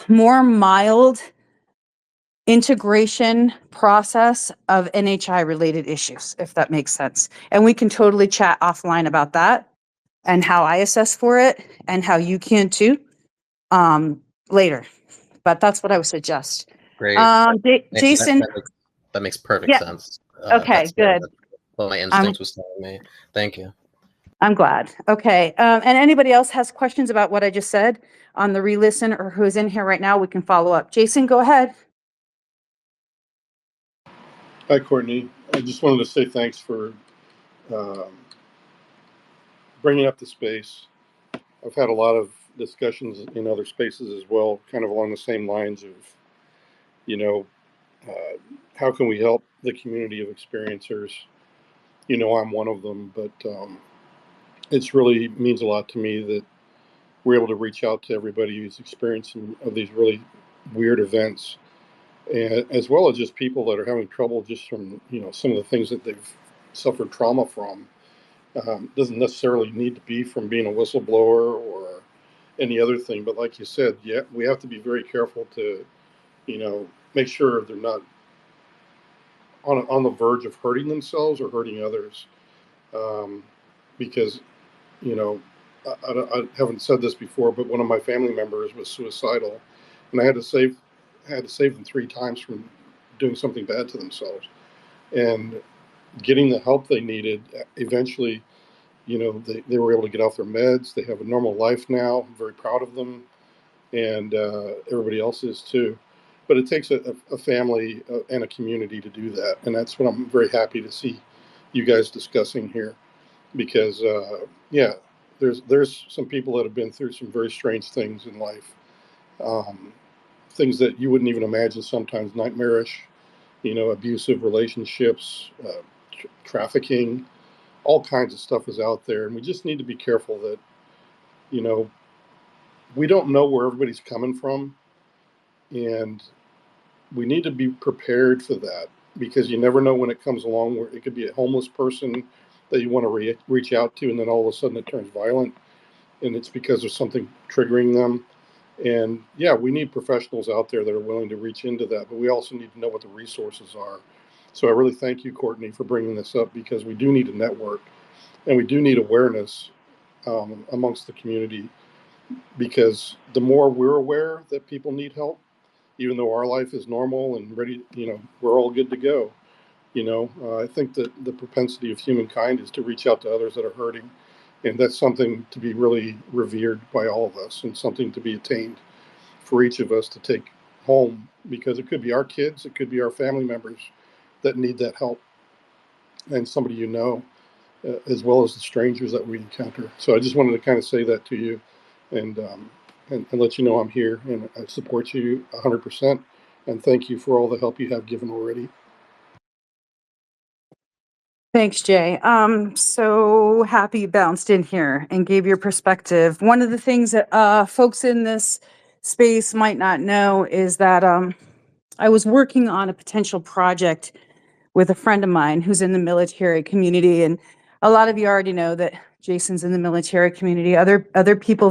more mild integration process of NHI related issues, if that makes sense. And we can totally chat offline about that and how I assess for it and how you can too later. But that's what I would suggest. Great. Jason. That makes perfect Yeah. sense. Okay, good. What my instinct was telling me. Thank you. I'm glad. Okay. And anybody else has questions about what I just said on the re-listen or who's in here right now, we can follow up. Jason, go ahead. Hi, Courtney. I just wanted to say thanks for bringing up the space. I've had a lot of discussions in other spaces as well, kind of along the same lines of, you know, how can we help the community of experiencers? You know, I'm one of them, but it's really means a lot to me that we're able to reach out to everybody who's experiencing of these really weird events, and as well as just people that are having trouble just from, you know, some of the things that they've suffered trauma from. Doesn't necessarily need to be from being a whistleblower or any other thing, but like you said, yeah, we have to be very careful to, you know, make sure they're not on the verge of hurting themselves or hurting others, because, you know, I haven't said this before, but one of my family members was suicidal, and I had to save them 3 times from doing something bad to themselves, and getting the help they needed. Eventually, you know, they were able to get off their meds. They have a normal life now. I'm very proud of them, and everybody else is too. But it takes a family and a community to do that, and that's what I'm very happy to see you guys discussing here, because yeah, there's some people that have been through some very strange things in life, things that you wouldn't even imagine, sometimes nightmarish, you know, abusive relationships, trafficking, all kinds of stuff is out there, and we just need to be careful that, you know, we don't know where everybody's coming from, and we need to be prepared for that, because you never know when it comes along, where it could be a homeless person that you want to reach out to, and then all of a sudden it turns violent, and it's because there's something triggering them. And yeah, we need professionals out there that are willing to reach into that, but we also need to know what the resources are. So I really thank you, Courtney, for bringing this up, because we do need a network, and we do need awareness amongst the community, because the more we're aware that people need help, even though our life is normal and ready, you know, we're all good to go. You know, I think that the propensity of humankind is to reach out to others that are hurting, and that's something to be really revered by all of us, and something to be attained for each of us to take home, because it could be our kids, it could be our family members that need that help, and somebody, you know, as well as the strangers that we encounter. So I just wanted to kind of say that to you, and and let you know I'm here, and I support you 100%. And thank you for all the help you have given already. Thanks, Jay. So happy you bounced in here and gave your perspective. One of the things that folks in this space might not know is that I was working on a potential project with a friend of mine who's in the military community, and a lot of you already know that Jason's in the military community. Other people,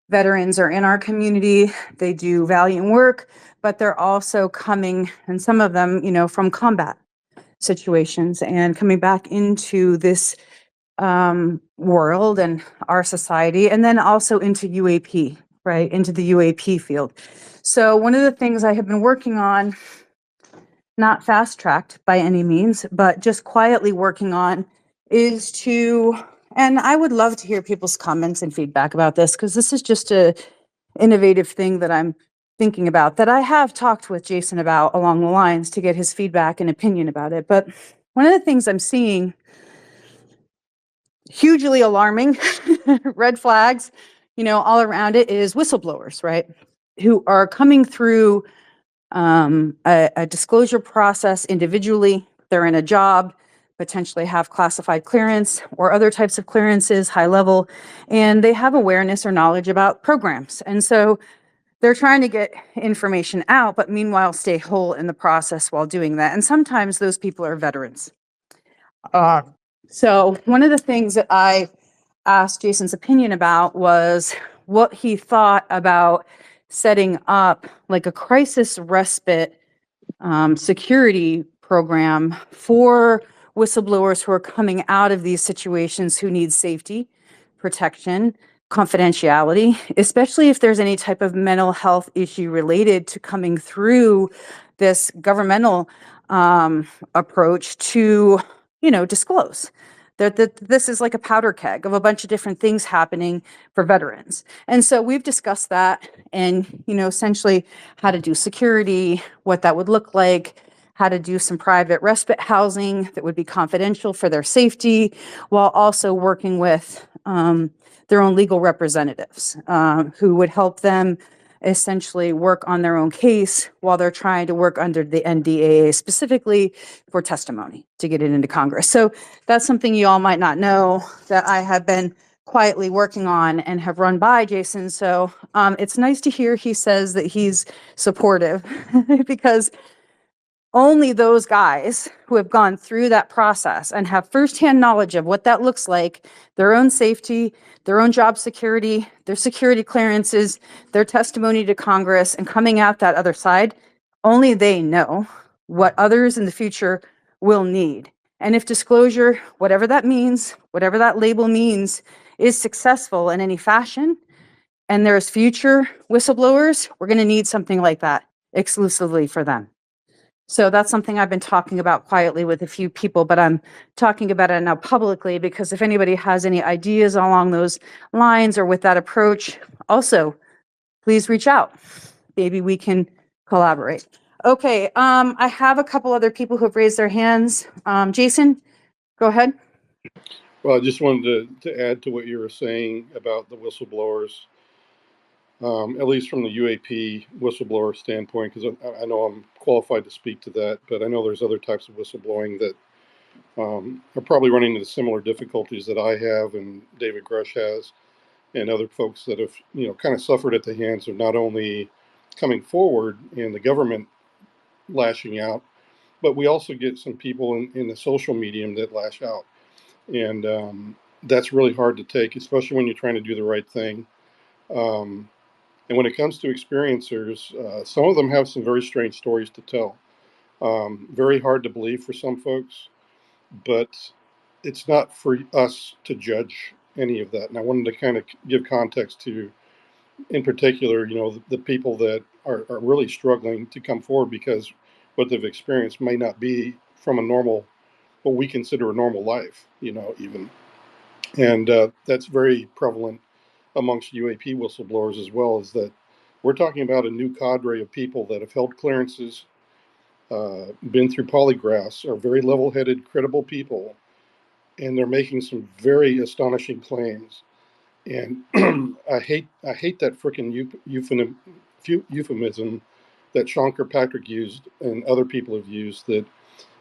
veterans are in our community. They do valiant work, but they're also coming, and some of them, you know, from combat situations and coming back into this world and our society, and then also into UAP, right, into the UAP field. So one of the things I have been working on, not fast-tracked by any means, but just quietly working on, is to, and I would love to hear people's comments and feedback about this, because this is just a innovative thing that I'm thinking about, that I have talked with Jason about along the lines to get his feedback and opinion about it. But one of the things I'm seeing, hugely alarming, red flags, you know, all around it, is whistleblowers, right? Who are coming through a disclosure process individually. They're in a job. potentially have classified clearance or other types of clearances, high level, and they have awareness or knowledge about programs. And so they're trying to get information out, but meanwhile stay whole in the process while doing that. And sometimes those people are veterans. So one of the things that I asked Jason's opinion about was what he thought about setting up like a crisis respite security program for whistleblowers who are coming out of these situations who need safety, protection, confidentiality, especially if there's any type of mental health issue related to coming through this governmental approach to, disclose that this is like a powder keg of a bunch of different things happening for veterans. And so we've discussed that and, essentially how to do security, what that would look like, how to do some private respite housing that would be confidential for their safety, while also working with their own legal representatives who would help them essentially work on their own case while they're trying to work under the NDAA specifically for testimony to get it into Congress. So that's something you all might not know that I have been quietly working on and have run by Jason. So it's nice to hear he says that he's supportive because only those guys who have gone through that process and have firsthand knowledge of what that looks like, their own safety, their own job security, their security clearances, their testimony to Congress, and coming out that other side, only they know what others in the future will need. And if disclosure, whatever that means, whatever that label means, is successful in any fashion, and there's future whistleblowers, we're going to need something like that exclusively for them. So that's something I've been talking about quietly with a few people, but I'm talking about it now publicly because if anybody has any ideas along those lines or with that approach, also please reach out. Maybe we can collaborate. Okay, I have a couple other people who have raised their hands. Jason, go ahead. Well, I just wanted to add to what you were saying about the whistleblowers, at least from the UAP whistleblower standpoint, because I know I'm qualified to speak to that, but I know there's other types of whistleblowing that are probably running into similar difficulties that I have and David Grush has and other folks that have, kind of suffered at the hands of not only coming forward and the government lashing out, but we also get some people in the social medium that lash out. And that's really hard to take, especially when you're trying to do the right thing. And when it comes to experiencers, some of them have some very strange stories to tell. Very hard to believe for some folks, but it's not for us to judge any of that. And I wanted to kind of give context to, in particular, the people that are really struggling to come forward because what they've experienced may not be from a normal, what we consider a normal life, even. And that's very prevalent amongst UAP whistleblowers as well, is that we're talking about a new cadre of people that have held clearances, been through polygraphs, are very level-headed, credible people, and they're making some very astonishing claims. And I hate that freaking euphemism that Sean Kirkpatrick used and other people have used, that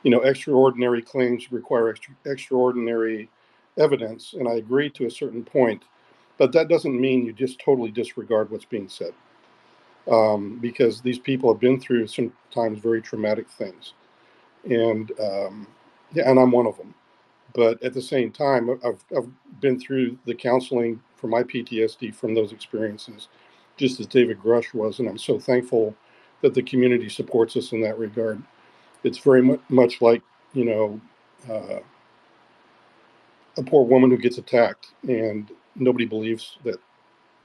extraordinary claims require extraordinary evidence, and I agree to a certain point, but that doesn't mean you just totally disregard what's being said, because these people have been through sometimes very traumatic things, and yeah, and I'm one of them. But at the same time, I've been through the counseling for my PTSD from those experiences, just as David Grush was, and I'm so thankful that the community supports us in that regard. It's very much like, uh, a poor woman who gets attacked and nobody believes that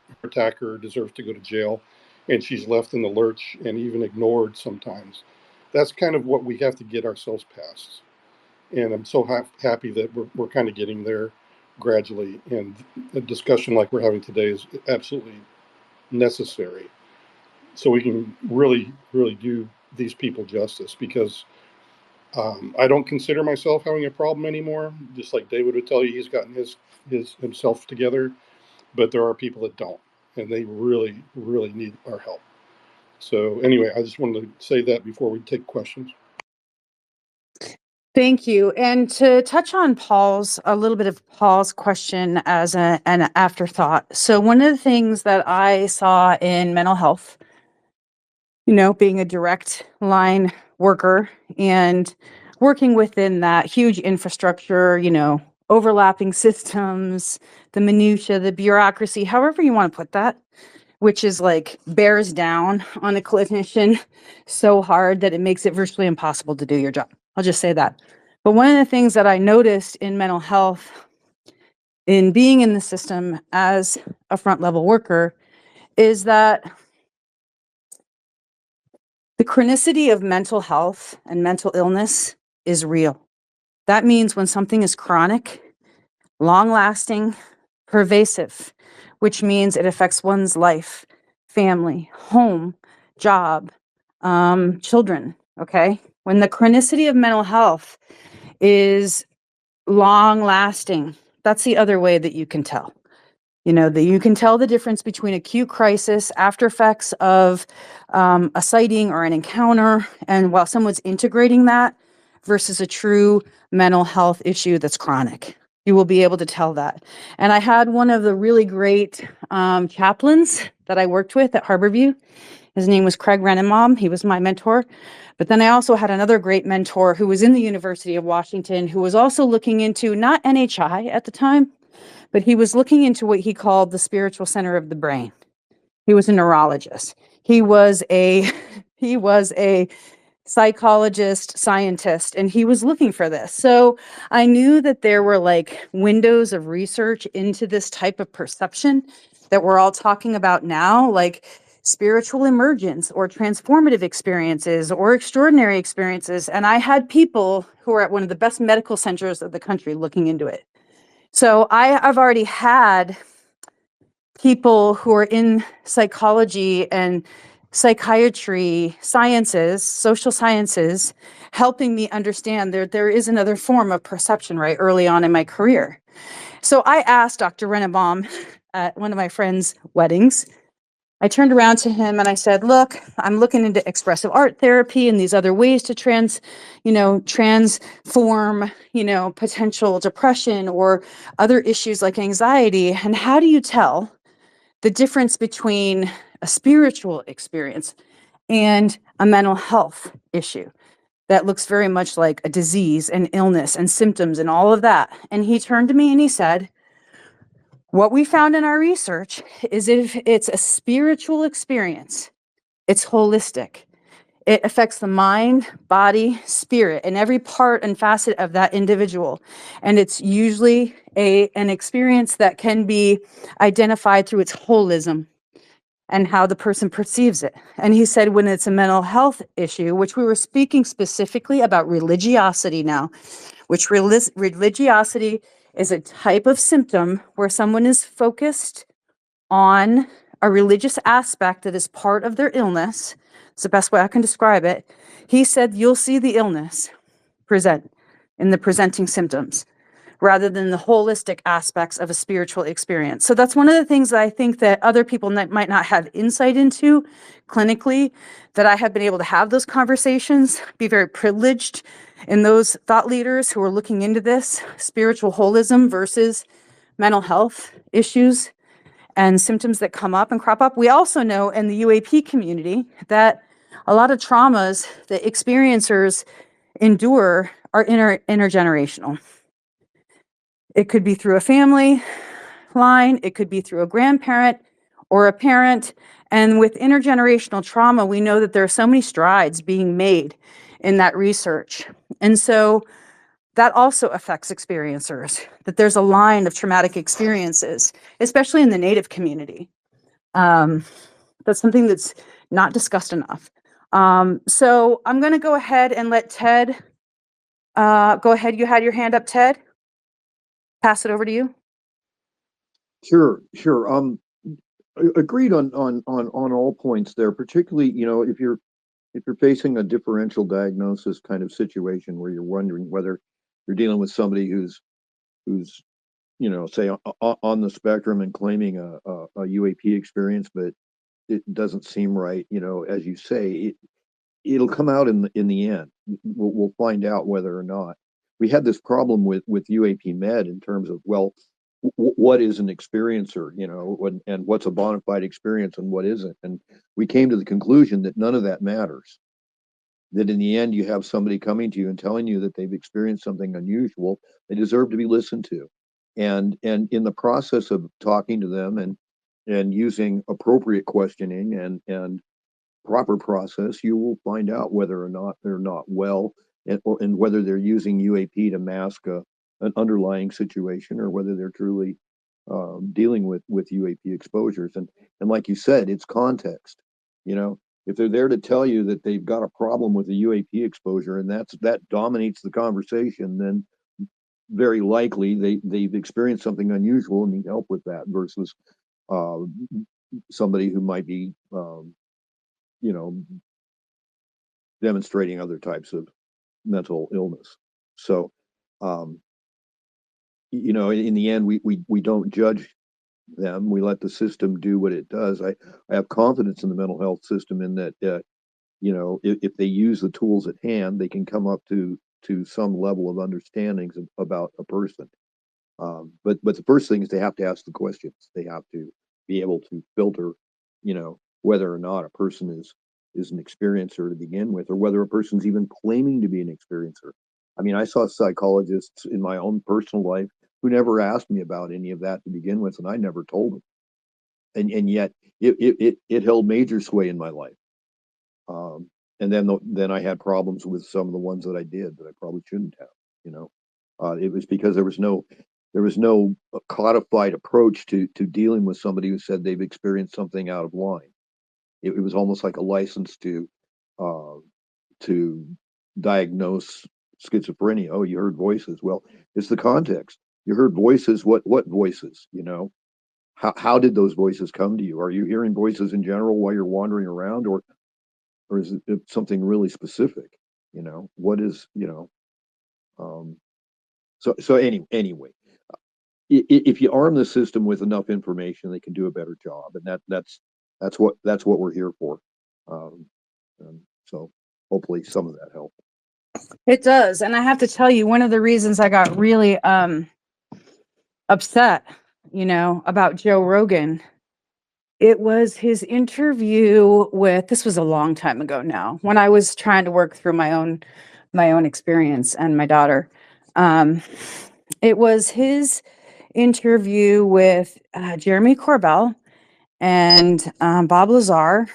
her attacker deserves to go to jail, and she's left in the lurch and even ignored sometimes. That's kind of what we have to get ourselves past. And I'm so happy that we're kind of getting there gradually. And a discussion like we're having today is absolutely necessary so we can really, really do these people justice, because I don't consider myself having a problem anymore. Just like David would tell you, he's gotten himself together, but there are people that don't, and they really, really need our help. So anyway, I just wanted to say that before we take questions. Thank you. And to touch on a little bit of Paul's question as an afterthought. So one of the things that I saw in mental health, being a direct line worker and working within that huge infrastructure, overlapping systems, the minutia, the bureaucracy, however you want to put that, which is like bears down on a clinician so hard that it makes it virtually impossible to do your job. I'll just say that. But one of the things that I noticed in mental health, in being in the system as a front level worker, is that the chronicity of mental health and mental illness is real. That means when something is chronic, long lasting, pervasive, which means it affects one's life, family, home, job, children. Okay. When the chronicity of mental health is long lasting, that's the other way that you can tell. That you can tell the difference between acute crisis, after effects of a sighting or an encounter, and while someone's integrating that versus a true mental health issue that's chronic. You will be able to tell that. And I had one of the really great chaplains that I worked with at Harborview. His name was Craig Renenbaum. He was my mentor. But then I also had another great mentor who was in the University of Washington, who was also looking into not NHI at the time, but he was looking into what he called the spiritual center of the brain. He was a neurologist. He was a psychologist, scientist, and he was looking for this. So I knew that there were like windows of research into this type of perception that we're all talking about now, like spiritual emergence or transformative experiences or extraordinary experiences. And I had people who are at one of the best medical centers of the country looking into it. So I've already had people who are in psychology and psychiatry sciences, social sciences, helping me understand there is another form of perception right early on in my career. So I asked Dr. Renenbaum at one of my friends' weddings. I turned around to him and I said, look, I'm looking into expressive art therapy and these other ways to transform, potential depression or other issues like anxiety. And how do you tell the difference between a spiritual experience and a mental health issue that looks very much like a disease and illness and symptoms and all of that? And he turned to me and he said, what we found in our research is if it's a spiritual experience, it's holistic. It affects the mind, body, spirit, and every part and facet of that individual. And it's usually an experience that can be identified through its holism and how the person perceives it. And he said when it's a mental health issue, which we were speaking specifically about religiosity now, which religiosity is a type of symptom where someone is focused on a religious aspect that is part of their illness. It's the best way I can describe it. He said you'll see the illness present in the presenting symptoms rather than the holistic aspects of a spiritual experience. So that's one of the things that I think that other people might not have insight into clinically, that I have been able to have those conversations, be very privileged in those thought leaders who are looking into this spiritual holism versus mental health issues and symptoms that come up and crop up. We also know in the UAP community that a lot of traumas that experiencers endure are intergenerational. It could be through a family line, it could be through a grandparent or a parent. And with intergenerational trauma, we know that there are so many strides being made in that research. And so that also affects experiencers, that there's a line of traumatic experiences, especially in the Native community. That's something that's not discussed enough. So I'm going to go ahead and let Ted go ahead. You had your hand up, Ted. Pass it over to you. Sure. Agreed on all points there, particularly, if you're facing a differential diagnosis kind of situation where you're wondering whether you're dealing with somebody who's say on the spectrum and claiming a UAP experience, but it doesn't seem right, as you say, it'll come out in the end. We'll find out whether or not. we had this problem with UAP Med in terms of, well, what is an experiencer, you know, and what's a bona fide experience and what isn't. And we came to the conclusion that none of that matters. That in the end, you have somebody coming to you and telling you that they've experienced something unusual, they deserve to be listened to. And in the process of talking to them and using appropriate questioning and proper process, you will find out whether or not they're not well, and whether they're using UAP to mask an underlying situation, or whether they're truly dealing with UAP exposures. And like you said, it's context. You know, if they're there to tell you that they've got a problem with a UAP exposure and that dominates the conversation, then very likely they've experienced something unusual and need help with that, versus uh, somebody who might be you know, demonstrating other types of mental illness. So, you know, in the end, we don't judge them. We let the system do what it does. I have confidence in the mental health system in that, you know, if they use the tools at hand, they can come up to some level of understandings about a person. But the first thing is they have to ask the questions. They have to be able to filter, you know, whether or not a person is an experiencer to begin with, or whether a person's even claiming to be an experiencer. I mean, I saw psychologists in my own personal life who never asked me about any of that to begin with, and I never told them. And yet it held major sway in my life. And then I had problems with some of the ones that I did that I probably shouldn't have. You know, it was because there was no codified approach to dealing with somebody who said they've experienced something out of line. It was almost like a license uh, to diagnose schizophrenia. Oh, you heard voices. Well, it's the context. You heard voices. What voices? You know, how did those voices come to you? Are you hearing voices in general while you're wandering around, or is it something really specific? You know, what is, you know? Um, so anyway, if you arm the system with enough information, they can do a better job, and that's what we're here for. Um, so hopefully some of that helped. It does. And I have to tell you, one of the reasons I got really upset, about Joe Rogan, it was his interview with, this was a long time ago now, when I was trying to work through my own experience and my daughter. It was his interview with Jeremy Corbell and Bob Lazar,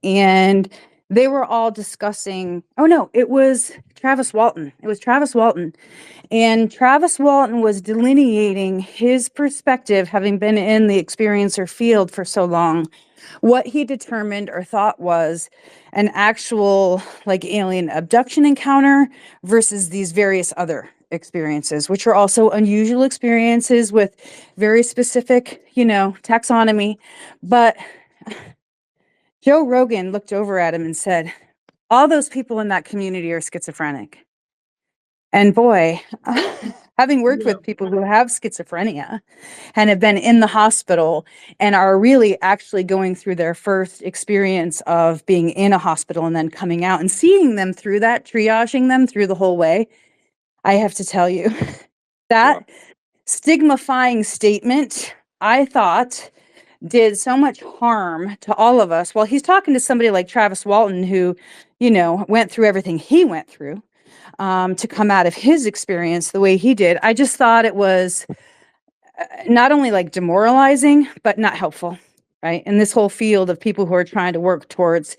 and they were all discussing. Oh no, it was Travis Walton. It was Travis Walton, and Travis Walton was delineating his perspective, having been in the experiencer field for so long, what he determined or thought was an actual like alien abduction encounter versus these various other experiences, which are also unusual experiences with very specific, taxonomy. But Joe Rogan looked over at him and said, all those people in that community are schizophrenic. And boy, having worked Yeah, with people who have schizophrenia and have been in the hospital and are really actually going through their first experience of being in a hospital and then coming out and seeing them through that, triaging them through the whole way, I have to tell you, yeah, that stigmifying statement, I thought, did so much harm to all of us. While he's talking to somebody like Travis Walton, who, went through everything he went through to come out of his experience the way he did. I just thought it was not only like demoralizing, but not helpful, right? In this whole field of people who are trying to work towards,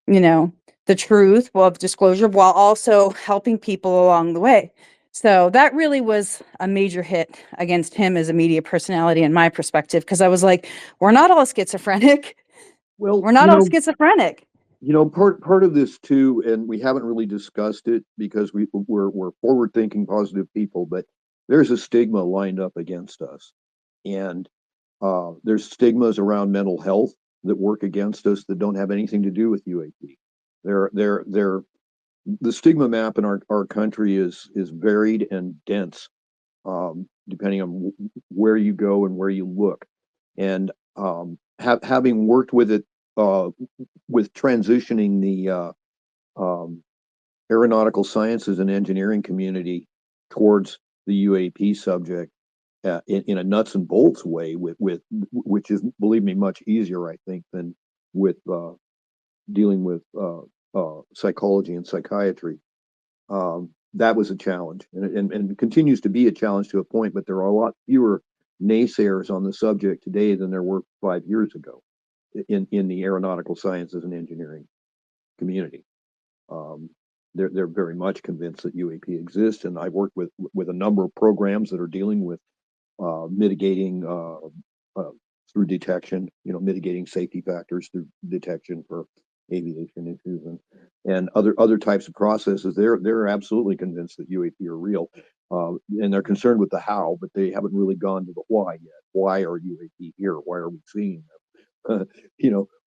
you know, the truth, well, disclosure, while also helping people along the way. So that really was a major hit against him as a media personality in my perspective, because I was like, we're not all schizophrenic. well, We're not all schizophrenic. part of this too, and we haven't really discussed it because we're forward thinking, positive people, but there's a stigma lined up against us, and there's stigmas around mental health that work against us that don't have anything to do with UAP. They're the stigma map in our country is varied and dense, depending on where you go and where you look. And having worked with it, with transitioning the aeronautical sciences and engineering community towards the UAP subject in a nuts and bolts way, which is, believe me, much easier, I think, than with dealing with psychology and psychiatry. That was a challenge, and continues to be a challenge to a point, but there are a lot fewer naysayers on the subject today than there were 5 years ago in the aeronautical sciences and engineering community. They're very much convinced that UAP exists, and I've worked with a number of programs that are dealing with mitigating through detection, mitigating safety factors through detection for aviation issues and other types of processes. They're absolutely convinced that UAP are real, and they're concerned with the how, but they haven't really gone to the why yet. Why are UAP here? Why are we seeing them?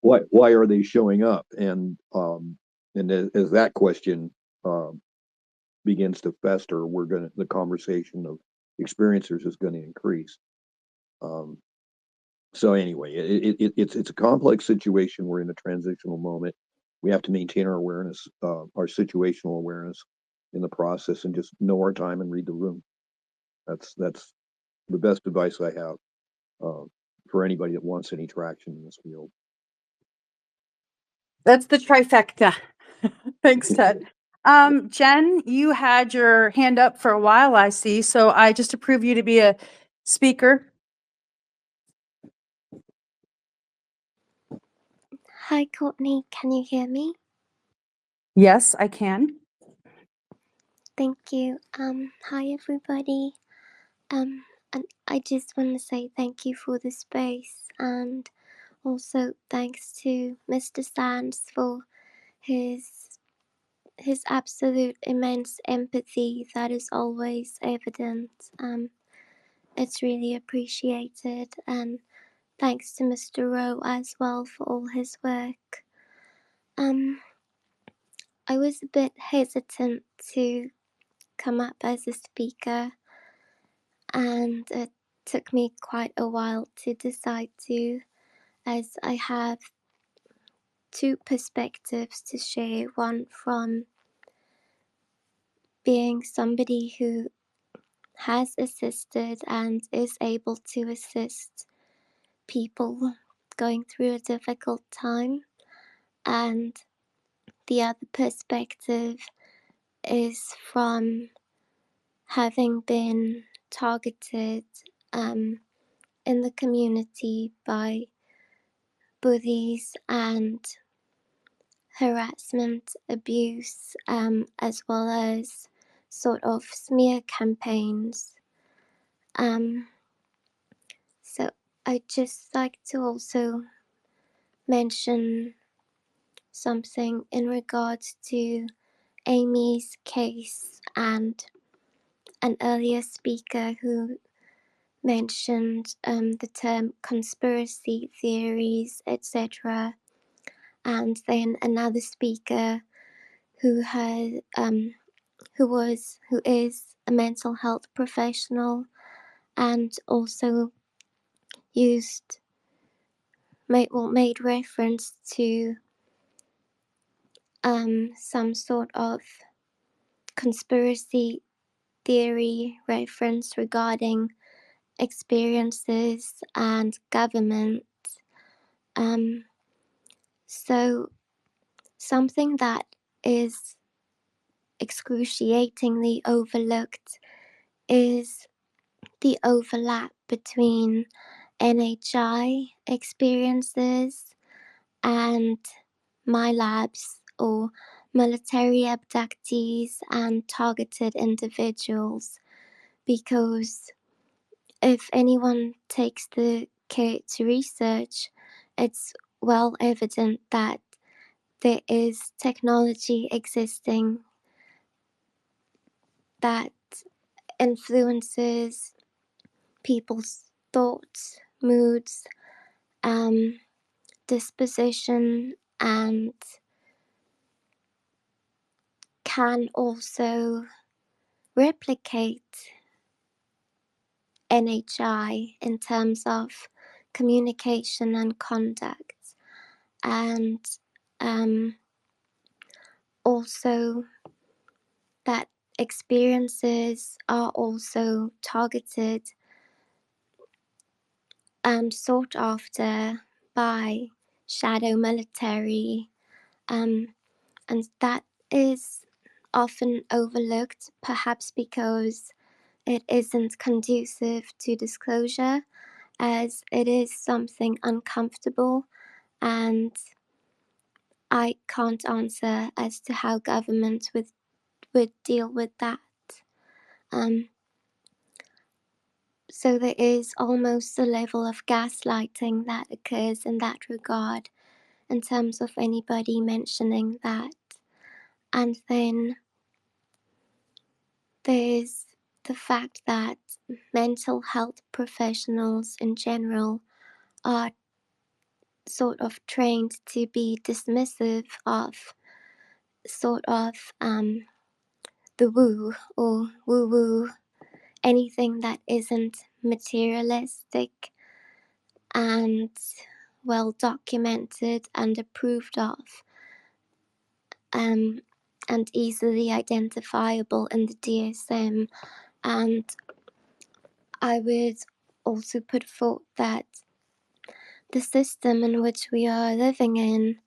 Why are they showing up? And as that question begins to fester, the conversation of experiencers is going to increase. So anyway, it's a complex situation. We're in a transitional moment. We have to maintain our awareness, our situational awareness in the process, and just know our time and read the room. That's the best advice I have for anybody that wants any traction in this field. That's the trifecta. Thanks, Ted. Jen, you had your hand up for a while, I see. So I just approve you to be a speaker. Hi, Courtney. Can you hear me? Yes, I can. Thank you. Hi, everybody. And I just want to say thank you for the space, and also thanks to Mr. Sands for his absolute immense empathy that is always evident. It's really appreciated, and thanks to Mr. Rowe as well for all his work. I was a bit hesitant to come up as a speaker, and it took me quite a while to decide to, as I have two perspectives to share. One from being somebody who has assisted and is able to assist people going through a difficult time, and the other perspective is from having been targeted in the community by bullies and harassment, abuse, as well as sort of smear campaigns. So I'd just like to also mention something in regards to Amy's case and an earlier speaker who mentioned the term conspiracy theories, etc. And then another speaker who is a mental health professional and also made reference to some sort of conspiracy theory reference regarding experiences and government. So something that is excruciatingly overlooked is the overlap between NHI experiences and MILABs, or military abductees and targeted individuals, because if anyone takes the care to research, it's well evident that there is technology existing that influences people's thoughts, moods, disposition, and can also replicate NHI in terms of communication and conduct, and also that experiences are also targeted and sought after by shadow military, and that is often overlooked, perhaps because it isn't conducive to disclosure, as it is something uncomfortable, and I can't answer as to how government would deal with that. So there is almost a level of gaslighting that occurs in that regard, in terms of anybody mentioning that. And then there's the fact that mental health professionals in general are sort of trained to be dismissive of sort of the woo or woo-woo, anything that isn't materialistic and well documented and approved of, and easily identifiable in the DSM. And I would also put forth that the system in which we are living in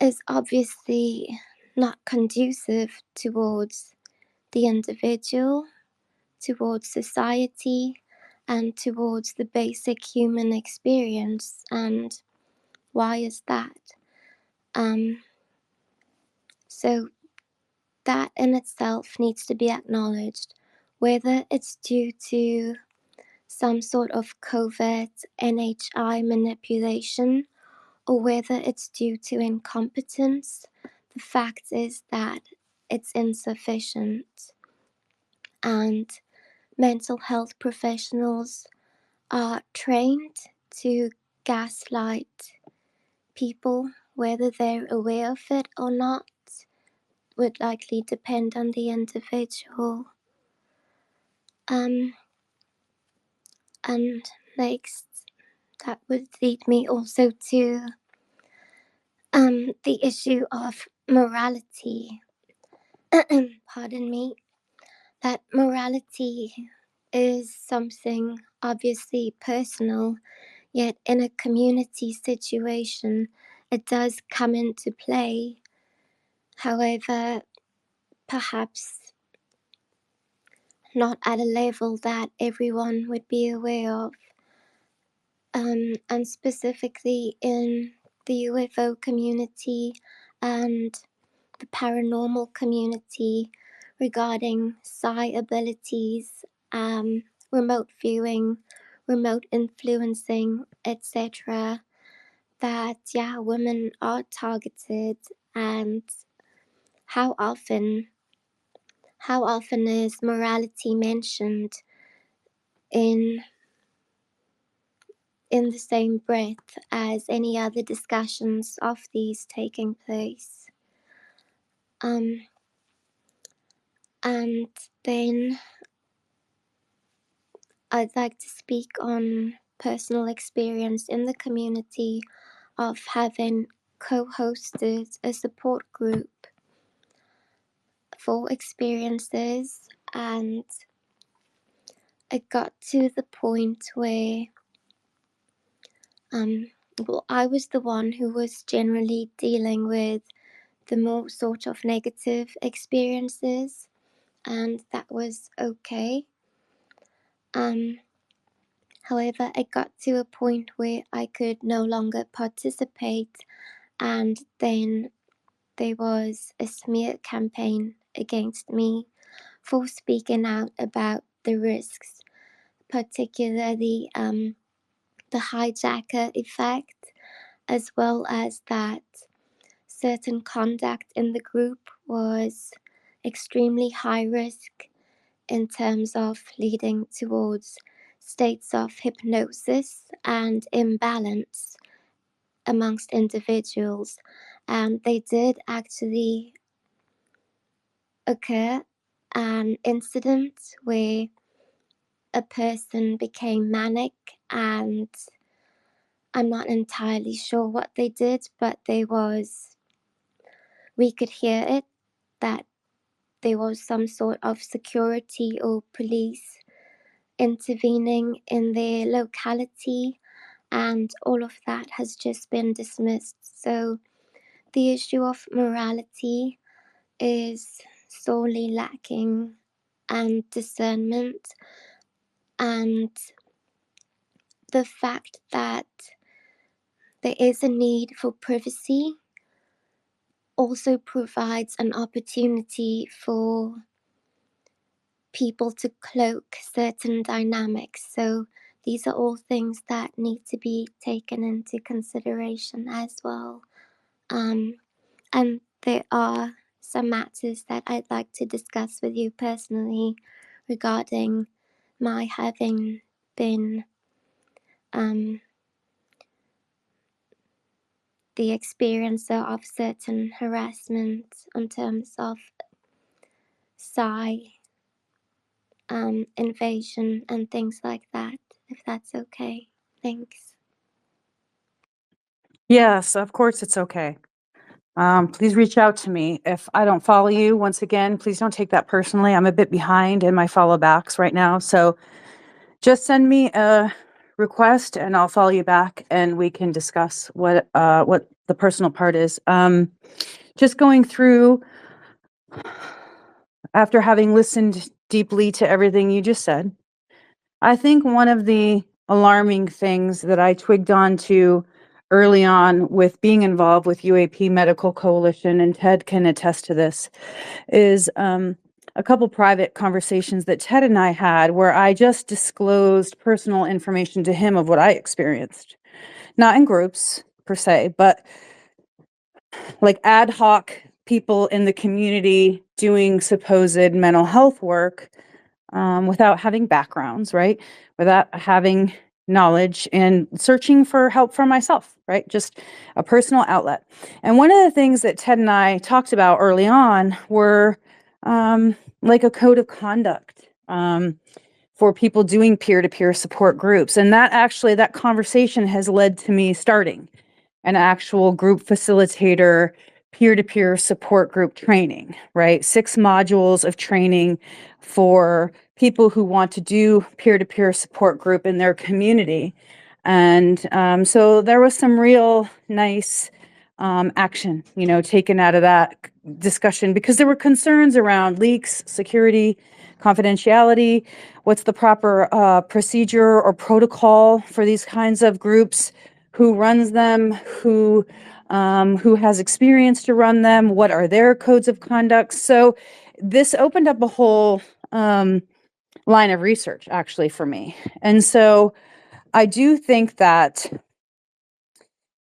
is obviously not conducive towards the individual, towards society, and towards the basic human experience. And why is that? So that in itself needs to be acknowledged, whether it's due to some sort of covert NHI manipulation or whether it's due to incompetence. The fact is that it's insufficient, and mental health professionals are trained to gaslight people, whether they're aware of it or not would likely depend on the individual. And next, that would lead me also to the issue of morality. Pardon me. That morality is something obviously personal, yet in a community situation, it does come into play. However, perhaps not at a level that everyone would be aware of. And specifically in the UFO community and the paranormal community regarding psi abilities, remote viewing, remote influencing, etc. That women are targeted, and how often is morality mentioned in the same breath as any other discussions of these taking place? And then I'd like to speak on personal experience in the community of having co-hosted a support group for experiences, and it got to the point where I was the one who was generally dealing with the more sort of negative experiences, and that was okay. However, I got to a point where I could no longer participate, and then there was a smear campaign against me for speaking out about the risks, particularly the hijacker effect, as well as that certain conduct in the group was extremely high risk in terms of leading towards states of hypnosis and imbalance amongst individuals. And they did actually occur an incident where a person became manic, and I'm not entirely sure what they did, but we could hear it, that there was some sort of security or police intervening in their locality, and all of that has just been dismissed. So the issue of morality is sorely lacking, and discernment, and the fact that there is a need for privacy also provides an opportunity for people to cloak certain dynamics. So these are all things that need to be taken into consideration as well. And there are some matters that I'd like to discuss with you personally regarding my having been the experiencer of certain harassment in terms of invasion and things like that, if that's okay. Thanks. Yes, of course it's okay. Please reach out to me. If I don't follow you, once again, please don't take that personally. I'm a bit behind in my follow backs right now. So just send me a request and I'll follow you back and we can discuss what the personal part is. Just going through, after having listened deeply to everything you just said, I think one of the alarming things that I twigged on to early on with being involved with UAP Medical Coalition, and Ted can attest to this, is a couple private conversations that Ted and I had where I just disclosed personal information to him of what I experienced. Not in groups per se, but like ad hoc people in the community doing supposed mental health work without having backgrounds, right? Without having knowledge and searching for help for myself, right? Just a personal outlet. And one of the things that Ted and I talked about early on were like a code of conduct for people doing peer-to-peer support groups. And that conversation has led to me starting an actual group facilitator peer-to-peer support group training, right? 6 modules of training for people who want to do peer-to-peer support group in their community. And so there was some real nice action, taken out of that discussion because there were concerns around leaks, security, confidentiality, what's the proper procedure or protocol for these kinds of groups, who runs them, who has experience to run them, what are their codes of conduct. So this opened up a whole line of research actually for me. And so I do think that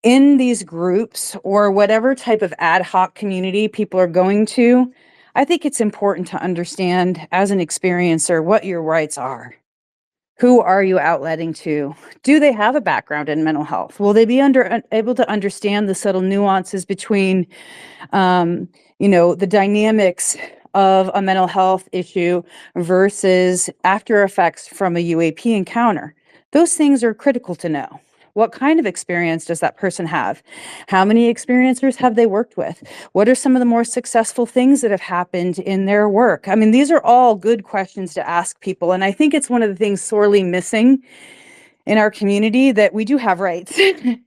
in these groups or whatever type of ad hoc community people are going to, I think it's important to understand as an experiencer what your rights are. Who are you outletting to? Do they have a background in mental health? Will they be able to understand the subtle nuances between, the dynamics of a mental health issue versus after effects from a UAP encounter? Those things are critical to know. What kind of experience does that person have? How many experiencers have they worked with? What are some of the more successful things that have happened in their work? I mean, these are all good questions to ask people. And I think it's one of the things sorely missing in our community, that we do have rights,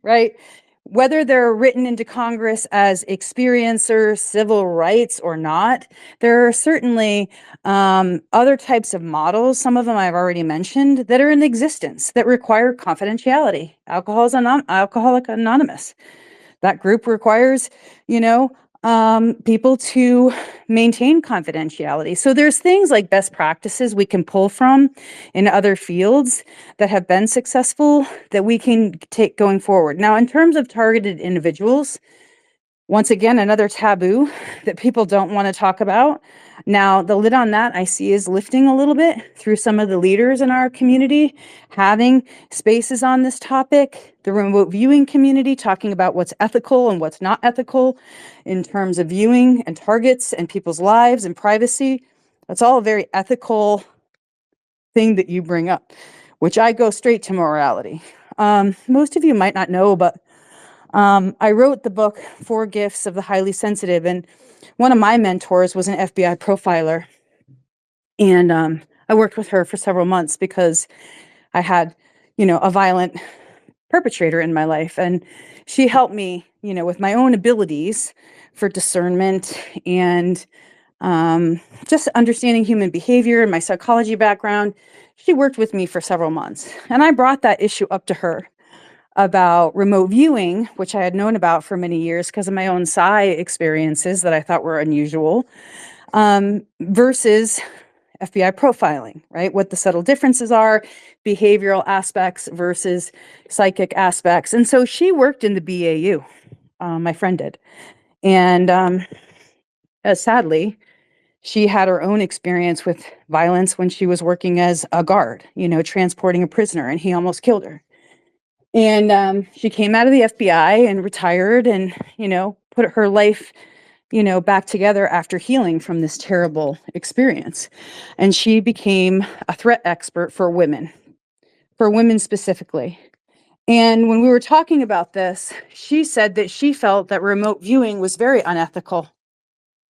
right? Whether they're written into Congress as experiencer civil rights or not, there are certainly other types of models, some of them I've already mentioned, that are in existence that require confidentiality. Alcoholic Anonymous. That group requires, people to maintain confidentiality. So there's things like best practices we can pull from in other fields that have been successful that we can take going forward. Now, in terms of targeted individuals, once again, another taboo that people don't want to talk about. Now, the lid on that I see is lifting a little bit through some of the leaders in our community, having spaces on this topic, the remote viewing community talking about what's ethical and what's not ethical in terms of viewing and targets and people's lives and privacy. That's all a very ethical thing that you bring up, which I go straight to morality. Most of you might not know, but I wrote the book, Four Gifts of the Highly Sensitive, and one of my mentors was an FBI profiler. And I worked with her for several months because I had, a violent perpetrator in my life. And she helped me, with my own abilities for discernment and just understanding human behavior and my psychology background. She worked with me for several months. And I brought that issue up to her about remote viewing, which I had known about for many years because of my own psi experiences that I thought were unusual, versus FBI profiling, right? What the subtle differences are, behavioral aspects versus psychic aspects. And so she worked in the BAU, my friend did. And sadly, she had her own experience with violence when she was working as a guard, transporting a prisoner, and he almost killed her. And she came out of the FBI and retired and, put her life, back together after healing from this terrible experience. And she became a threat expert for women specifically. And when we were talking about this, she said that she felt that remote viewing was very unethical.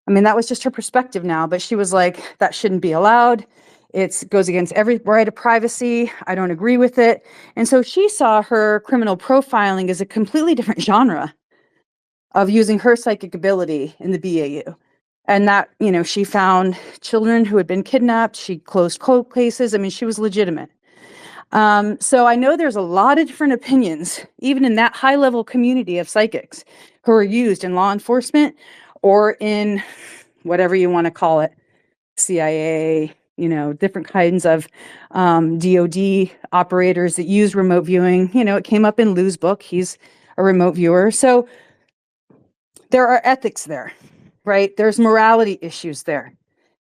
I mean, that was just her perspective now, but she was like, that shouldn't be allowed. It goes against every right of privacy. I don't agree with it. And so she saw her criminal profiling as a completely different genre of using her psychic ability in the BAU. And that, she found children who had been kidnapped. She closed cold cases. I mean, she was legitimate. So I know there's a lot of different opinions, even in that high level community of psychics who are used in law enforcement or in whatever you want to call it, CIA, different kinds of DOD operators that use remote viewing. It came up in Lou's book. He's a remote viewer. So there are ethics there, right? There's morality issues there.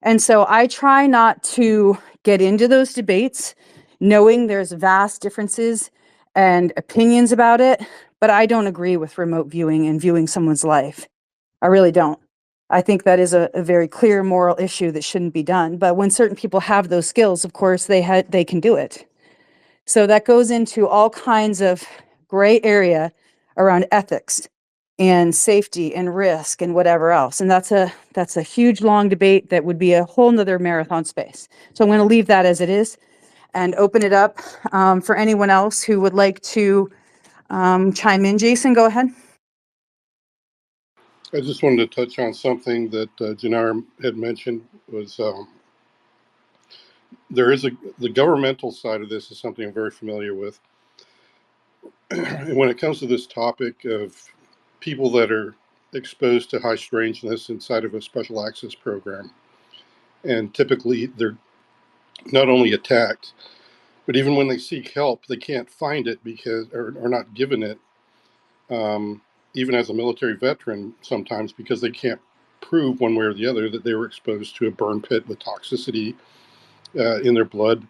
And so I try not to get into those debates, knowing there's vast differences and opinions about it, but I don't agree with remote viewing and viewing someone's life. I really don't. I think that is a very clear moral issue that shouldn't be done. But when certain people have those skills, of course, they can do it. So that goes into all kinds of gray area around ethics and safety and risk and whatever else. And that's a huge, long debate that would be a whole nother marathon space. So I'm going to leave that as it is and open it up for anyone else who would like to chime in. Jason, go ahead. I just wanted to touch on something that Janara had mentioned was the governmental side of this is something I'm very familiar with. And when it comes to this topic of people that are exposed to high strangeness inside of a special access program, and typically they're not only attacked, but even when they seek help, they can't find it because or not given it. Even as a military veteran, sometimes because they can't prove one way or the other that they were exposed to a burn pit with toxicity in their blood,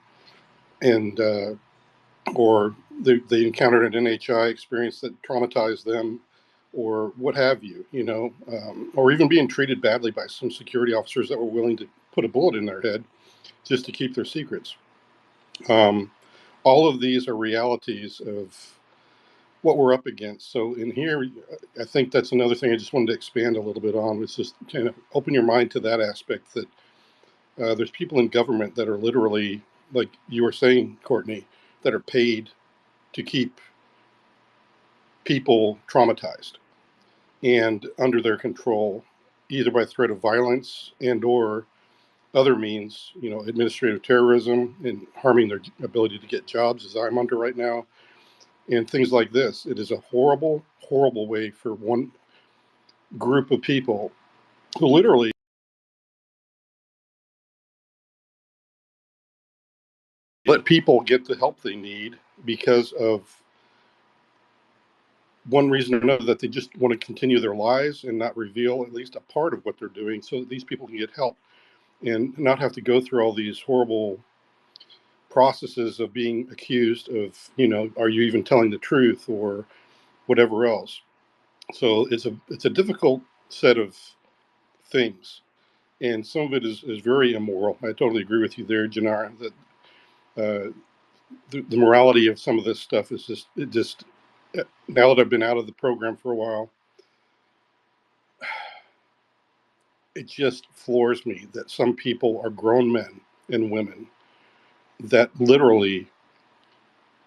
and or they encountered an NHI experience that traumatized them, or what have you, or even being treated badly by some security officers that were willing to put a bullet in their head just to keep their secrets. All of these are realities of what we're up against. So in here, I think that's another thing I just wanted to expand a little bit on, was just kind of open your mind to that aspect, that there's people in government that are literally, like you were saying, Courtney, that are paid to keep people traumatized and under their control, either by threat of violence and or other means, administrative terrorism and harming their ability to get jobs, as I'm under right now, and things like this. It is a horrible, horrible way for one group of people who literally let people get the help they need because of one reason or another, that they just want to continue their lives and not reveal at least a part of what they're doing so that these people can get help and not have to go through all these horrible processes of being accused of, are you even telling the truth or whatever else. So it's a difficult set of things, and some of it is very immoral. I totally agree with you there, Janara, that the morality of some of this stuff is just now that I've been out of the program for a while, it just floors me that some people are grown men and women that literally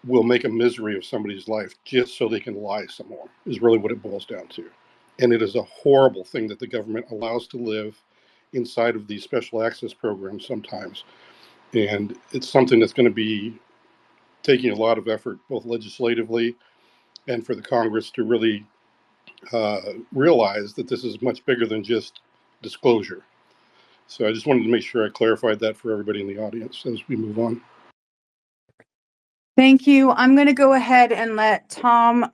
will make a misery of somebody's life just so they can lie some more, is really what it boils down to. And it is a horrible thing that the government allows to live inside of these special access programs sometimes. And it's something that's going to be taking a lot of effort, both legislatively and for the Congress to really realize that this is much bigger than just disclosure. So I just wanted to make sure I clarified that for everybody in the audience as we move on. Thank you. I'm going to go ahead and let Tom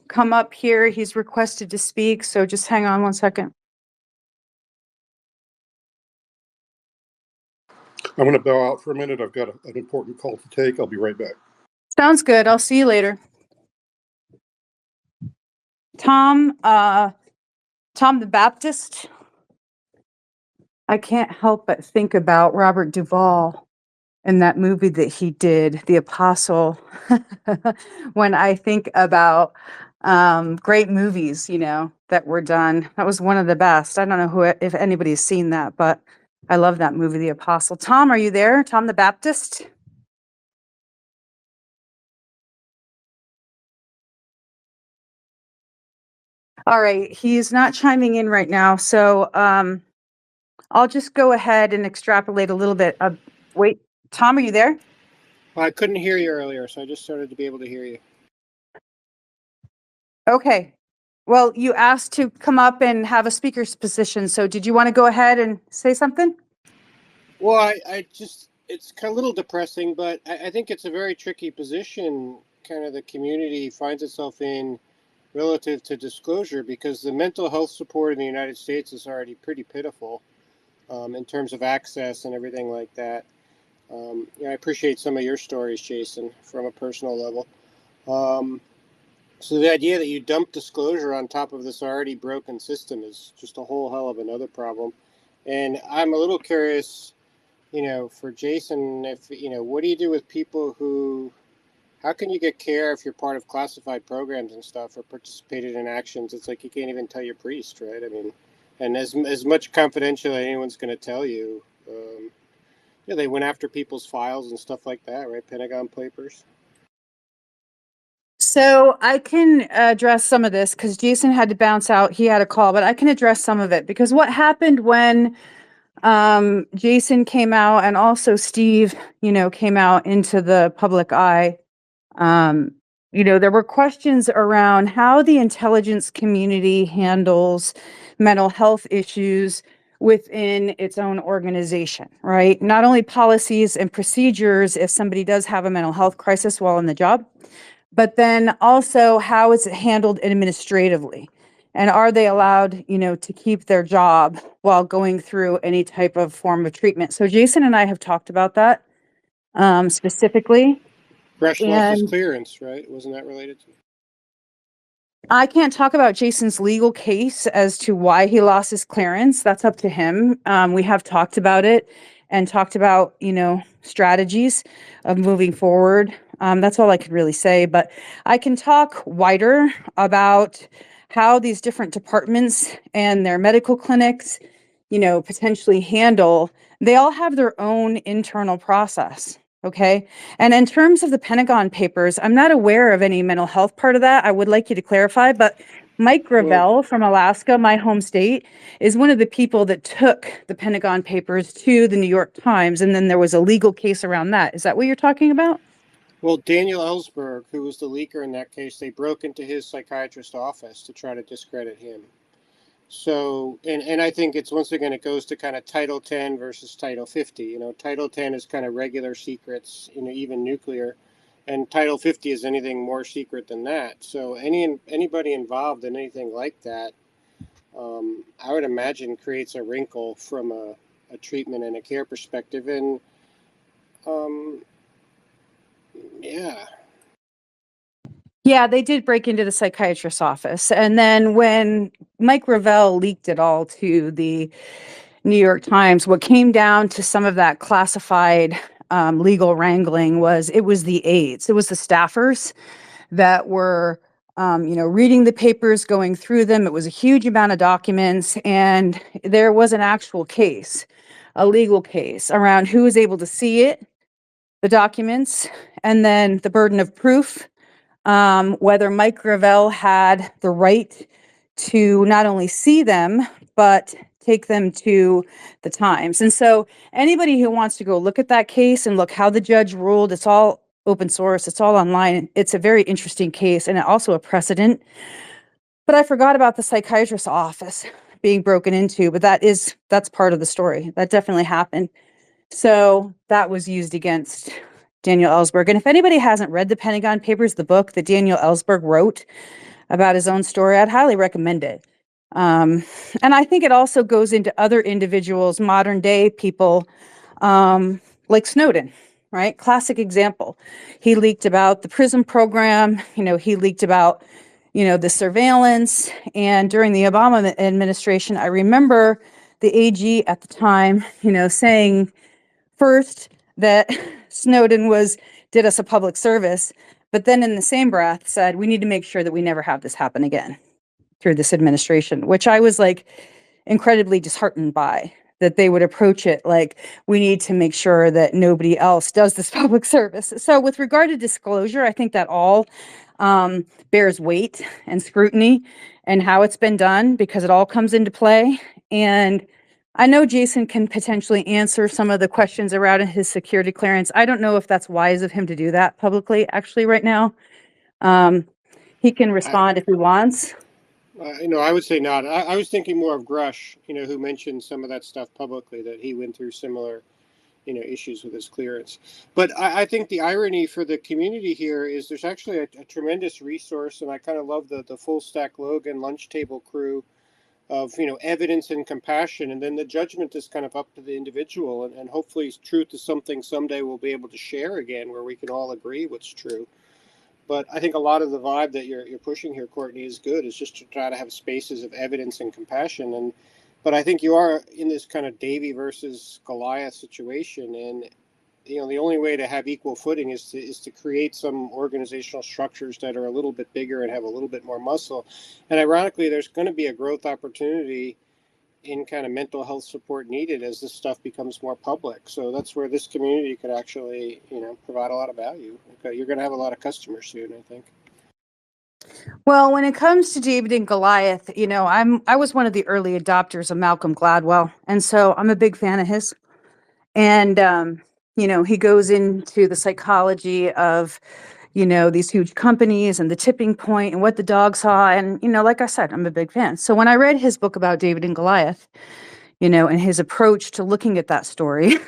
come up here. He's requested to speak, so just hang on one second. I'm going to bow out for a minute. I've got an important call to take. I'll be right back. Sounds good. I'll see you later. Tom the Baptist. I can't help but think about Robert Duvall in that movie that he did, The Apostle, when I think about great movies, that were done. That was one of the best. I don't know if anybody's seen that, but I love that movie, The Apostle. Tom, are you there? Tom the Baptist? All right, he's not chiming in right now, so I'll just go ahead and extrapolate a little bit. Wait, Tom, are you there? Well, I couldn't hear you earlier, so I just started to be able to hear you. Okay. Well, you asked to come up and have a speaker's position, so did you want to go ahead and say something? Well, I just, it's kind of a little depressing, but I think it's a very tricky position kind of the community finds itself in relative to disclosure, because the mental health support in the United States is already pretty pitiful in terms of access and everything like that. I appreciate some of your stories, Jason, from a personal level. So the idea that you dump disclosure on top of this already broken system is just a whole hell of another problem. And I'm a little curious, for Jason, if, what do you do with people who, how can you get care if you're part of classified programs and stuff or participated in actions? It's like you can't even tell your priest, right? I mean, and as much confidential as anyone's going to tell you, they went after people's files and stuff like that, right? Pentagon Papers. So I can address some of this because Jason had to bounce out. He had a call, but I can address some of it because what happened when Jason came out and also Steve, came out into the public eye. There were questions around how the intelligence community handles mental health issues within its own organization, right? Not only policies and procedures if somebody does have a mental health crisis while on the job, but then also how is it handled administratively? And are they allowed, to keep their job while going through any type of form of treatment? So Jason and I have talked about that specifically. Fresh lost his And clearance, right? Wasn't that related to? I can't talk about Jason's legal case as to why he lost his clearance. That's up to him. We have talked about it and talked about, strategies of moving forward. That's all I could really say, but I can talk wider about how these different departments and their medical clinics, potentially handle. They all have their own internal process. Okay. And in terms of the Pentagon Papers, I'm not aware of any mental health part of that. I would like you to clarify, but Mike Gravel from Alaska, my home state, is one of the people that took the Pentagon Papers to the New York Times. And then there was a legal case around that. Is that what you're talking about? Well, Daniel Ellsberg, who was the leaker in that case, they broke into his psychiatrist office to try to discredit him. So, and I think it's, once again, it goes to kind of Title 10 versus Title 50. Title 10 is kind of regular secrets, even nuclear, and Title 50 is anything more secret than that. So anybody involved in anything like that, I would imagine creates a wrinkle from a treatment and a care perspective. And yeah. Yeah, they did break into the psychiatrist's office. And then when Mike Gravel leaked it all to the New York Times, what came down to some of that classified legal wrangling was it was the aides. It was the staffers that were reading the papers, going through them. It was a huge amount of documents, and there was an actual case, a legal case around who was able to see it, the documents, and then the burden of proof, whether Mike Gravel had the right to not only see them, but take them to the Times. And so anybody who wants to go look at that case and look how the judge ruled, it's all open source, it's all online. It's a very interesting case and also a precedent. But I forgot about the psychiatrist's office being broken into, but that's part of the story. That definitely happened. So that was used against Daniel Ellsberg. And if anybody hasn't read the Pentagon Papers, the book that Daniel Ellsberg wrote about his own story, I'd highly recommend it. And I think it also goes into other individuals, modern day people, like Snowden, right? Classic example. He leaked about the PRISM program, he leaked about, the surveillance. And during the Obama administration, I remember the AG at the time, saying first that Snowden did us a public service, but then in the same breath said, we need to make sure that we never have this happen again through this administration, which I was like incredibly disheartened by, that they would approach it like we need to make sure that nobody else does this public service. So with regard to disclosure, I think that all bears weight and scrutiny and how it's been done, because it all comes into play. And I know Jason can potentially answer some of the questions around his security clearance. I don't know if that's wise of him to do that publicly, actually, right now. He can respond if he wants. I would say not. I was thinking more of Grush, who mentioned some of that stuff publicly, that he went through similar, issues with his clearance. But I think the irony for the community here is there's actually a tremendous resource, and I kind of love the full stack Logan lunch table crew of, evidence and compassion, and then the judgment is kind of up to the individual, and hopefully truth is something someday we'll be able to share again, where we can all agree what's true. But I think a lot of the vibe that you're pushing here, Courtney, is good. It's just to try to have spaces of evidence and compassion. But I think you are in this kind of Davy versus Goliath situation, and the only way to have equal footing is to create some organizational structures that are a little bit bigger and have a little bit more muscle. And ironically, there's going to be a growth opportunity in kind of mental health support needed as this stuff becomes more public. So that's where this community could actually, provide a lot of value. Okay, you're going to have a lot of customers soon, I think. Well, when it comes to David and Goliath, I was one of the early adopters of Malcolm Gladwell, and so I'm a big fan of his. And he goes into the psychology of these huge companies and the tipping point and what the dog saw. And, like I said, I'm a big fan. So when I read his book about David and Goliath, and his approach to looking at that story,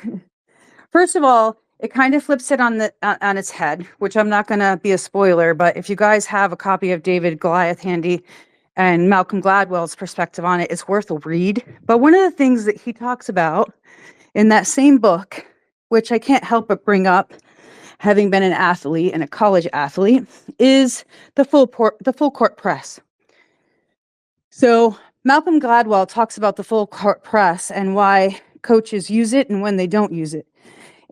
first of all, it kind of flips it on its head, which I'm not going to be a spoiler, but if you guys have a copy of David Goliath handy and Malcolm Gladwell's perspective on it, it's worth a read. But one of the things that he talks about in that same book, which I can't help but bring up, having been an athlete and a college athlete, is the full court press. So Malcolm Gladwell talks about the full court press and why coaches use it and when they don't use it.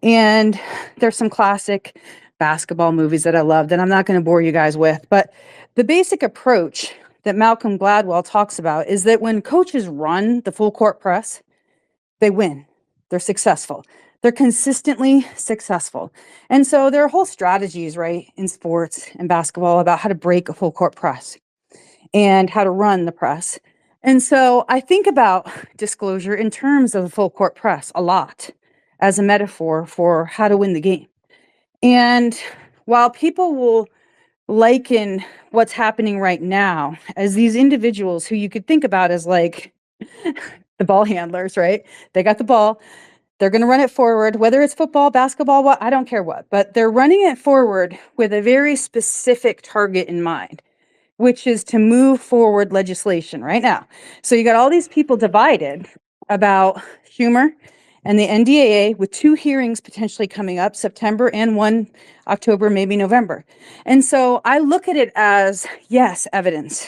And there's some classic basketball movies that I love that I'm not going to bore you guys with. But the basic approach that Malcolm Gladwell talks about is that when coaches run the full court press, they win. They're successful. They're consistently successful. And so there are whole strategies, right, in sports and basketball about how to break a full court press and how to run the press. And so I think about disclosure in terms of the full court press a lot as a metaphor for how to win the game. And while people will liken what's happening right now as these individuals who you could think about as like the ball handlers, right? They got the ball. They're going to run it forward, whether it's football, basketball, what, I don't care what, but they're running it forward with a very specific target in mind, which is to move forward legislation right now. So you got all these people divided about Schumer and the NDAA, with 2 hearings potentially coming up, September and 1 October, maybe November. And so I look at it as, yes, evidence.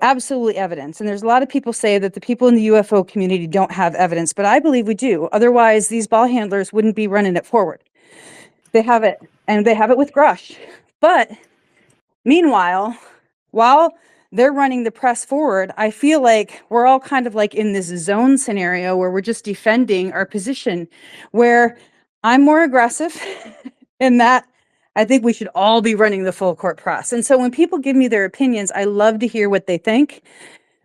Absolutely evidence. And there's a lot of people say that the people in the UFO community don't have evidence, but I believe we do. Otherwise, these ball handlers wouldn't be running it forward. They have it, and they have it with Grush. But Meanwhile, while they're running the press forward, I feel like we're all kind of like in this zone scenario where we're just defending our position, where I'm more aggressive in that I think we should all be running the full court press. And so when people give me their opinions, I love to hear what they think,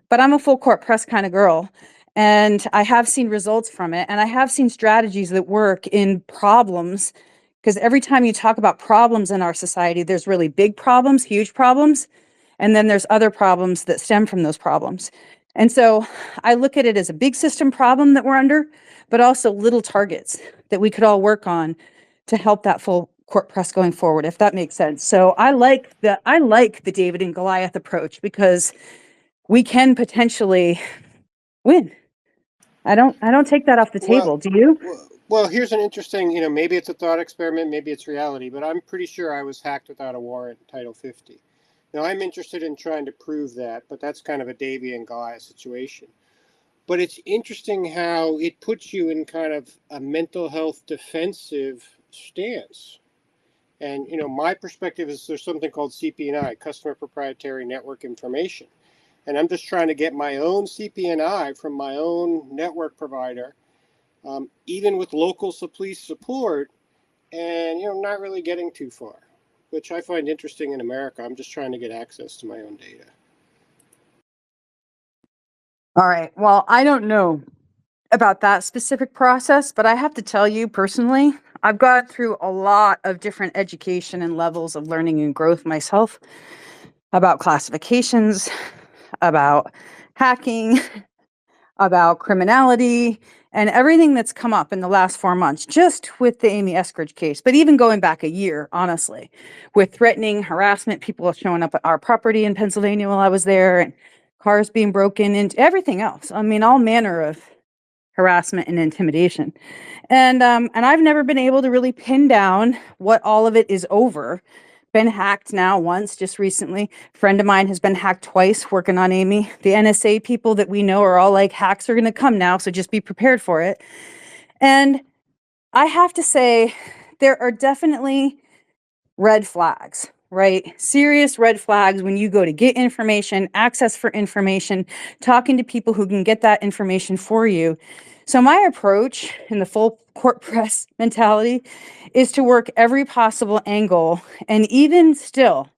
but I'm a full court press kind of girl. And I have seen results from it. And I have seen strategies that work in problems, because every time you talk about problems in our society, there's really big problems, huge problems. And then there's other problems that stem from those problems. And so I look at it as a big system problem that we're under, but also little targets that we could all work on to help that full court press going forward, if that makes sense. So I like the David and Goliath approach, because we can potentially win. I don't take that off the Well, table. Do you? well, here's an interesting, maybe it's a thought experiment, maybe it's reality, but I'm pretty sure I was hacked without a warrant, Title 50. Now, I'm interested in trying to prove that, but that's kind of a Davy and Goliath situation. But it's interesting how it puts you in kind of a mental health defensive stance. And, my perspective is there's something called CP&I, Customer Proprietary Network Information. And I'm just trying to get my own CP&I from my own network provider, even with local police support, and, not really getting too far, which I find interesting in America. I'm just trying to get access to my own data. All right. Well, I don't know about that specific process, but I have to tell you personally, I've gone through a lot of different education and levels of learning and growth myself about classifications, about hacking, about criminality, and everything that's come up in the last 4 months, just with the Amy Eskridge case, but even going back a year, honestly, with threatening, harassment, people showing up at our property in Pennsylvania while I was there, and cars being broken, and everything else. I mean, all manner of harassment and intimidation. And I've never been able to really pin down what all of it is over. Been hacked now once, just recently. A friend of mine has been hacked twice working on Amy. The NSA people that we know are all like, hacks are going to come now, so just be prepared for it. And I have to say, there are definitely red flags, right? Serious red flags when you go to get information, access for information, talking to people who can get that information for you. So my approach in the full court press mentality is to work every possible angle. And even still,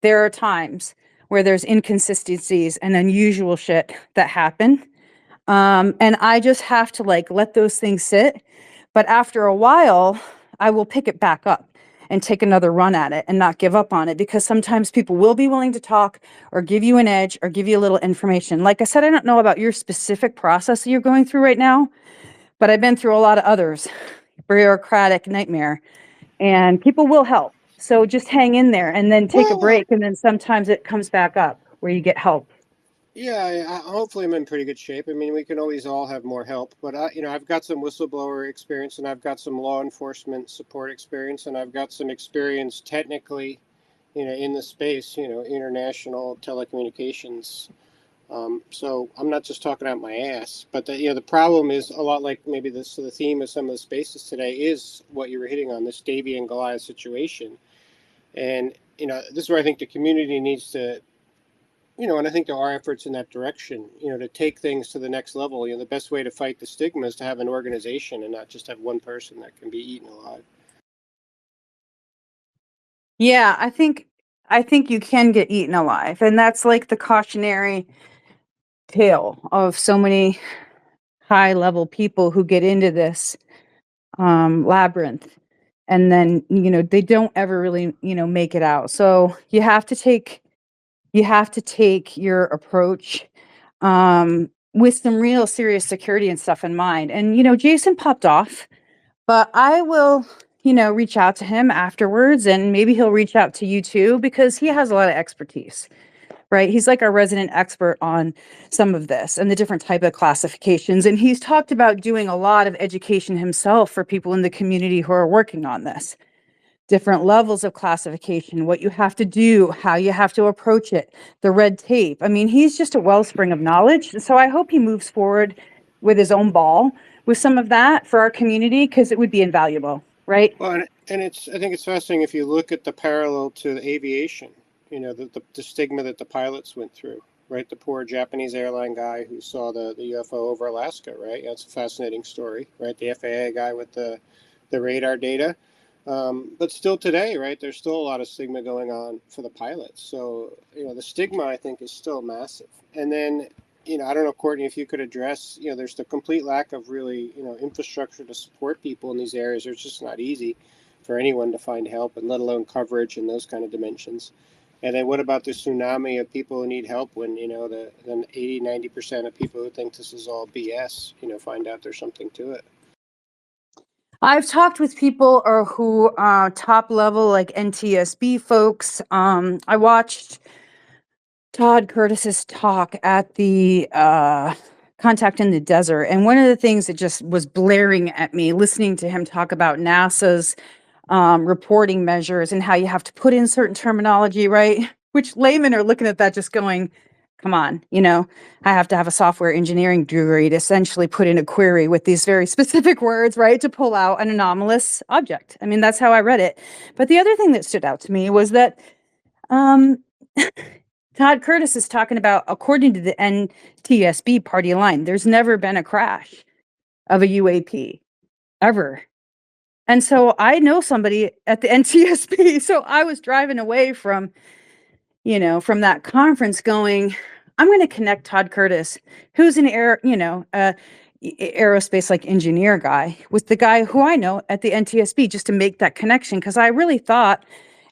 there are times where there's inconsistencies and unusual shit that happen. And I just have to let those things sit. But after a while, I will pick it back up and take another run at it and not give up on it, because sometimes people will be willing to talk or give you an edge or give you a little information. Like I said, I don't know about your specific process that you're going through right now, but I've been through a lot of others, bureaucratic nightmare, and people will help. So just hang in there and then take a Well, break. And then sometimes it comes back up where you get help. yeah, hopefully I'm in pretty good shape. I mean, we can always all have more help, but I've got some whistleblower experience, and I've got some law enforcement support experience, and I've got some experience technically, in the space, international telecommunications. So I'm not just talking out my ass, but the problem is a lot like maybe the theme of some of the spaces today is what you were hitting on, this Davy and Goliath situation, and this is where I think the community needs to. And I think there are efforts in that direction, to take things to the next level. The best way to fight the stigma is to have an organization and not just have one person that can be eaten alive. Yeah, I think you can get eaten alive. And that's like the cautionary tale of so many high level people who get into this labyrinth, and then they don't ever really make it out. So you have to take your approach with some real serious security and stuff in mind. And Jason popped off, but I will reach out to him afterwards, and maybe he'll reach out to you too, because he has a lot of expertise. Right? He's like our resident expert on some of this and the different type of classifications. And he's talked about doing a lot of education himself for people in the community who are working on this. Different levels of classification, what you have to do, how you have to approach it, the red tape. I mean, he's just a wellspring of knowledge. So I hope he moves forward with his own ball with some of that for our community, because it would be invaluable, right? Well, and I think it's fascinating if you look at the parallel to aviation. the stigma that the pilots went through, right? The poor Japanese airline guy who saw the UFO over Alaska, right? That's a fascinating story, right? The FAA guy with the radar data. But still today, right, there's still a lot of stigma going on for the pilots. So, the stigma, I think, is still massive. And then, I don't know, Courtney, if you could address, there's the complete lack of really, infrastructure to support people in these areas. It's just not easy for anyone to find help, and let alone coverage and those kind of dimensions. And then what about the tsunami of people who need help when, the 80-90% of people who think this is all BS, find out there's something to it? I've talked with people who top level like NTSB folks. I watched Todd Curtis's talk at the Contact in the Desert, and one of the things that just was blaring at me listening to him talk about NASA's reporting measures and how you have to put in certain terminology, right? Which laymen are looking at that just going, come on, I have to have a software engineering degree to essentially put in a query with these very specific words, right? To pull out an anomalous object. I mean, that's how I read it. But the other thing that stood out to me was that Todd Curtis is talking about, according to the NTSB party line, there's never been a crash of a UAP ever. And so I know somebody at the NTSB. So I was driving away from that conference going, I'm going to connect Todd Curtis, who's an aerospace like engineer guy, with the guy who I know at the NTSB, just to make that connection. Because I really thought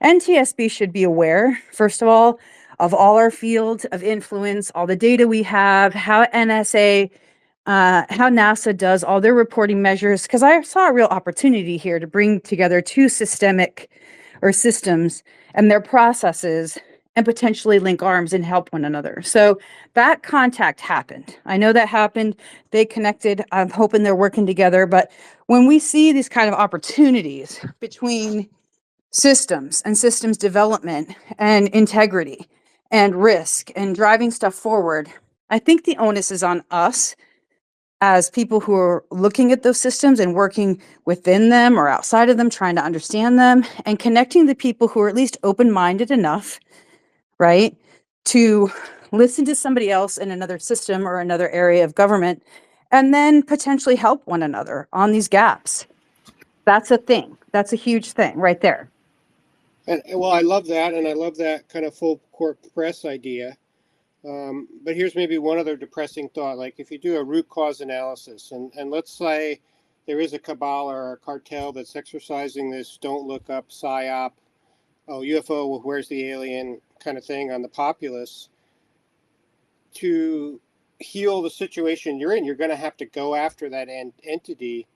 NTSB should be aware, first of all our field of influence, all the data we have, how NASA does all their reporting measures, because I saw a real opportunity here to bring together two systemic or systems and their processes and potentially link arms and help one another. So that contact happened. I know that happened. They connected. I'm hoping they're working together. But when we see these kind of opportunities between systems and systems development and integrity and risk and driving stuff forward, I think the onus is on us as people who are looking at those systems and working within them or outside of them, trying to understand them and connecting the people who are at least open-minded enough, right, to listen to somebody else in another system or another area of government, and then potentially help one another on these gaps. That's a thing. That's a huge thing right there. And well, I love that, and I love that kind of full court press idea. But here's maybe one other depressing thought. Like if you do a root cause analysis, and let's say there is a cabal or a cartel that's exercising this don't look up psyop, UFO, well, where's the alien kind of thing on the populace. To heal the situation you're in, you're going to have to go after that entity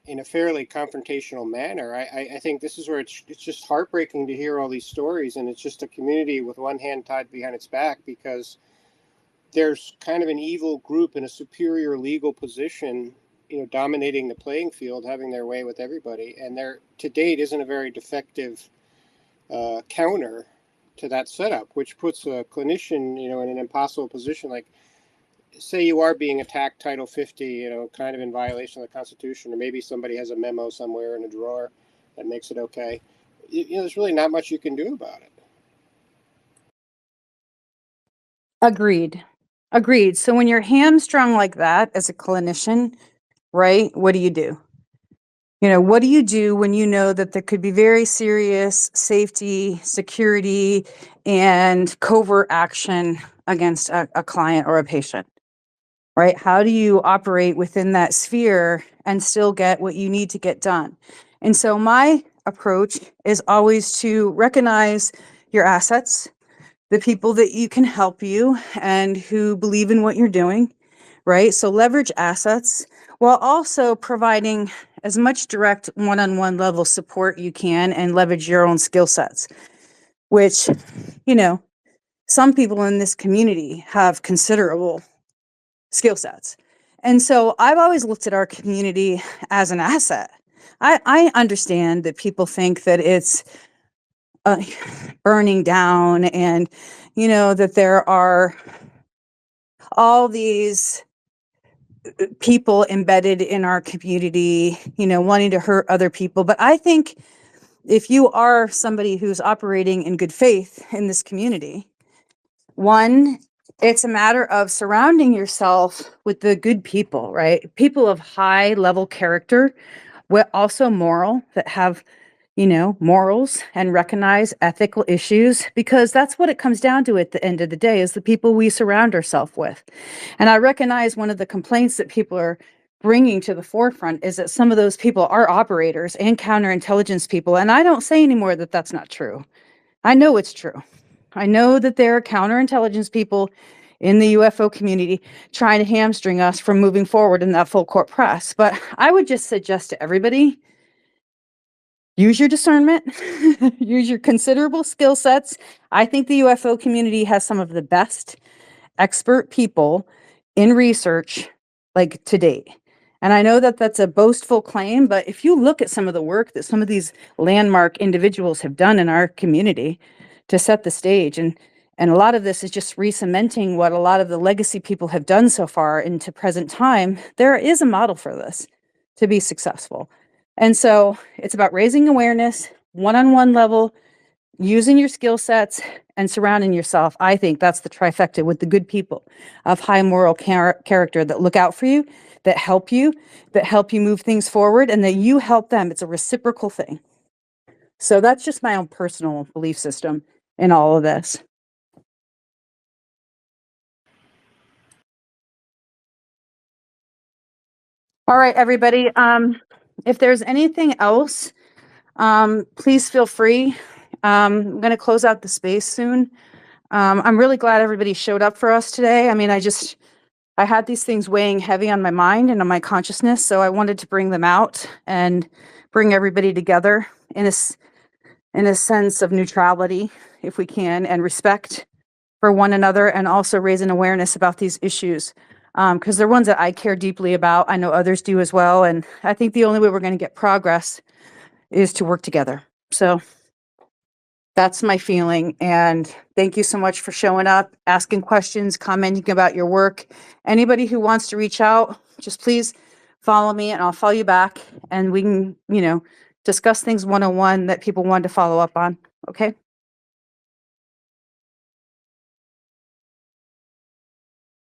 in a fairly confrontational manner. I think this is where it's just heartbreaking to hear all these stories, and it's just a community with one hand tied behind its back because there's kind of an evil group in a superior legal position, dominating the playing field, having their way with everybody, and there to date isn't a very defective counter to that setup, which puts a clinician, in an impossible position. Like, say you are being attacked Title 50, kind of in violation of the Constitution, or maybe somebody has a memo somewhere in a drawer that makes it okay. There's really not much you can do about it. Agreed. So when you're hamstrung like that as a clinician, right, what do you do? What do you do when you know that there could be very serious safety, security, and covert action against a client or a patient, right? How do you operate within that sphere and still get what you need to get done? And so my approach is always to recognize your assets, the people that you can help you and who believe in what you're doing, right? So leverage assets while also providing as much direct one-on-one level support you can and leverage your own skill sets, which, some people in this community have considerable skill sets. And so I've always looked at our community as an asset. I understand that people think that it's burning down and, that there are all these people embedded in our community, wanting to hurt other people. But I think if you are somebody who's operating in good faith in this community, one, it's a matter of surrounding yourself with the good people, right? People of high level character, but also moral, that have, you know, morals and recognize ethical issues, because that's what it comes down to at the end of the day, is the people we surround ourselves with. And I recognize one of the complaints that people are bringing to the forefront is that some of those people are operators and counterintelligence people. And I don't say anymore that that's not true. I know it's true. I know that there are counterintelligence people in the UFO community trying to hamstring us from moving forward in that full court press. But I would just suggest to everybody, use your discernment, use your considerable skill sets. I think the UFO community has some of the best expert people in research, like, to date. And I know that that's a boastful claim, but if you look at some of the work that some of these landmark individuals have done in our community to set the stage, and a lot of this is just re-cementing what a lot of the legacy people have done so far into present time, there is a model for this to be successful. And so it's about raising awareness, one-on-one level, using your skill sets, and surrounding yourself. I think that's the trifecta, with the good people of high moral character that look out for you, that help you move things forward, and that you help them. It's a reciprocal thing. So that's just my own personal belief system in all of this. All right, everybody. If there's anything else, please feel free. I'm going to close out the space soon. I'm really glad everybody showed up for us today. I mean, I had these things weighing heavy on my mind and on my consciousness, so I wanted to bring them out and bring everybody together in a sense of neutrality, if we can, and respect for one another, and also raise an awareness about these issues, because they're ones that I care deeply about. I know others do as well, and I think the only way we're going to get progress is to work together. So that's my feeling. And thank you so much for showing up, asking questions, commenting about your work. Anybody who wants to reach out, just please follow me and I'll follow you back, and we can, discuss things one-on-one that people want to follow up on. Okay.